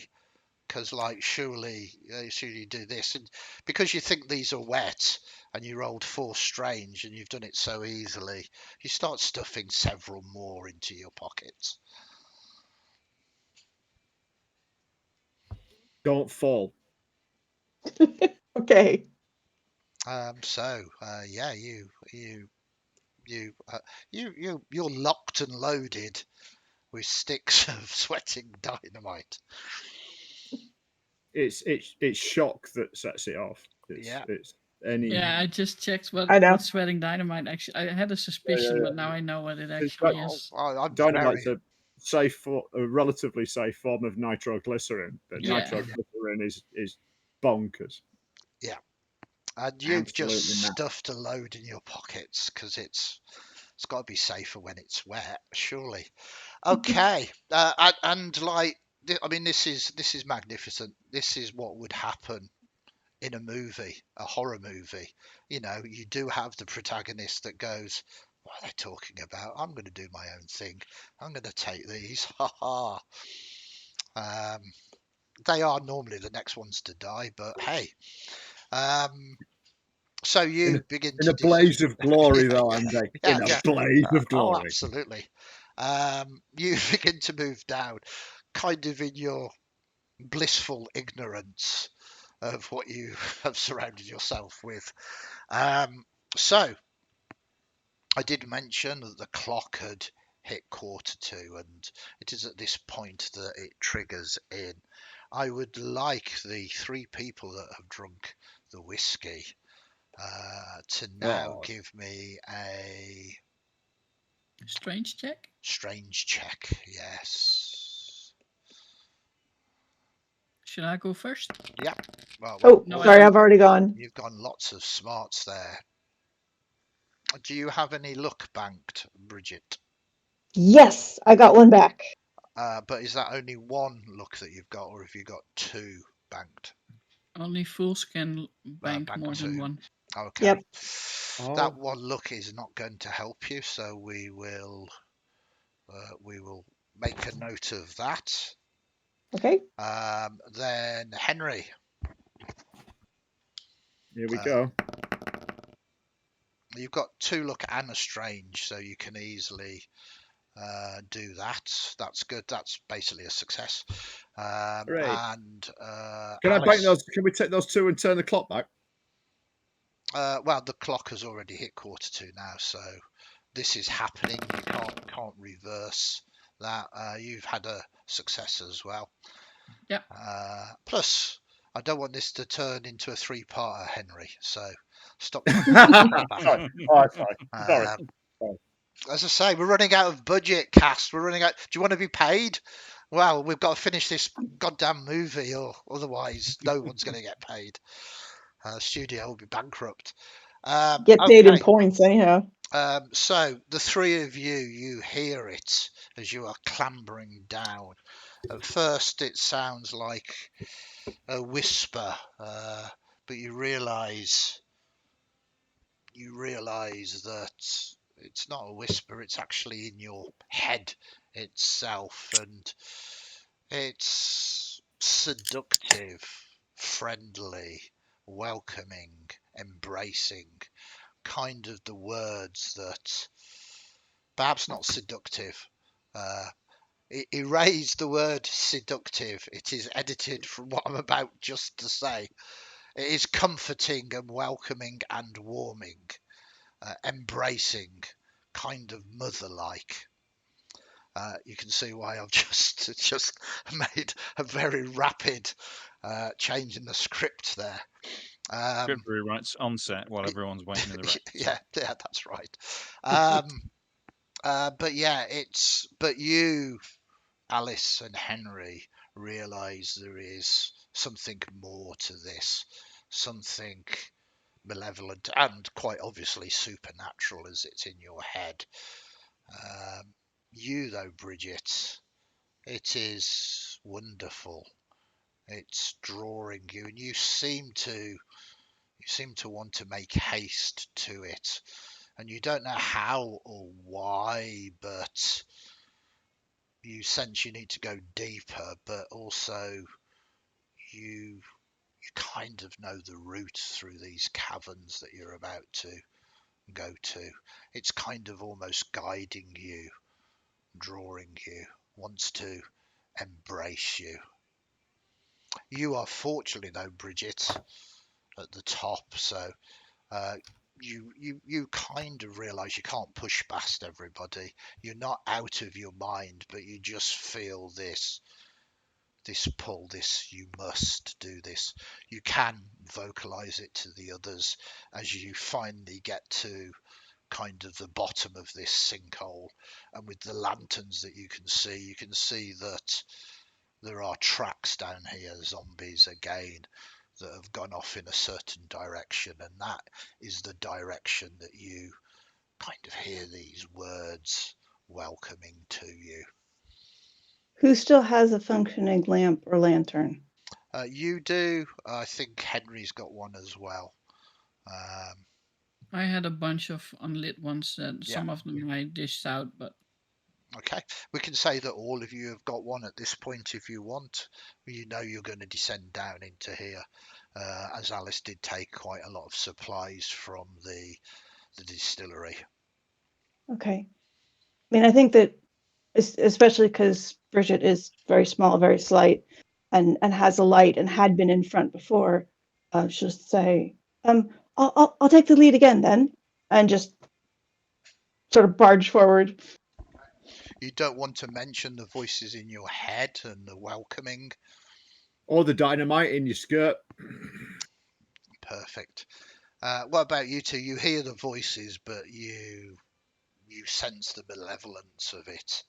Because surely you do this, and because you think these are wet, and you rolled 4 strange, and you've done it so easily, you start stuffing several more into your pockets. Don't fall. Okay. So yeah, you're locked and loaded with sticks of sweating dynamite. It's shock that sets it off. Yeah. It's any. Yeah, I just checked I know. what sweating dynamite actually. I had a suspicion, but now I know what it actually is. I'm Dynamite's very. a relatively safe form of nitroglycerin, but Yeah. nitroglycerin is bonkers. Yeah, and you've just Absolutely not. stuffed a load in your pockets because it's got to be safer when it's wet, surely. Okay, and like, I mean, this is magnificent. This is what would happen in a movie, a horror movie. You do have the protagonist that goes, "What are they talking about? I'm going to do my own thing. I'm going to take these." Ha ha. They are normally the next ones to die, but hey. So you begin In to a blaze of glory, though, Andy. yeah, In a yeah. blaze of Oh, glory. absolutely. You begin to move down, kind of in your blissful ignorance of what you have surrounded yourself with. So I did mention that the clock had hit 1:45, and it is at this point that it triggers in. I would like the 3 people that have drunk the whiskey to now give me a Strange check. strange check. Yes. Should I go first? Yeah. Well, Oh, No, I sorry, don't. I've already gone. you've gone lots of smarts there. Do you have any luck banked, Bridget? Yes, I got one back. But is that only 1 luck that you've got, or have you got 2 banked? Only fools can bank bank more than 2. one. Okay. Yep. That 1 luck is not going to help you, so we will make a note of that. Okay. Then Henry. Here we go. You've got 2 luck and a strange, so you can easily do that. That's good. That's basically a success. Great. And Can Alice, I bank those? Can we take those 2 and turn the clock back? well, the clock has already hit 1:45 now, so this is happening. You can't reverse that. You've had a success as well. Yep. Plus, I don't want this to turn into a 3-parter, Henry. So stop. Sorry. Sorry. As I say, we're running out of budget, cast. We're running out. Do you want to be paid? Well, we've got to finish this goddamn movie, or otherwise, no one's going to get paid. The studio will be bankrupt. Get paid in Okay. points anyhow. So the 3 of you hear it as you are clambering down. At first, it sounds like a whisper, but you realise that it's not a whisper. It's actually in your head itself, and it's seductive, friendly, welcoming, embracing, kind of the words that perhaps not seductive. Erase the word seductive. It is edited from what I'm about just to say. It is comforting and welcoming and warming, embracing, kind of mother-like. You can see why I've just made a very rapid change in the script there. Script rewrites on set while everyone's waiting in the rec. Yeah, that's right. But yeah, but you, Alice and Henry, realise there is something more to this, something malevolent and quite obviously supernatural as it's in your head. You though, Bridget, it is wonderful. It's drawing you, and you seem to want to make haste to it, and you don't know how or why, but you sense you need to go deeper, but also you kind of know the route through these caverns that you're about to go to. It's kind of almost guiding you, drawing you, wants to embrace you. You are fortunately though, Bridget, at the top, so you kind of realise you can't push past everybody. You're not out of your mind, but you just feel this pull, this you must do this. You can vocalize it to the others as you finally get to kind of the bottom of this sinkhole, and with the lanterns that you can see that there are tracks down here, zombies again, that have gone off in a certain direction, and that is the direction that you kind of hear these words welcoming to you. Who still has a functioning lamp or lantern? You do. I think Henry's got one as well. I had a bunch of unlit ones that Yeah. some of them I dished out, but Okay, we can say that all of you have got one at this point if you want. You know you're going to descend down into here, as Alice did take quite a lot of supplies from the distillery. Okay. I mean, I think that, especially because Bridget is very small, very slight, and has a light and had been in front before, she'll say, I'll take the lead again then, and just sort of barge forward. You don't want to mention the voices in your head and the welcoming. Or the dynamite in your skirt. Perfect. What about you two? You hear the voices, but you sense the malevolence of it.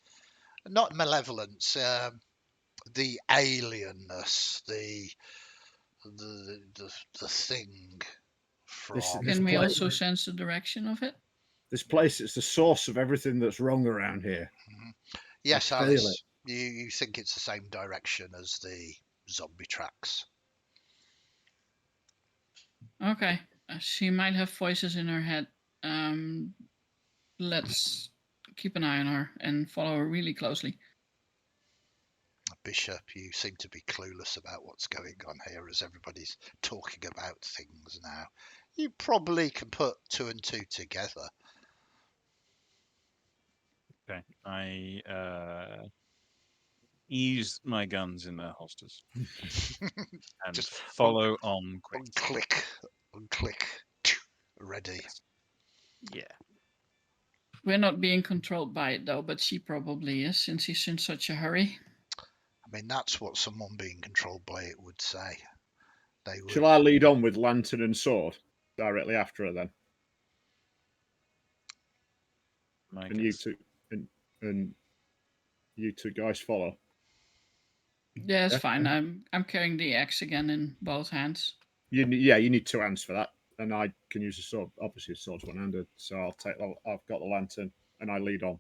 Not malevolence, the alienness, the thing from. can we also sense the direction of it? This place is the source of everything that's wrong around here. Yes, I feel Alice, you think it's the same direction as the zombie tracks. Okay, she might have voices in her head. Let's keep an eye on her and follow her really closely. Bishop, you seem to be clueless about what's going on here as everybody's talking about things now. You probably can put two and two together. Okay, I ease my guns in their holsters and Just follow on quick. Unclick, ready. Yeah. We're not being controlled by it though, but she probably is, since she's in such a hurry. I mean, that's what someone being controlled by it would say. They would. Shall I lead on with lantern and sword directly after her then? And you two, and you two guys follow. Yeah, it's fine. I'm carrying the axe again in both hands. You need two hands for that, and I can use a sword. Obviously, a sword's one-handed, so I've got the lantern, and I lead on.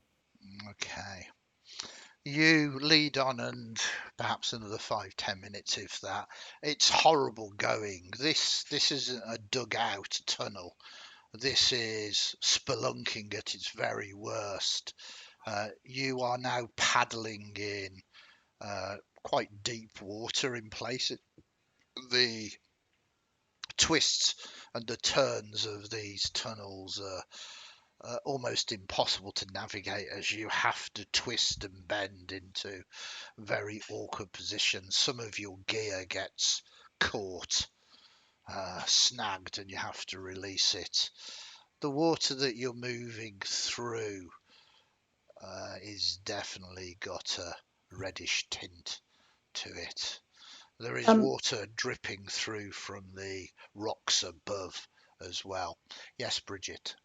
Okay. You lead on, and perhaps another 5-10 minutes, if that. It's horrible going. This isn't a dug-out tunnel. This is spelunking at its very worst. You are now paddling in quite deep water in places. The twists and the turns of these tunnels are almost impossible to navigate, as you have to twist and bend into very awkward positions. Some of your gear gets caught, snagged, and you have to release it. The water that you're moving through is definitely got a reddish tint to it. There is water dripping through from the rocks above as well. Yes, Bridget.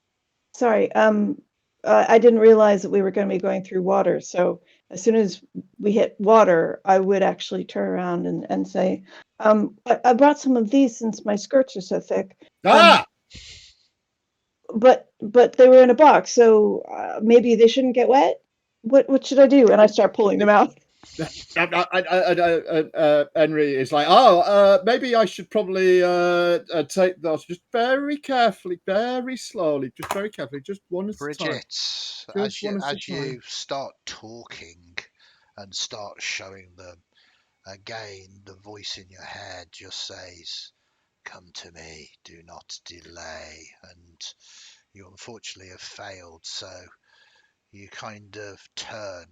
Sorry, I didn't realize that we were going to be going through water. So as soon as we hit water, I would actually turn around and say, I brought some of these since my skirts are so thick. But they were in a box, so maybe they shouldn't get wet. What should I do? And I start pulling them out. Henry is like, maybe I should probably take those just very carefully, very slowly, just very carefully, just one at a time. Bridget, as you start talking and start showing them, again, the voice in your head just says, "Come to me, do not delay." And you unfortunately have failed, so you kind of turn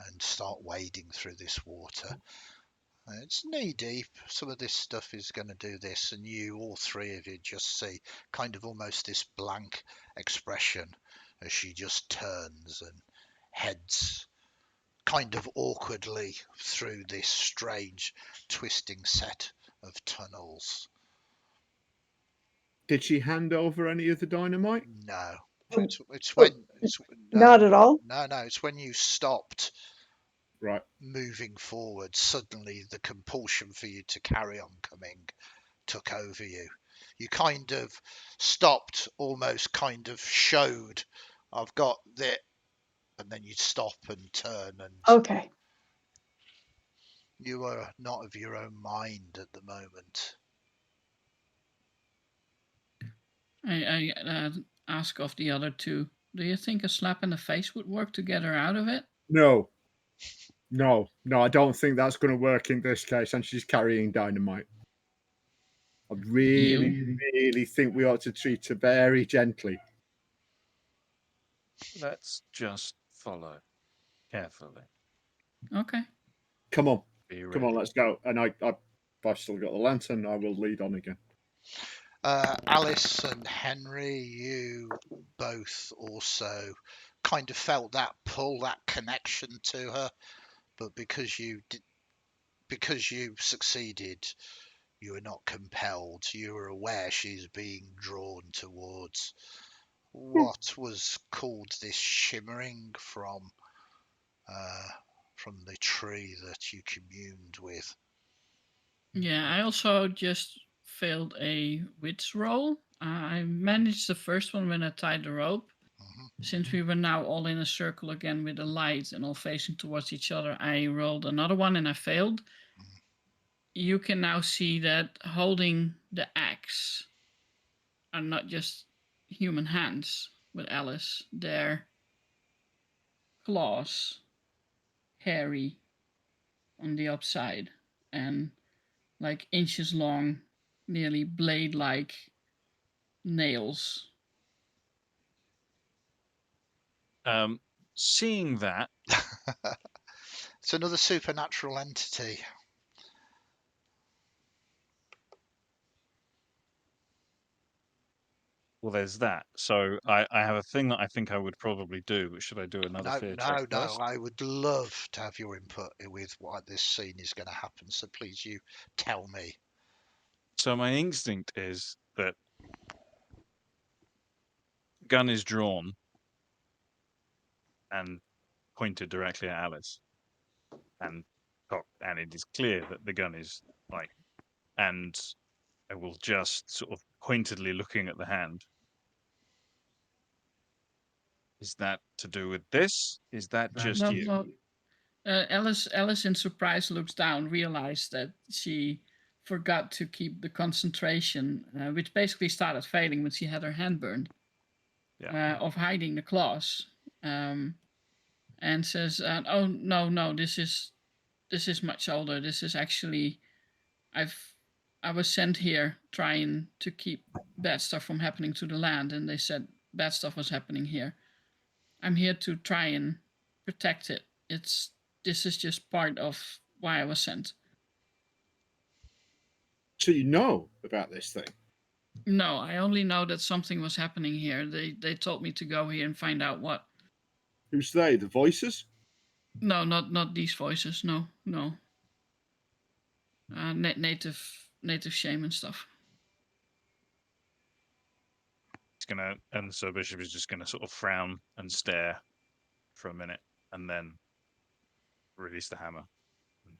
and start wading through this water. It's knee deep. Some of this stuff is going to do this, and all three of you, just see kind of almost this blank expression as she just turns and heads kind of awkwardly through this strange twisting set of tunnels. Did she hand over any of the dynamite? No. It's when not at all. No, it's when you stopped right moving forward. Suddenly the compulsion for you to carry on coming took over you. You kind of stopped, almost kind of showed, "I've got that," and then you stop and turn, and okay, you are not of your own mind at the moment. I ask of the other two, do you think a slap in the face would work to get her out of it? No, I don't think that's going to work in this case, and she's carrying dynamite. I really think we ought to treat her very gently. Let's just follow carefully. Okay. Come on, Come on, let's go. And I've still got the lantern. I will lead on again. Alice and Henry, you both also kind of felt that pull, that connection to her, but because you succeeded, you were not compelled. You were aware she's being drawn towards what was called this shimmering from the tree that you communed with. Yeah, I also just failed a wits roll. I managed the first one when I tied the rope. Since we were now all in a circle again with the light and all facing towards each other, I rolled another one and I failed. You can now see that holding the axe are not just human hands with Alice. They're claws, hairy on the upside, and like inches long, nearly blade-like nails. Seeing that, it's another supernatural entity. Well, there's that. So I have a thing that I think I would probably do, but should I do another fear check first? I would love to have your input with what this scene is going to happen. So please, you tell me. So my instinct is that gun is drawn and pointed directly at Alice, and it is clear that the gun is like, and I will just sort of pointedly looking at the hand. Is that to do with this? Is that just No, you? no. Alice in surprise looks down, realized that she forgot to keep the concentration, which basically started failing when she had her hand burned, of hiding the claws, and says, "Oh no, this is much older. This is actually, I've I was sent here trying to keep bad stuff from happening to the land, and they said bad stuff was happening here. I'm here to try and protect it. This is just part of why I was sent. So you know about this thing? No, I only know that something was happening here. They told me to go here and find out what. Who's they? The voices? No, not these voices. No. Native shaman stuff. And so Bishop is just gonna sort of frown and stare for a minute, and then release the hammer and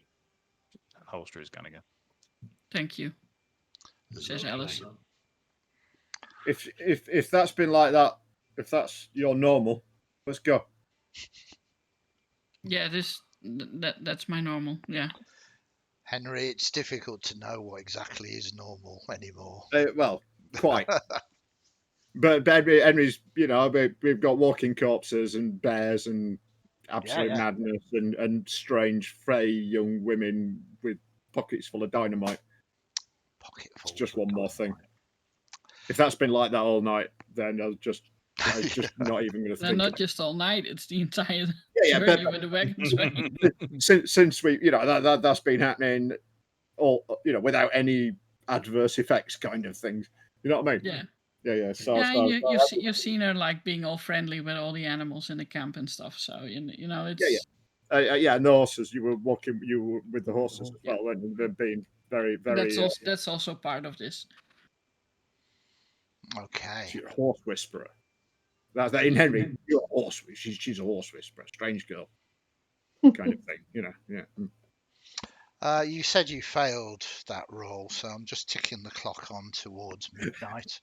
holster his gun again. Thank you, says Alice. If that's been like that, if that's your normal, let's go. Yeah, that's my normal. Yeah. Henry, it's difficult to know what exactly is normal anymore. Well, quite. But Henry's, we've got walking corpses and bears and absolute madness and strange, fey young women with pockets full of dynamite. It's just one more thing. If that's been like that all night, then I'm just not even going to think. Not just all night; it's the entire journey with the wagon train. Since we, that's been happening, all without any adverse effects, kind of things. You know what I mean? Yeah. So you've seen her like being all friendly with all the animals in the camp and stuff. So it's and the horses. You were with the horses as well, and they're being very, very. That's also part of this. Okay. She's a horse whisperer. That's that in Henry. You're a horse. She's a horse whisperer, strange girl, kind of thing. Yeah. You said you failed that roll, so I'm just ticking the clock on towards midnight.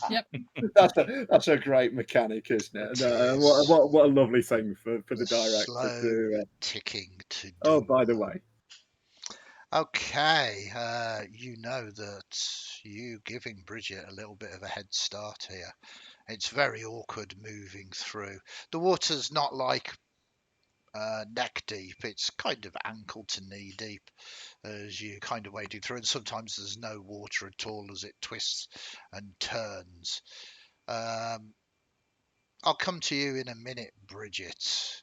Yep. That's a great mechanic, isn't it? What a lovely thing for the director slow to do. Ticking to do. Oh, by the way. Okay, you know that you giving Bridget a little bit of a head start here. It's very awkward moving through. The water's not like neck deep, it's kind of ankle to knee deep as you kind of wading through, and sometimes there's no water at all as it twists and turns. I'll come to you in a minute, Bridget,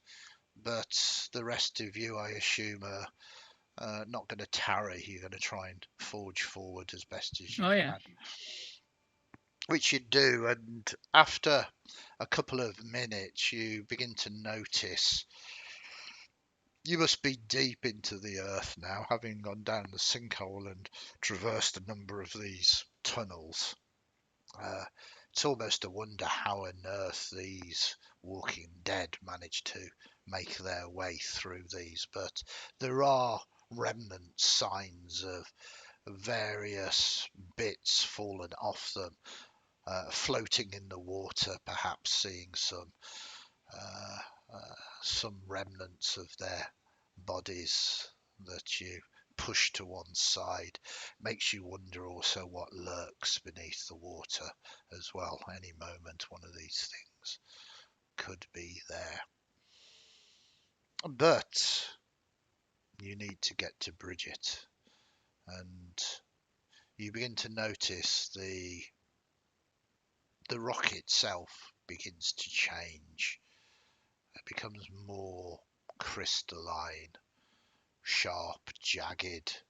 but the rest of you, I assume, are not going to tarry. You're going to try and forge forward as best as you can. Which you do, and after a couple of minutes you begin to notice you must be deep into the earth now, having gone down the sinkhole and traversed a number of these tunnels. It's almost a wonder how on earth these walking dead managed to make their way through these, but there are remnant signs of various bits fallen off them, floating in the water, perhaps seeing some remnants of their bodies that you push to one side. Makes you wonder also what lurks beneath the water as well. Any moment one of these things could be there. But you need to get to Bridget, and you begin to notice the rock itself begins to change. It becomes more crystalline, sharp, jagged,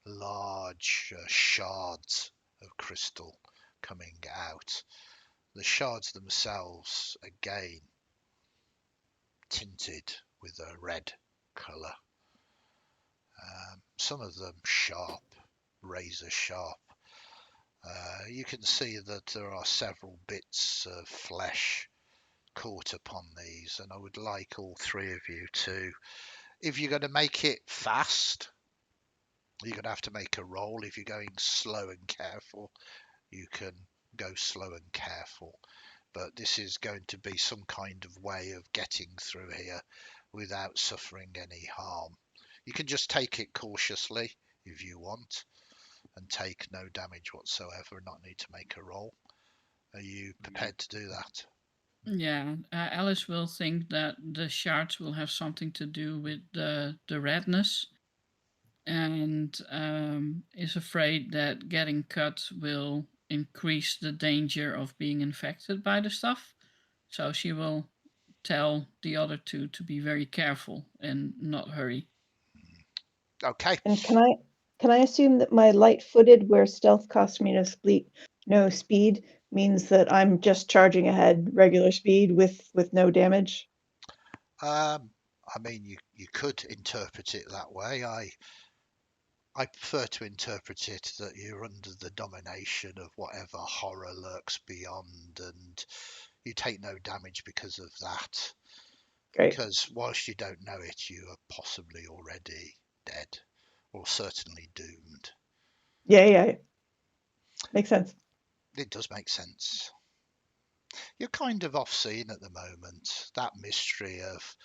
large shards of crystal coming out. The shards themselves, again, tinted with a red colour. Some of them sharp, razor sharp. You can see that there are several bits of flesh caught upon these, and I would like all three of you to, if you're going to make it fast, you're going to have to make a roll. If you're going slow and careful, you can go slow and careful. But this is going to be some kind of way of getting through here without suffering any harm. You can just take it cautiously if you want and take no damage whatsoever and not need to make a roll. Are you prepared to do that? Yeah, Alice will think that the shards will have something to do with the redness, and is afraid that getting cut will increase the danger of being infected by the stuff. So she will tell the other two to be very careful and not hurry. Okay. And can I assume that my light-footed, where stealth costs me no speed, means that I'm just charging ahead regular speed with no damage? I mean, you could interpret it that way. I prefer to interpret it that you're under the domination of whatever horror lurks beyond, and you take no damage because of that. Great. Because whilst you don't know it, you are possibly already dead, or certainly doomed. Yeah. Makes sense. It does make sense. You're kind of off scene at the moment. That mystery of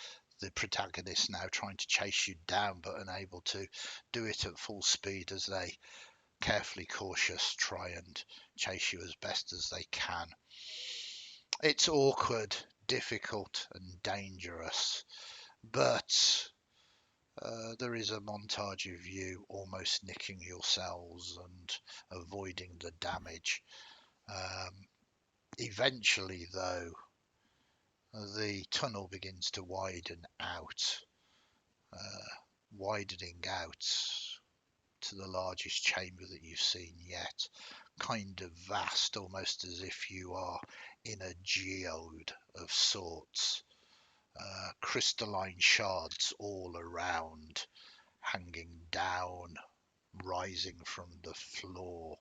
the protagonist now trying to chase you down but unable to do it at full speed as they carefully cautious try and chase you as best as they can. It's awkward, difficult and dangerous, but there is a montage of you almost nicking yourselves and avoiding the damage. Eventually, though, the tunnel begins to widen out, widening out to the largest chamber that you've seen yet. Kind of vast, almost as if you are in a geode of sorts. Crystalline shards all around, hanging down, rising from the floor.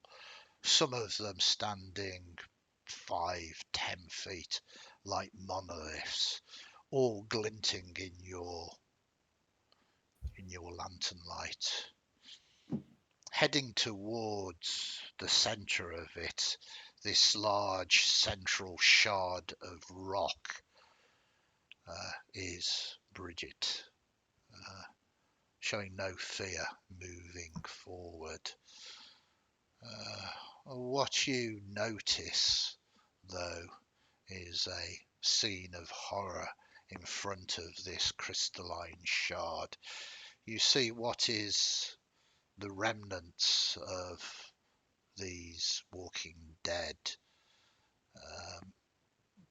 Some of them standing 5-10 feet like monoliths, all glinting in your lantern light. Heading towards the center of it, this large central shard of rock, is Bridget, showing no fear, moving forward. What you notice, though, is a scene of horror in front of this crystalline shard. You see what is the remnants of these walking dead,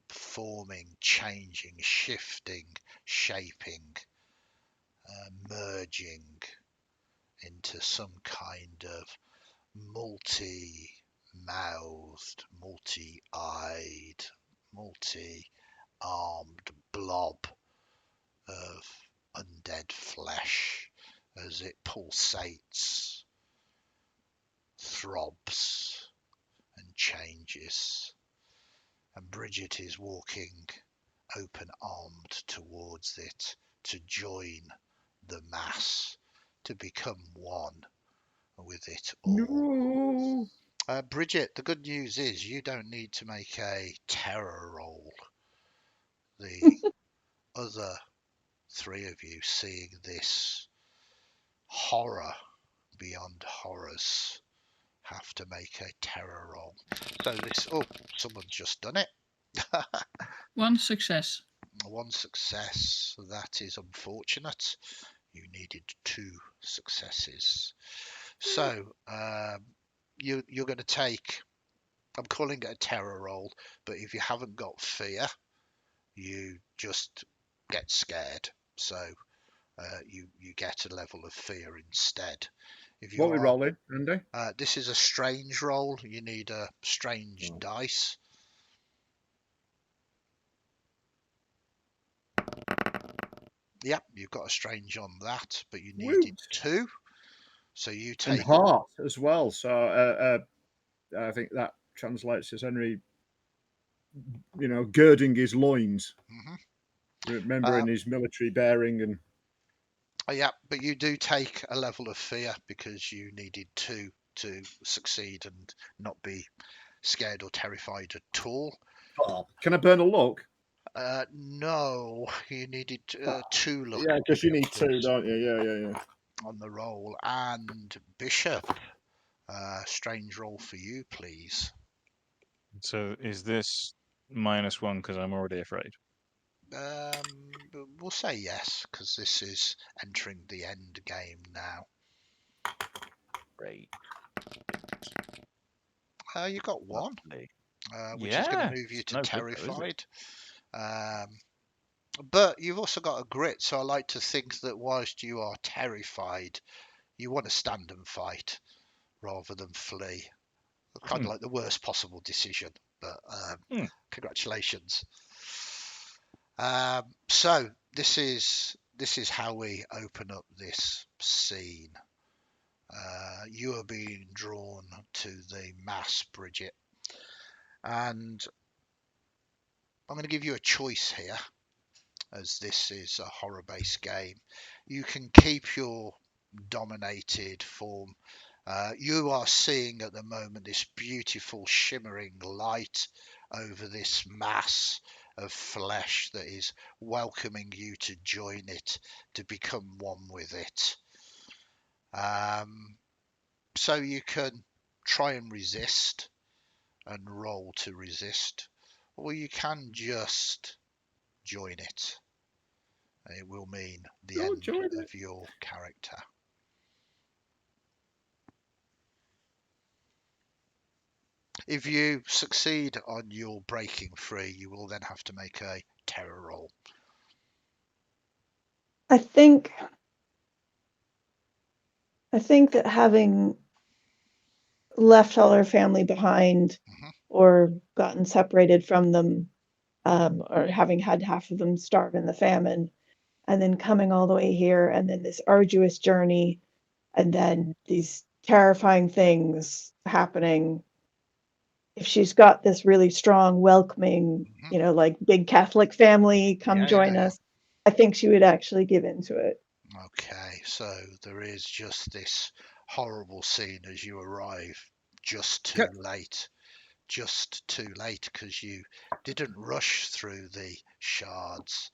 forming, changing, shifting, shaping, merging into some kind of multi-mouthed, multi-eyed, multi-armed blob of undead flesh as it pulsates, throbs and changes. And Bridget is walking open-armed towards it to join the mass, to become one with it all. No. Bridget, the good news is you don't need to make a terror roll. The other three of you, seeing this horror beyond horrors, have to make a terror roll. So this, oh, someone's just done it. One success. One success. That is unfortunate. You needed 2 successes. So you're going to take, I'm calling it a terror roll, but if you haven't got fear, you just get scared. So you get a level of fear instead. If you What are we are, rolling, Andy? this is a strange roll. You need a strange dice. Yep, you've got a strange on that, but you needed Woot. 2. So you And take heart as well. So I think that translates as Henry, girding his loins, remembering his military bearing. And yeah, but you do take a level of fear because you needed 2 to succeed and not be scared or terrified at all. Can I burn a luck? No, you needed 2 luck. Yeah, because you need 2, don't you? Yeah. On the roll. And Bishop, strange roll for you, please. So is this -1 because I'm already afraid? We'll say yes, because this is entering the end game now. Great. You got one, Lovely. which is going Yeah. to move you It's to no good though, is it? terrified. But you've also got a grit, so I like to think that whilst you are terrified, you want to stand and fight rather than flee. Kind of like the worst possible decision, but congratulations. So this is how we open up this scene. You are being drawn to the mass, Bridget, and I'm going to give you a choice here, as this is a horror-based game. You can keep your dominated form. You are seeing at the moment this beautiful shimmering light over this mass of flesh that is welcoming you to join it, to become one with it. So you can try and resist and roll to resist, or you can just join it. It will mean the end of your character. If you succeed on your breaking free, you will then have to make a terror roll. I think that having left all her family behind or gotten separated from them, or having had half of them starve in the famine, and then coming all the way here, and then this arduous journey, and then these terrifying things happening. If she's got this really strong, welcoming, like big Catholic family, come join us, I think she would actually give into it. Okay, so there is just this horrible scene as you arrive just too late. Just too late, because you didn't rush through the shards.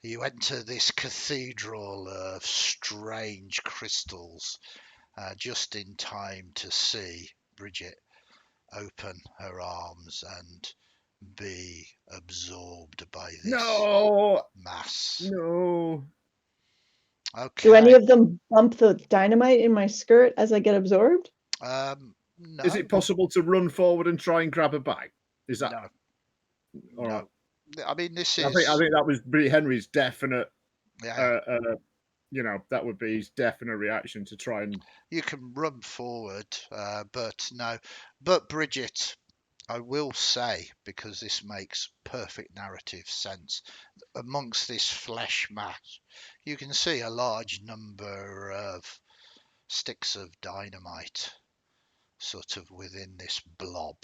You enter this cathedral of strange crystals just in time to see Bridget open her arms and be absorbed by this mass. No. Okay. Do any of them bump the dynamite in my skirt as I get absorbed? No. Is it possible to run forward and try and grab a bag? Is that no? all right? I mean, this is. I think that was Henry's definite. Yeah. That would be his definite reaction to try and. You can run forward, but no. But Bridget, I will say, because this makes perfect narrative sense, amongst this flesh mass, you can see a large number of sticks of dynamite sort of within this blob.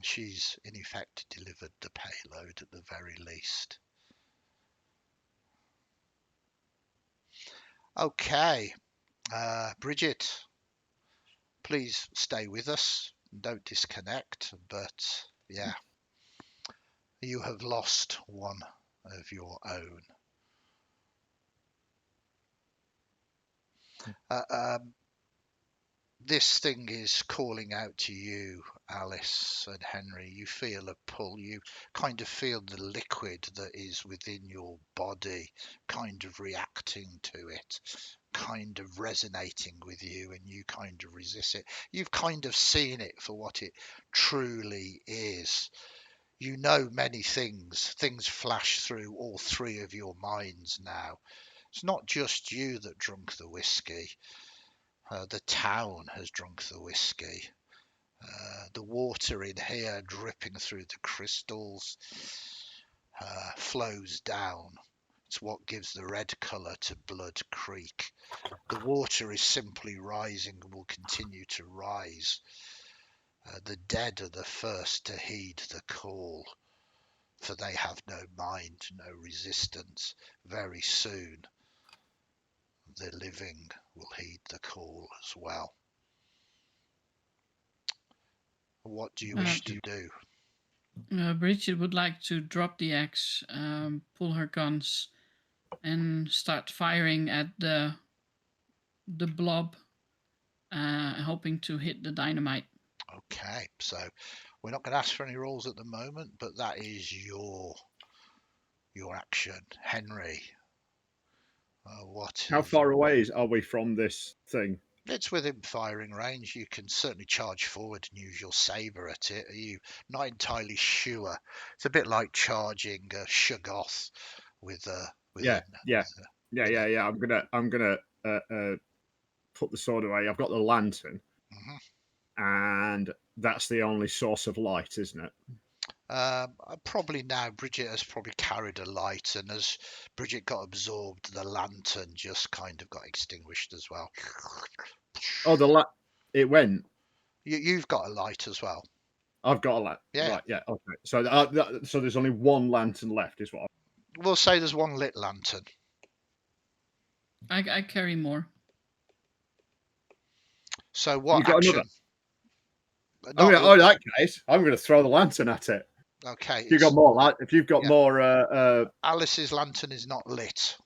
She's in effect delivered the payload at the very least. Okay, Bridget, please stay with us. Don't disconnect, but yeah, you have lost one of your own. This thing is calling out to you, Alice and Henry. You feel a pull. You kind of feel the liquid that is within your body kind of reacting to it, kind of resonating with you, and you kind of resist it. You've kind of seen it for what it truly is. You know many things. Things flash through all three of your minds now. It's not just you that drunk the whiskey. The town has drunk the whiskey. The water in here dripping through the crystals flows down. It's what gives the red colour to Bloodcreek. The water is simply rising and will continue to rise. The dead are the first to heed the call, for they have no mind, no resistance. Very soon the living will heed the call as well. What do you wish to do? Bridget would like to drop the axe, pull her guns, and start firing at the blob, hoping to hit the dynamite. Okay, so we're not going to ask for any rolls at the moment, but that is your action. Henry, How far away are we from this thing? It's within firing range. You can certainly charge forward and use your saber at it. Are you not entirely sure? It's a bit like charging a Shoggoth with a. Yeah. I'm gonna put the sword away. I've got the lantern, and that's the only source of light, isn't it? Probably now Bridget has probably carried a light, and as Bridget got absorbed, the lantern just kind of got extinguished as well. Oh, it went. You've got a light as well. I've got a light. Yeah. Right, yeah. Okay. So there's only one lantern left, is what. We'll say there's one lit lantern. I carry more. So what You got action? Another? In that case, I'm going to throw the lantern at it. Okay. If you've got more, more. Alice's lantern is not lit.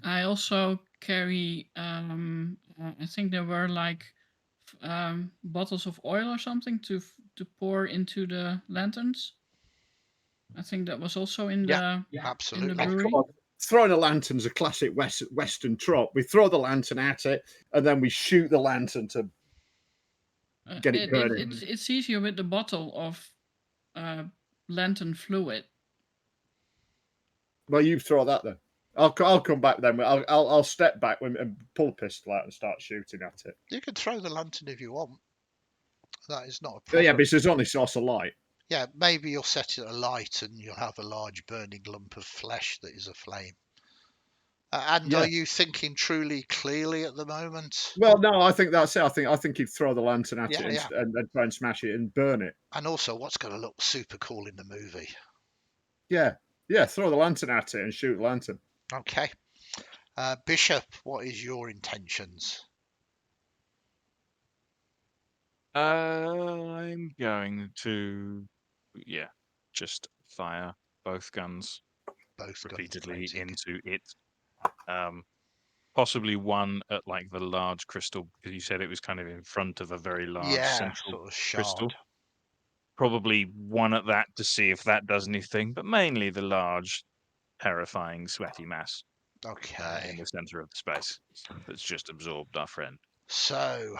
I also carry. I think there were like bottles of oil or something to pour into the lanterns. I think that was also in the absolutely. in the brewery. Throwing a lantern's a classic Western trope. We throw the lantern at it, and then we shoot the lantern to get it burning. It's easier with the bottle of lantern fluid. Well, you throw that then. I'll come back then. I'll step back and pull a pistol out and start shooting at it. You can throw the lantern if you want. That is not a problem. Yeah, but it's only source of light. Yeah, maybe you'll set it alight and you'll have a large burning lump of flesh that is aflame. And are you thinking truly clearly at the moment? Well, no, I think that's it. I think you'd throw the lantern at it and try and smash it and burn it. And also, what's going to look super cool in the movie? Yeah, throw the lantern at it and shoot the lantern. Okay. Bishop, what is your intentions? I'm going to, just fire both guns repeatedly into it. Possibly one at like the large crystal, because you said it was kind of in front of a very large central sort of crystal. Probably one at that to see if that does anything, but mainly the large, terrifying, sweaty mass. Okay. In the center of the space that's just absorbed our friend. So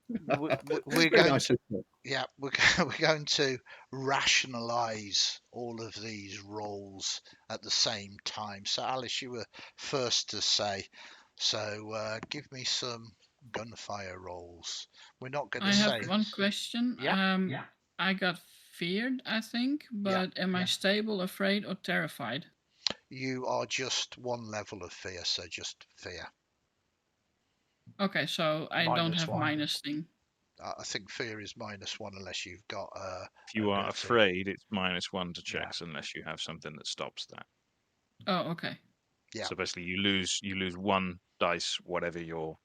we're going to we're going to rationalize all of these roles at the same time. So Alice, you were first to say. So give me some gunfire rolls. We're not going to say. I have one question. I got feared, I think, but am I stable, afraid, or terrified? You are just one level of fear, so just fear. Okay, so I don't have minus thing. I think fear is -1 unless you've got if you are afraid, it's -1 to checks unless you have something that stops that. Oh, okay. Yeah. So basically you lose 1 dice, whatever your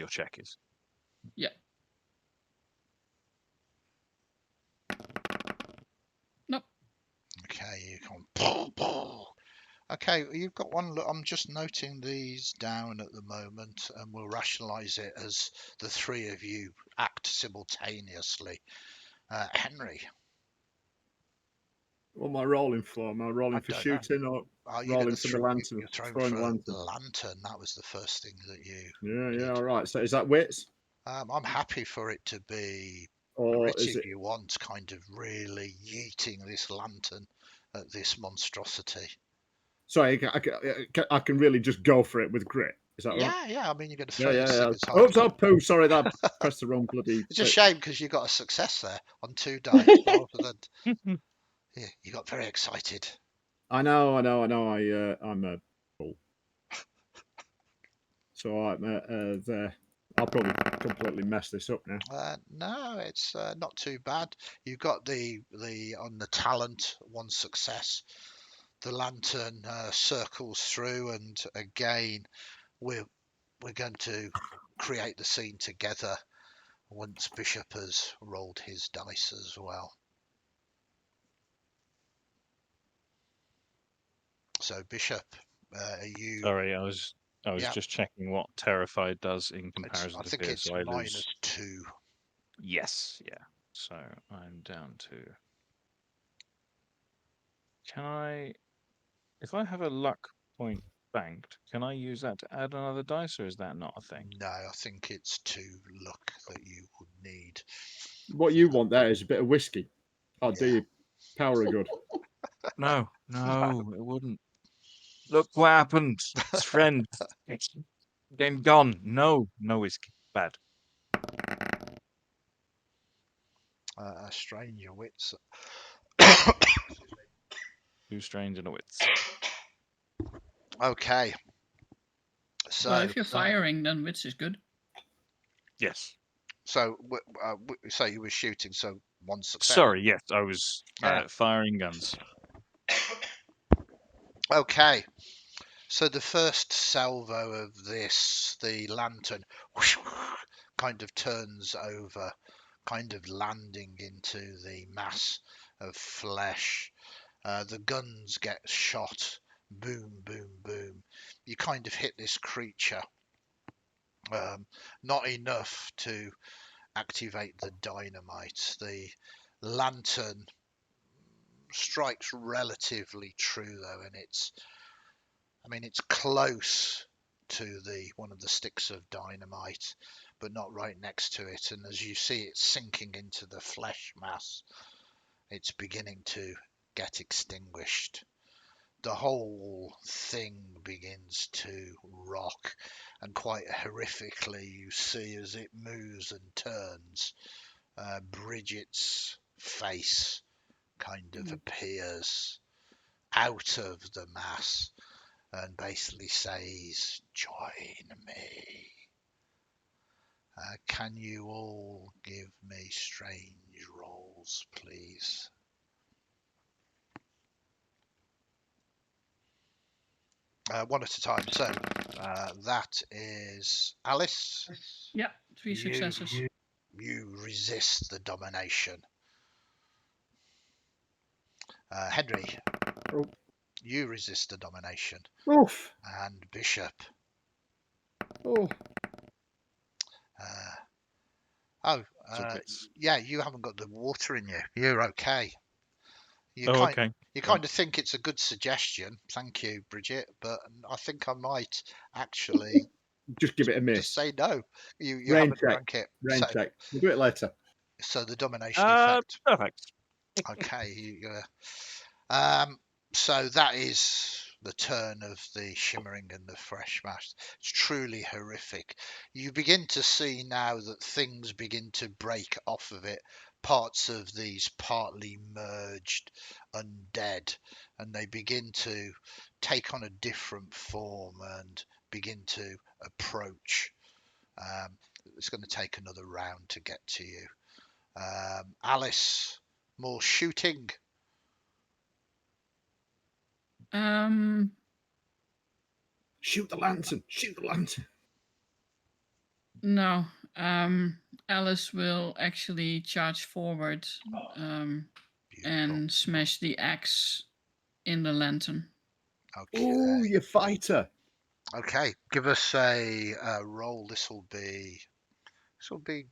check is. Yeah. Nope. Okay, you can. Okay, you've got one. Look, I'm just noting these down at the moment, and we'll rationalise it as the three of you act simultaneously. Henry. What am I rolling for? Am I rolling for shooting or rolling for the lantern? You're throwing for the lantern. That was the first thing that you. Yeah, all right. So is that wits? I'm happy for it to be. Or is it... if you want, kind of really yeeting this lantern at this monstrosity. Sorry, I can really just go for it with grit. Is that right? Yeah. I mean, you're going to throw your seconds hard. Oops, oh, poo. Sorry, that pressed the wrong bloody. It's a shame because you got a success there on 2 dice rather than. Yeah, you got very excited. I know. I'm a fool. So I'll probably completely mess this up now. No, it's not too bad. You've got the on the talent 1 success. The lantern circles through, and again, we're going to create the scene together once Bishop has rolled his dice as well. So Bishop, are you? Sorry, I was just checking what terrified does in comparison I think to fear. it's so I lose -2. Yes, yeah. So I'm down to. Can I, if I have a luck point banked, can I use that to add another dice, or is that not a thing? No, I think it's 2 luck that you would need. What you want there is a bit of whiskey. I'll do Yeah. you power of good. No, no, it wouldn't. Look what happened. His friend. Game gone. No, no whiskey. Bad. Stranger wits. Too strange and a wits. Okay. So, Well, if you're firing, then wits is good. Yes. so you were shooting, so 1 success. Sorry, yes, I was Yeah. firing guns. Okay. So the first salvo of this, the lantern, whoosh, kind of turns over, kind of landing into the mass of flesh. The guns get shot. Boom, boom, boom. You kind of hit this creature. Not enough to activate the dynamite. The lantern strikes relatively true though, and it's close to the one of the sticks of dynamite, but not right next to it. And as you see it sinking into the flesh mass, it's beginning to get extinguished. The whole thing begins to rock, and quite horrifically you see as it moves and turns, Bridget's face kind of appears out of the mass and basically says, "Join me." Can you all give me strange rolls, please? One at a time. So that is Alice. Yeah, 3 successes. You resist the domination. Henry, Oh. you resist the domination. Oof. And Bishop. Oh. Yeah, you haven't got the water in you. You're okay. You Okay. You kind of think it's a good suggestion. Thank you, Bridget. But I think I might actually just give it a miss. Just say no. You Rain haven't check. drank it. Rain check. We'll do it later. So the domination effect. Perfect. Okay. So that is the turn of the shimmering and the fresh mass. It's truly horrific. You begin to see now that things begin to break off of it. Parts of these partly merged undead, and they begin to take on a different form and begin to approach. It's going to take another round to get to you. Alice, more shooting. Shoot the lantern. Shoot the lantern. No. Alice will actually charge forward and smash the axe in the lantern. Okay. Oh, you fighter. Okay, give us a roll. This will be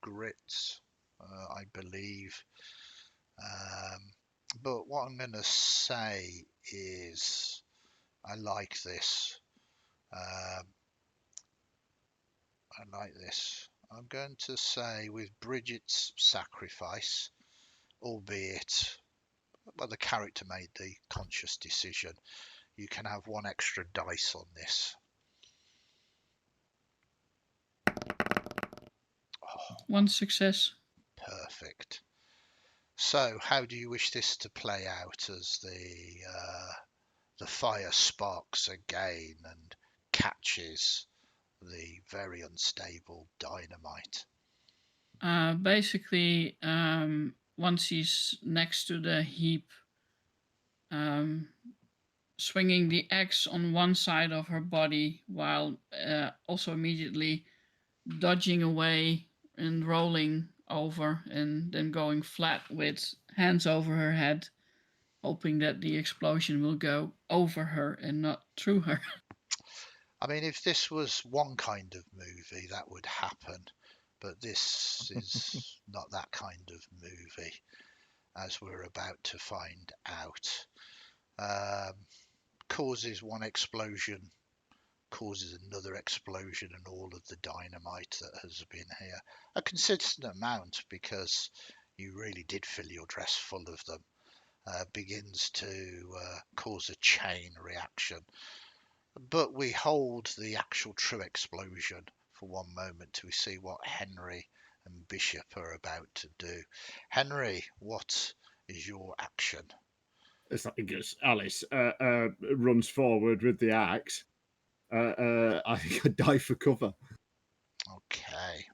grits, I believe. But what I'm going to say is, I like this. I like this. I'm going to say with Bridget's sacrifice, albeit, well, the character made the conscious decision. You can have 1 extra dice on this. 1 success. Perfect. So, how do you wish this to play out as the fire sparks again and catches the very unstable dynamite? Basically, once he's next to the heap, swinging the axe on one side of her body while also immediately dodging away and rolling over and then going flat with hands over her head, hoping that the explosion will go over her and not through her. I mean, if this was one kind of movie, that would happen. but this is not that kind of movie, as we're about to find out. Causes one explosion, causes another explosion, and all of the dynamite that has been here, a consistent amount because you really did fill your dress full of them, begins to cause a chain reaction. But we hold the actual true explosion for one moment till we see what Henry and Bishop are about to do. Henry, what is your action? It's like Alice runs forward with the axe. I think I dive for cover. Okay.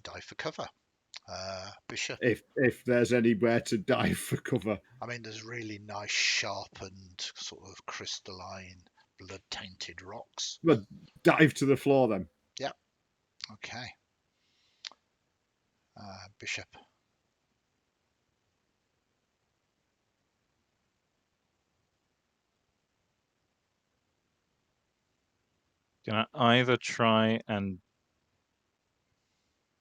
Dive for cover. Bishop. If there's anywhere to dive for cover. I mean, there's really nice, sharpened, sort of crystalline, blood-tainted rocks. Well, dive to the floor then. Yep. Okay. Bishop. Can I either try and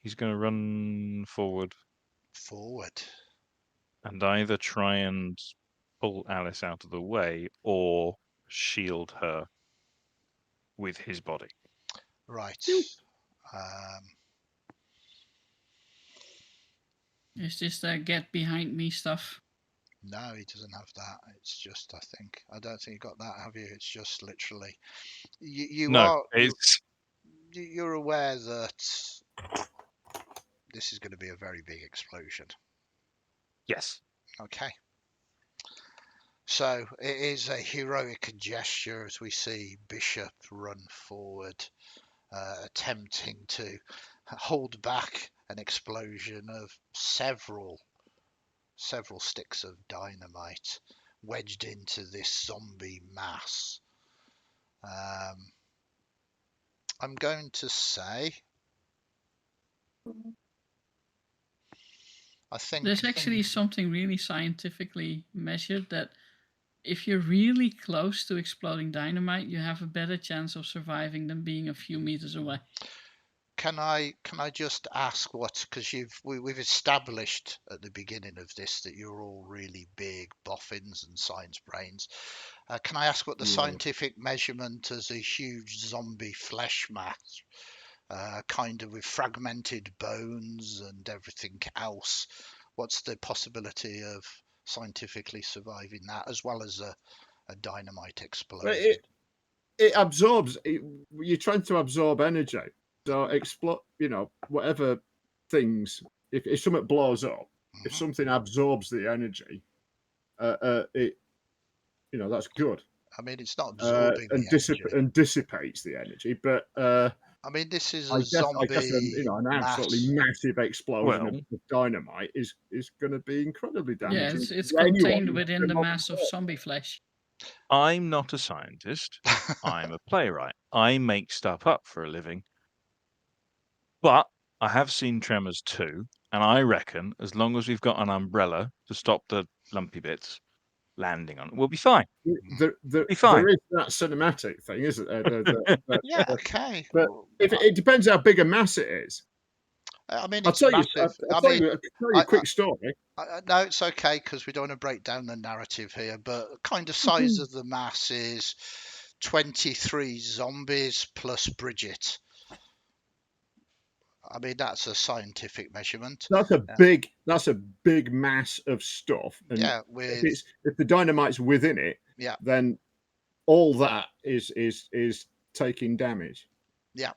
he's going to run forward and either try and pull Alice out of the way or shield her with his body. Right. Is this the get behind me stuff? No, he doesn't have that. It's just, I don't think you got that, have you? It's just literally, you're aware that this is going to be a very big explosion. Yes. Okay. So it is a heroic gesture as we see Bishop run forward, attempting to hold back an explosion of several sticks of dynamite wedged into this zombie mass. I'm going to say, I think there's actually something really scientifically measured that if you're really close to exploding dynamite, you have a better chance of surviving than being a few meters away. Can I just ask what, because we've established at the beginning of this that you're all really big boffins and science brains. Can I ask what the scientific measurement as a huge zombie flesh mass, kind of with fragmented bones and everything else? What's the possibility of scientifically surviving that, as well as a dynamite explosion? It absorbs. You're trying to absorb energy. So explode, whatever things. If something blows up, if something absorbs the energy, that's good. I mean, it's not absorbing and dissipates the energy, but I mean, this is a zombie. I guess an absolutely massive explosion of dynamite is going to be incredibly damaging. Yeah, it's contained within the mass of zombie flesh. I'm not a scientist. I'm a playwright. I make stuff up for a living. But I have seen Tremors 2, and I reckon as long as we've got an umbrella to stop the lumpy bits landing on it, we'll be fine. There is that cinematic thing, isn't there? Yeah, okay. But it depends how big a mass it is. I mean, I'll tell you a quick story. No, it's okay because we don't want to break down the narrative here. But kind of size of the mass is 23 zombies plus Bridget. I mean, that's a scientific measurement. That's a big mass of stuff. And if the dynamite's within it, then all that is taking damage. Yeah.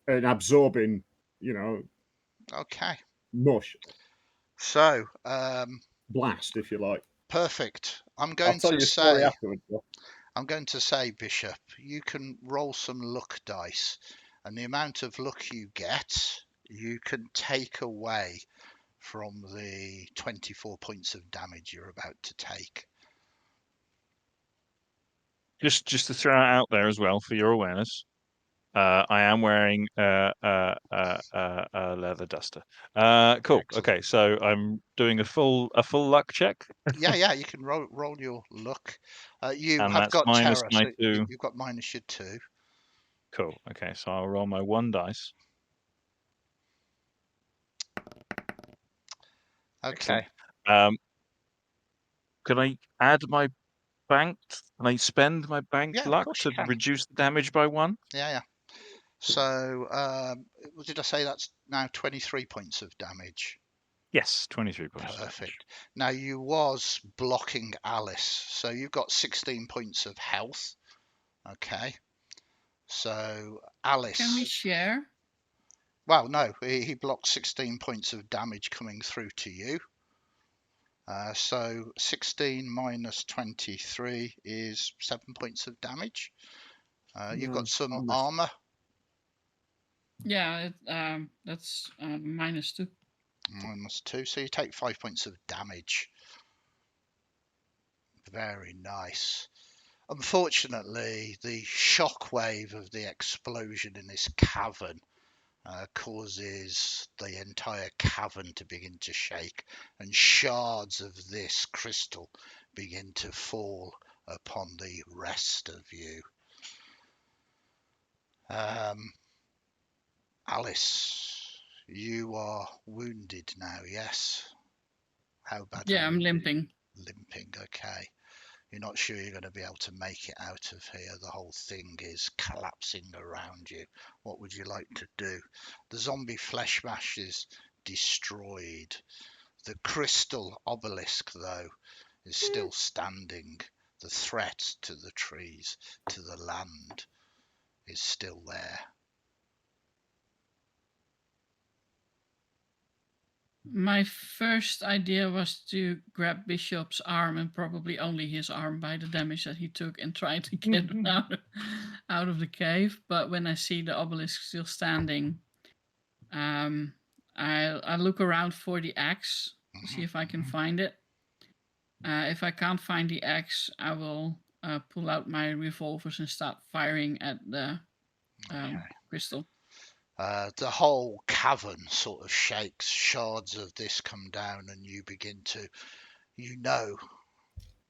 And absorbing, Okay. mush. So, blast, if you like. Perfect. I'm going to say, Bishop, you can roll some luck dice, and the amount of luck you get, you can take away from the 24 points of damage you're about to take. Just to throw it out there as well for your awareness, I am wearing a leather duster. Cool. Excellent. Okay, so I'm doing a full luck check. Yeah, you can roll your luck. You and have got minus terror, my so 2. You've got minus your 2. Cool. Okay, so I'll roll my 1 dice. Okay. Excellent. Can I add my banked? Can I spend my banked Yeah, of luck course to you can. reduce the damage by 1? Yeah. So, what did I say? That's now 23 points of damage. Yes, 23 points of damage. Perfect. Now, you was blocking Alice, so you've got 16 points of health. Okay. So, Alice. Can we share? Well, no, he blocked 16 points of damage coming through to you. So 16 minus 23 is 7 points of damage. You've got some armor. Yeah, that's -2. -2, so you take 5 points of damage. Very nice. Unfortunately, the shockwave of the explosion in this cavern causes the entire cavern to begin to shake, and shards of this crystal begin to fall upon the rest of you. Alice, you are wounded now, yes? How badly? Yeah, I'm limping. Limping, okay. You're not sure you're going to be able to make it out of here. The whole thing is collapsing around you. What would you like to do? The zombie flesh mash is destroyed. The crystal obelisk, though, is still standing. The threat to the trees, to the land, is still there. My first idea was to grab Bishop's arm, and probably only his arm, by the damage that he took, and try to get him out of the cave. But when I see the obelisk still standing, I look around for the axe, see if I can find it. If I can't find the axe, I will pull out my revolvers and start firing at the crystal. The whole cavern sort of shakes. Shards of this come down, and you begin to,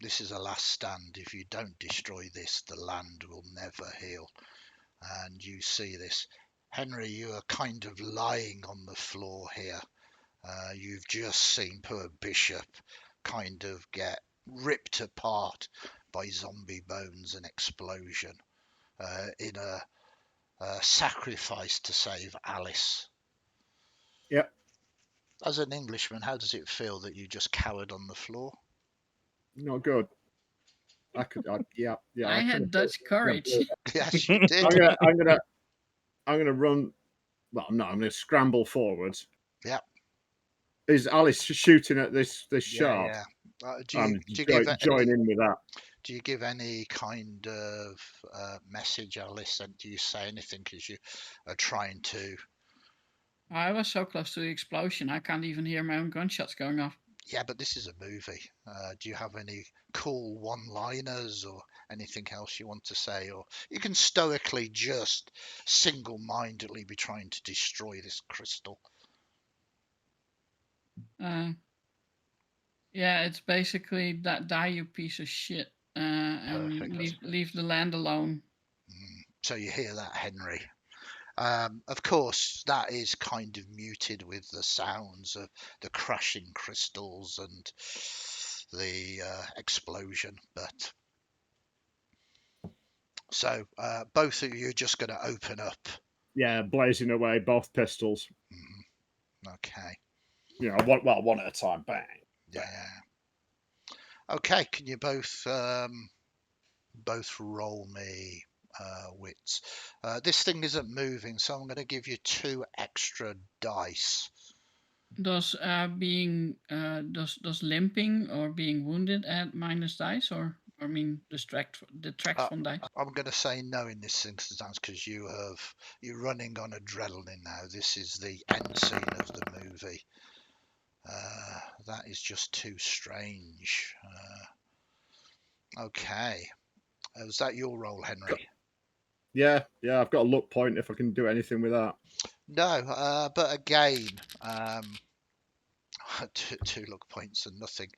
this is a last stand. If you don't destroy this, the land will never heal. And you see this. Henry, you are kind of lying on the floor here. You've just seen poor Bishop kind of get ripped apart by zombie bones and explosion in a sacrifice to save Alice. Yep. As an Englishman, how does it feel that you just cowered on the floor? Not good. I had Dutch courage. Yes, you did. I'm gonna run. Well, no, I'm gonna scramble forwards. Yeah. Is Alice shooting at this shard? Yeah. Do you join in with that? Do you give any kind of message, Alice? And do you say anything as you are trying to? I was so close to the explosion, I can't even hear my own gunshots going off. Yeah, but this is a movie. Do you have any cool one-liners or anything else you want to say? Or you can stoically just single-mindedly be trying to destroy this crystal. Yeah, it's basically that die, you piece of shit, and leave the land alone. So you hear that, Henry. Of course, that is kind of muted with the sounds of the crashing crystals and the explosion. But so both of you are just going to open up. Yeah, blazing away, both pistols. Okay. Yeah, one at a time. Bang. Yeah. Okay. Can you both roll me wits? This thing isn't moving, so I'm going to give you 2 extra dice. Does does limping or being wounded add minus dice, or detract from dice? I'm going to say no in this instance because you're running on adrenaline now. This is the end scene of the movie. That is just too strange. Okay. Was that your roll, Henry? Yeah, I've got a luck point if I can do anything with that. No, but again, 2 luck points and nothing.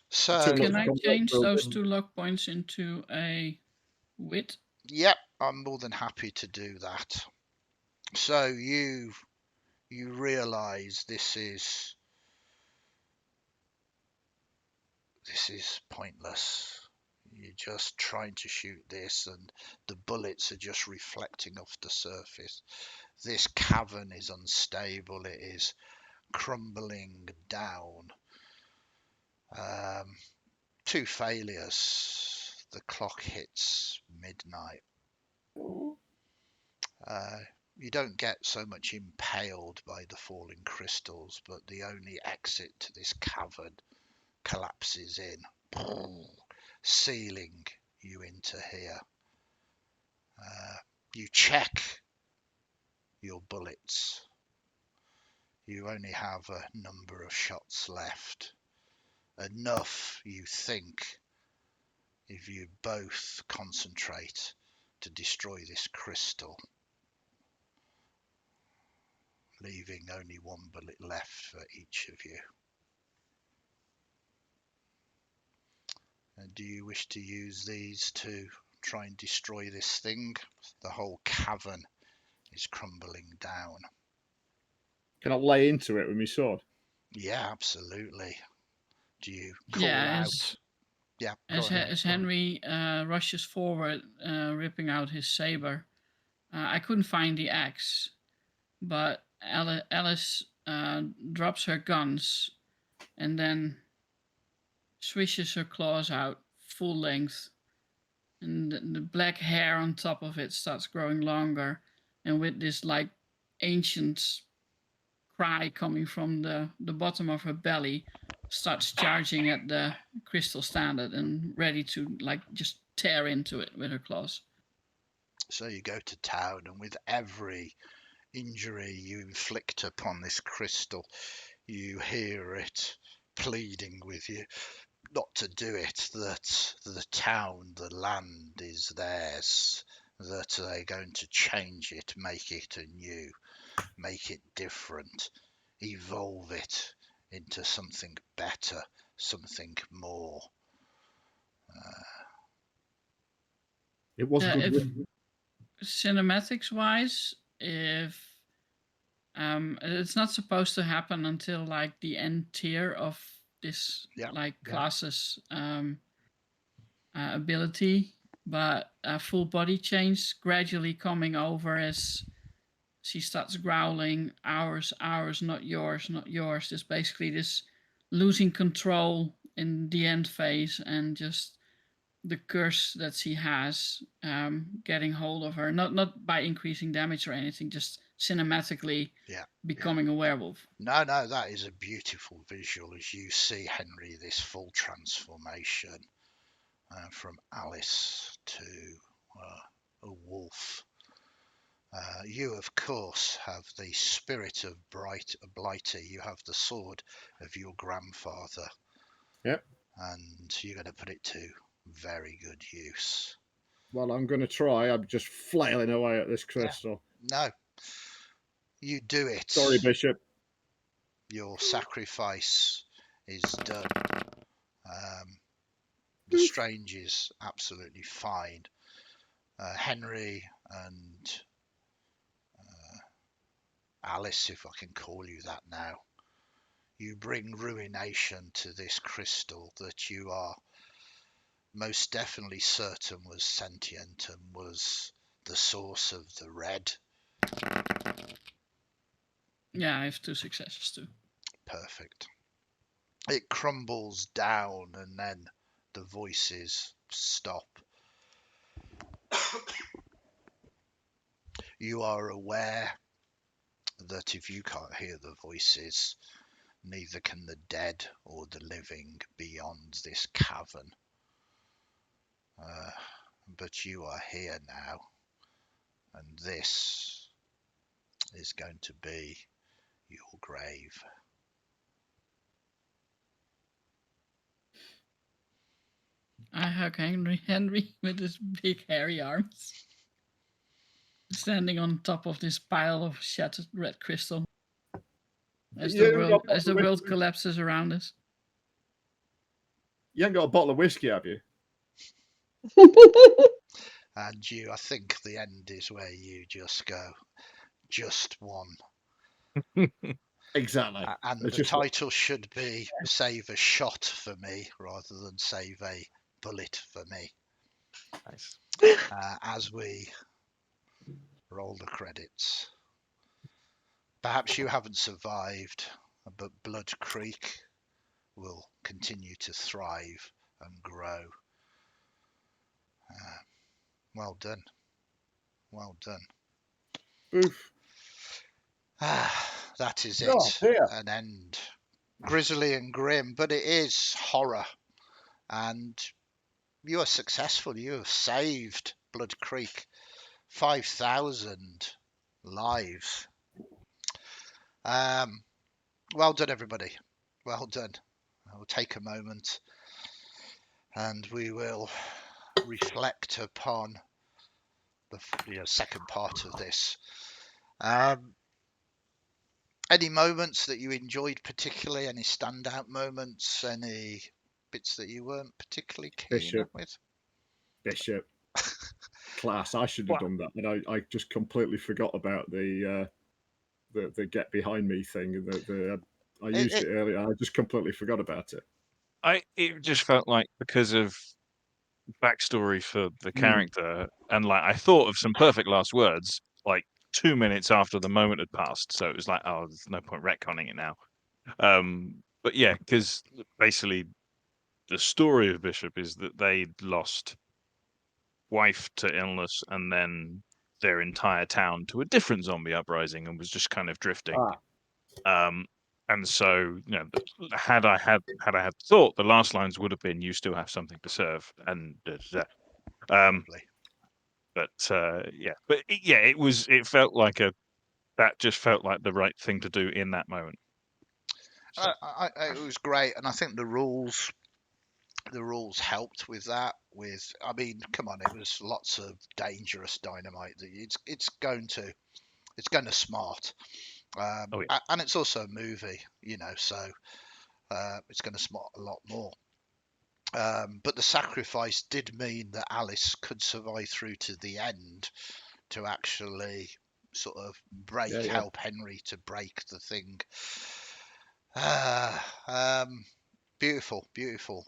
So can I change those 2 luck points into a wit? Yep, I'm more than happy to do that. So you realise this is this is pointless. You're just trying to shoot this and the bullets are just reflecting off the surface. This cavern is unstable. It is crumbling down. 2 failures. The clock hits midnight. You don't get so much impaled by the falling crystals, but the only exit to this cavern collapses in, sealing you into here. You check your bullets. You only have a number of shots left. Enough, you think, if you both concentrate to destroy this crystal, leaving only 1 bullet left for each of you. And do you wish to use these to try and destroy this thing? The whole cavern is crumbling down. Can I lay into it with my sword? Yeah, absolutely. Do you call Yeah, out? Yeah, go as ahead. Henry rushes forward, ripping out his saber, I couldn't find the axe, but Alice drops her guns and then swishes her claws out full length, and the black hair on top of it starts growing longer, and with this like ancient cry coming from the bottom of her belly, starts charging at the crystal standard and ready to like just tear into it with her claws. So you go to town, and with every injury you inflict upon this crystal, you hear it pleading with you not to do it, that the town, the land is theirs, that they're going to change it, make it anew, make it different, evolve it into something better, something more. It was Yeah, good. if cinematics wise, if it's not supposed to happen until like the end tier of this class's ability, but a full body change gradually coming over as she starts growling, ours, not yours, not yours. Just basically this losing control in the end phase, and just the curse that she has getting hold of her, not by increasing damage or anything, just cinematically becoming a werewolf. No, that is a beautiful visual as you see, Henry, this full transformation from Alice to a wolf. You, of course, have the spirit of Blighter. You have the sword of your grandfather. Yep. And you're going to put it to very good use. Well, I'm going to try. I'm just flailing away at this crystal. No. You do it. Sorry, Bishop. Your sacrifice is done. The strange is absolutely fine. Henry and Alice, if I can call you that now, you bring ruination to this crystal that you are most definitely certain was sentient and was the source of the red. Yeah, I have 2 successes too. Perfect. It crumbles down and then the voices stop. You are aware that if you can't hear the voices, neither can the dead or the living beyond this cavern. But you are here now, and this is going to be your grave. I hug Henry with his big hairy arms, standing on top of this pile of shattered red crystal as the world collapses around us. You ain't got a bottle of whiskey, have you? And I think the end is where you just go, just one. Exactly. And It's the just what- title should be Save a Shot for Me rather than Save a Bullet for Me, Nice. as we roll the credits. Perhaps you haven't survived, but Bloodcreek will continue to thrive and grow. Well done. Well done. Oof. That is Oh, it. dear. An end. Grisly and grim, but it is horror. And you are successful. You have saved Bloodcreek 5,000 lives. Well done, everybody. Well done. I will take a moment and we will reflect upon the second part of this. Any moments that you enjoyed particularly? Any standout moments? Any bits that you weren't particularly keen with? Bishop. Class. I should have done that, and I just completely forgot about the get behind me thing. I used it earlier. I just completely forgot about it. It just felt like, because of backstory for the character, and like I thought of some perfect last words like 2 minutes after the moment had passed, so it was like, oh, there's no point retconning it now. But yeah, because basically the story of Bishop is that they lost wife to illness and then their entire town to a different zombie uprising and was just kind of drifting. And so, had I had thought, the last lines would have been, "You still have something to serve," and but yeah, but it felt like that just felt like the right thing to do in that moment. So. It was great, and I think the rules helped with that. I mean, come on, it was lots of dangerous dynamite. It's going to smart, and it's also a movie, so it's going to smart a lot more. But the sacrifice did mean that Alice could survive through to the end to actually sort of help Henry to break the thing. Beautiful.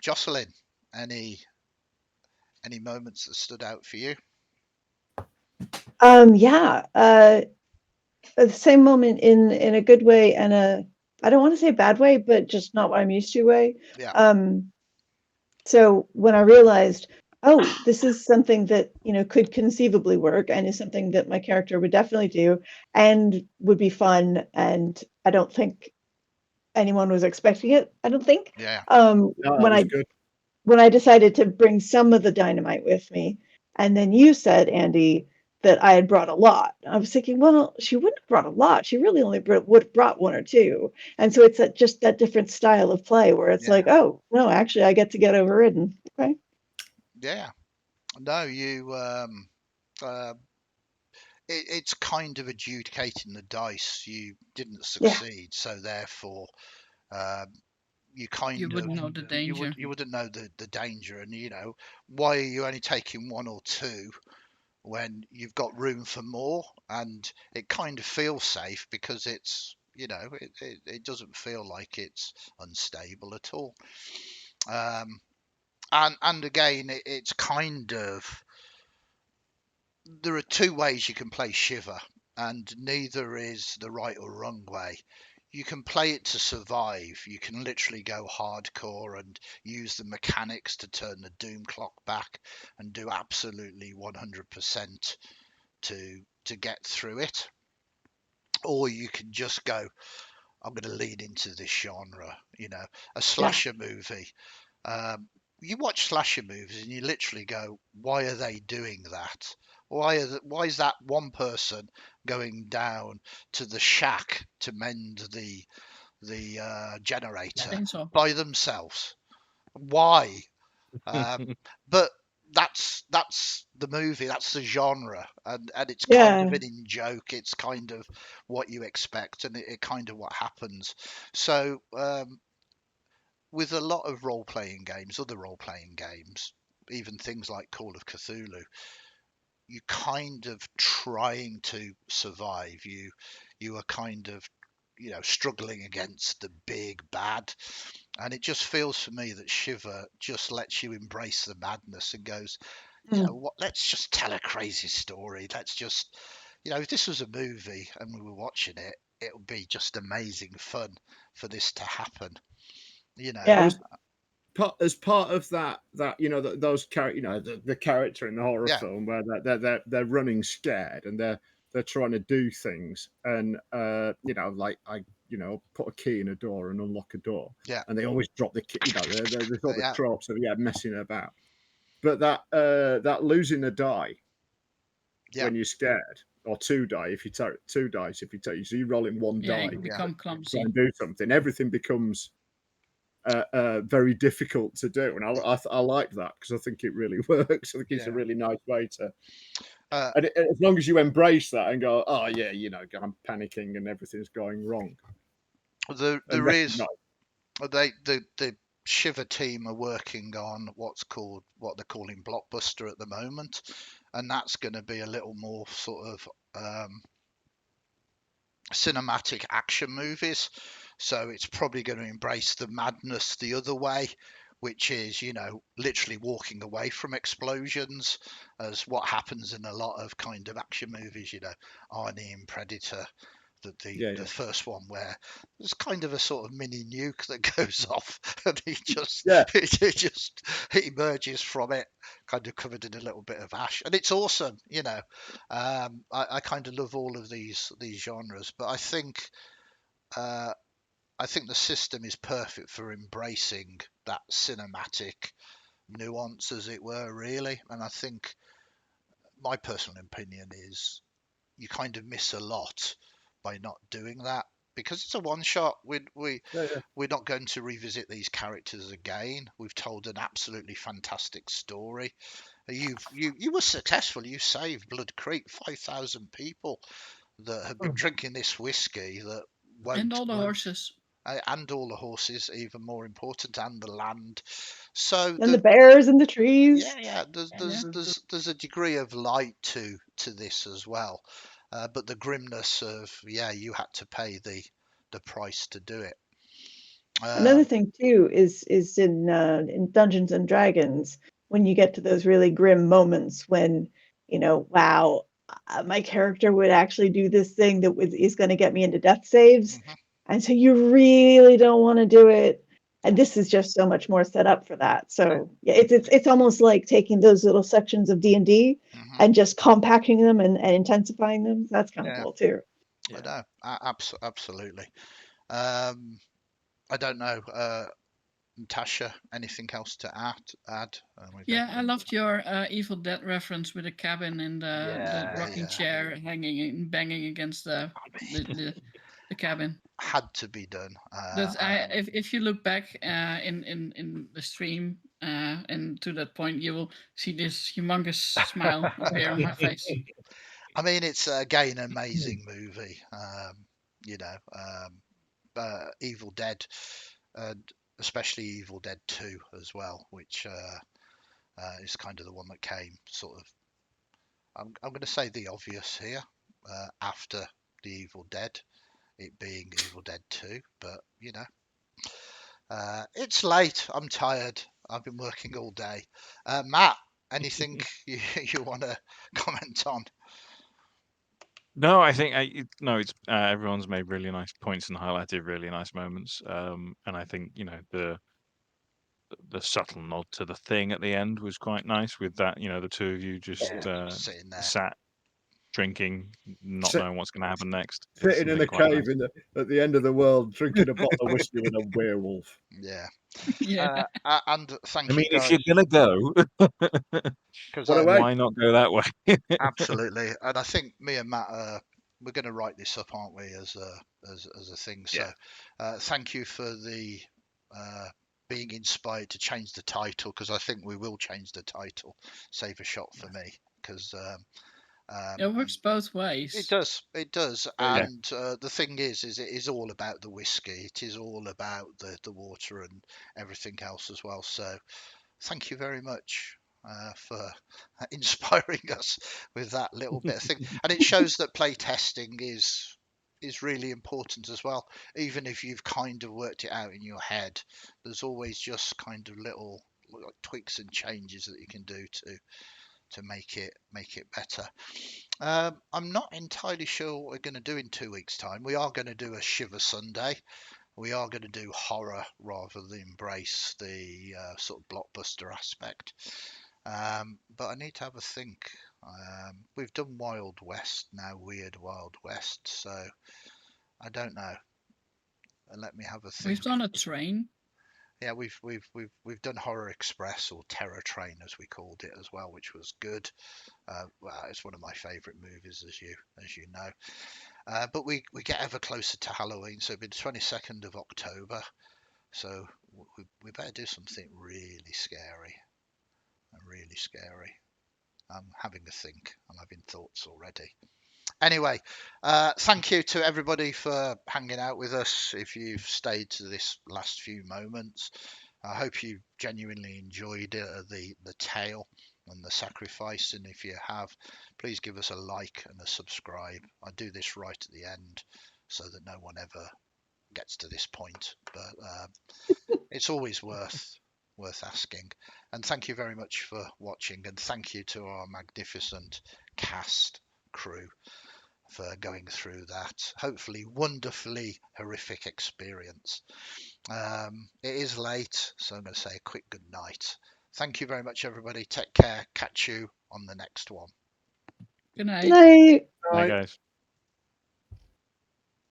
Jocelyn, any moments that stood out for you? Yeah. The same moment in a good way and I don't want to say bad way, but just not what I'm used to way. Yeah. So when I realized, oh, this is something that, could conceivably work and is something that my character would definitely do and would be fun. And I don't think anyone was expecting it. I don't think. Yeah. When I decided to bring some of the dynamite with me, and then you said, Andy, that I had brought a lot. I was thinking, well, she wouldn't have brought a lot. She really only would have brought one or two. And so it's just that different style of play where it's like, oh, no, actually, I get to get overridden. Okay. Yeah. No, you. It's kind of adjudicating the dice. You didn't succeed, so therefore, you wouldn't know the danger. You wouldn't know the danger, and why are you only taking one or two when you've got room for more? And it kind of feels safe because it's it doesn't feel like it's unstable at all. And again, it's kind of, there are two ways you can play Shiver, and neither is the right or wrong way. You can play it to survive. You can literally go hardcore and use the mechanics to turn the doom clock back and do absolutely 100% to get through it. Or you can just go, I'm going to lean into this genre, a slasher movie. You watch slasher movies and you literally go, why are they doing that? Why is that one person going down to the shack to mend the generator by themselves? Why? But that's the movie, that's the genre, and it's kind of an in joke. It's kind of what you expect, and it kind of what happens. So with a lot of role-playing games, other role-playing games, even things like Call of Cthulhu, you kind of trying to survive. You are kind of struggling against the big bad. And it just feels for me that Shiver just lets you embrace the madness and goes, what? Let's just tell a crazy story. Let's just, if this was a movie and we were watching it, it would be just amazing fun for this to happen. Yeah. As part of that those character, the character in the horror film where they're running scared and they're trying to do things and like I put a key in a door and unlock a door, and they always drop the key. There's all the tropes of messing about, but that losing a die when you're scared, or two dice if you take, so you roll in one die, you become clumsy, try and do something, everything becomes very difficult to do, and I like that because I think it really works. I think it's a really nice way to, and as long as you embrace that and go, oh yeah, I'm panicking and everything's going wrong. The Shiver team are working on what they're calling Blockbuster at the moment, and that's going to be a little more sort of cinematic action movies. So it's probably going to embrace the madness the other way, which is, literally walking away from explosions, as what happens in a lot of kind of action movies, Arnie and Predator, the first one, where there's kind of a sort of mini nuke that goes off and he just he emerges from it kind of covered in a little bit of ash, and it's awesome. I kind of love all of these genres, but I think the system is perfect for embracing that cinematic nuance, as it were, really. And I think my personal opinion is you kind of miss a lot by not doing that, because it's a one shot. We're not going to revisit these characters again. We've told an absolutely fantastic story. You were successful. You saved Bloodcreek, 5,000 people that have been drinking this whiskey that won't, and all the horses. And all the horses, even more important, and the land. So and the bears in the trees. There's a degree of light to this as well, but the grimness of you had to pay the price to do it. Another thing too is in Dungeons and Dragons, when you get to those really grim moments when wow, my character would actually do this thing that is going to get me into death saves, and so you really don't want to do it. And this is just so much more set up for that. So it's almost like taking those little sections of D&D and just compacting them and intensifying them. That's kind of cool too. I know, absolutely. I don't know, Natascha, anything else to add? I loved your Evil Dead reference with the cabin and the rocking chair hanging and banging against the cabin. Had to be done. If you look back in the stream and to that point, you will see this humongous smile appear on my face. I mean, it's again an amazing movie. Evil Dead, and especially Evil Dead 2 as well, which is kind of the one that came sort of, I'm going to say the obvious here, after the Evil Dead, it being Evil Dead 2, but it's late, I'm tired, I've been working all day. Matt, anything you want to comment on? No, I think it's everyone's made really nice points and highlighted really nice moments. And I think the subtle nod to the Thing at the end was quite nice. With that, the two of you just sitting there, sat drinking, not knowing what's going to happen next. Sitting in a cave at the end of the world, drinking a bottle of whiskey with a werewolf. And thank you, guys. If you're gonna go, why not go that way? Absolutely, and I think me and Matt, we're going to write this up, aren't we, as a thing? So, thank you for the being inspired to change the title, because I think we will change the title. Save a shot for me, because it works both ways. It does, and the thing is it is all about the whiskey. It is all about the water and everything else as well. So, thank you very much for inspiring us with that little bit of thing. And it shows that play testing is is really important as well. Even if you've kind of worked it out in your head, there's always just kind of little tweaks and changes that you can do to make it better. I'm not entirely sure what we're going to do in 2 weeks' time. We are going to do a Shiver Sunday. We are going to do horror rather than embrace the sort of blockbuster aspect. But I need to have a think. We've done Wild West now, Weird Wild West, so I don't know. Let me have a think. We've done a train. Yeah, we've done Horror Express, or Terror Train as we called it as well, which was good. Well, it's one of my favourite movies, as you know. But we get ever closer to Halloween, so it'll be the 22nd of October. So we better do something really scary. Really scary. I'm having a think. I'm having thoughts already. Anyway, thank you to everybody for hanging out with us. If you've stayed to this last few moments, I hope you genuinely enjoyed the tale and the sacrifice. And if you have, please give us a like and a subscribe. I do this right at the end so that no one ever gets to this point, but it's always worth asking. And thank you very much for watching, and thank you to our magnificent cast crew for going through that hopefully wonderfully horrific experience. It is late, so I'm going to say a quick good night. Thank you very much, everybody. Take care. Catch you on the next one. Good night. Night. Hey guys.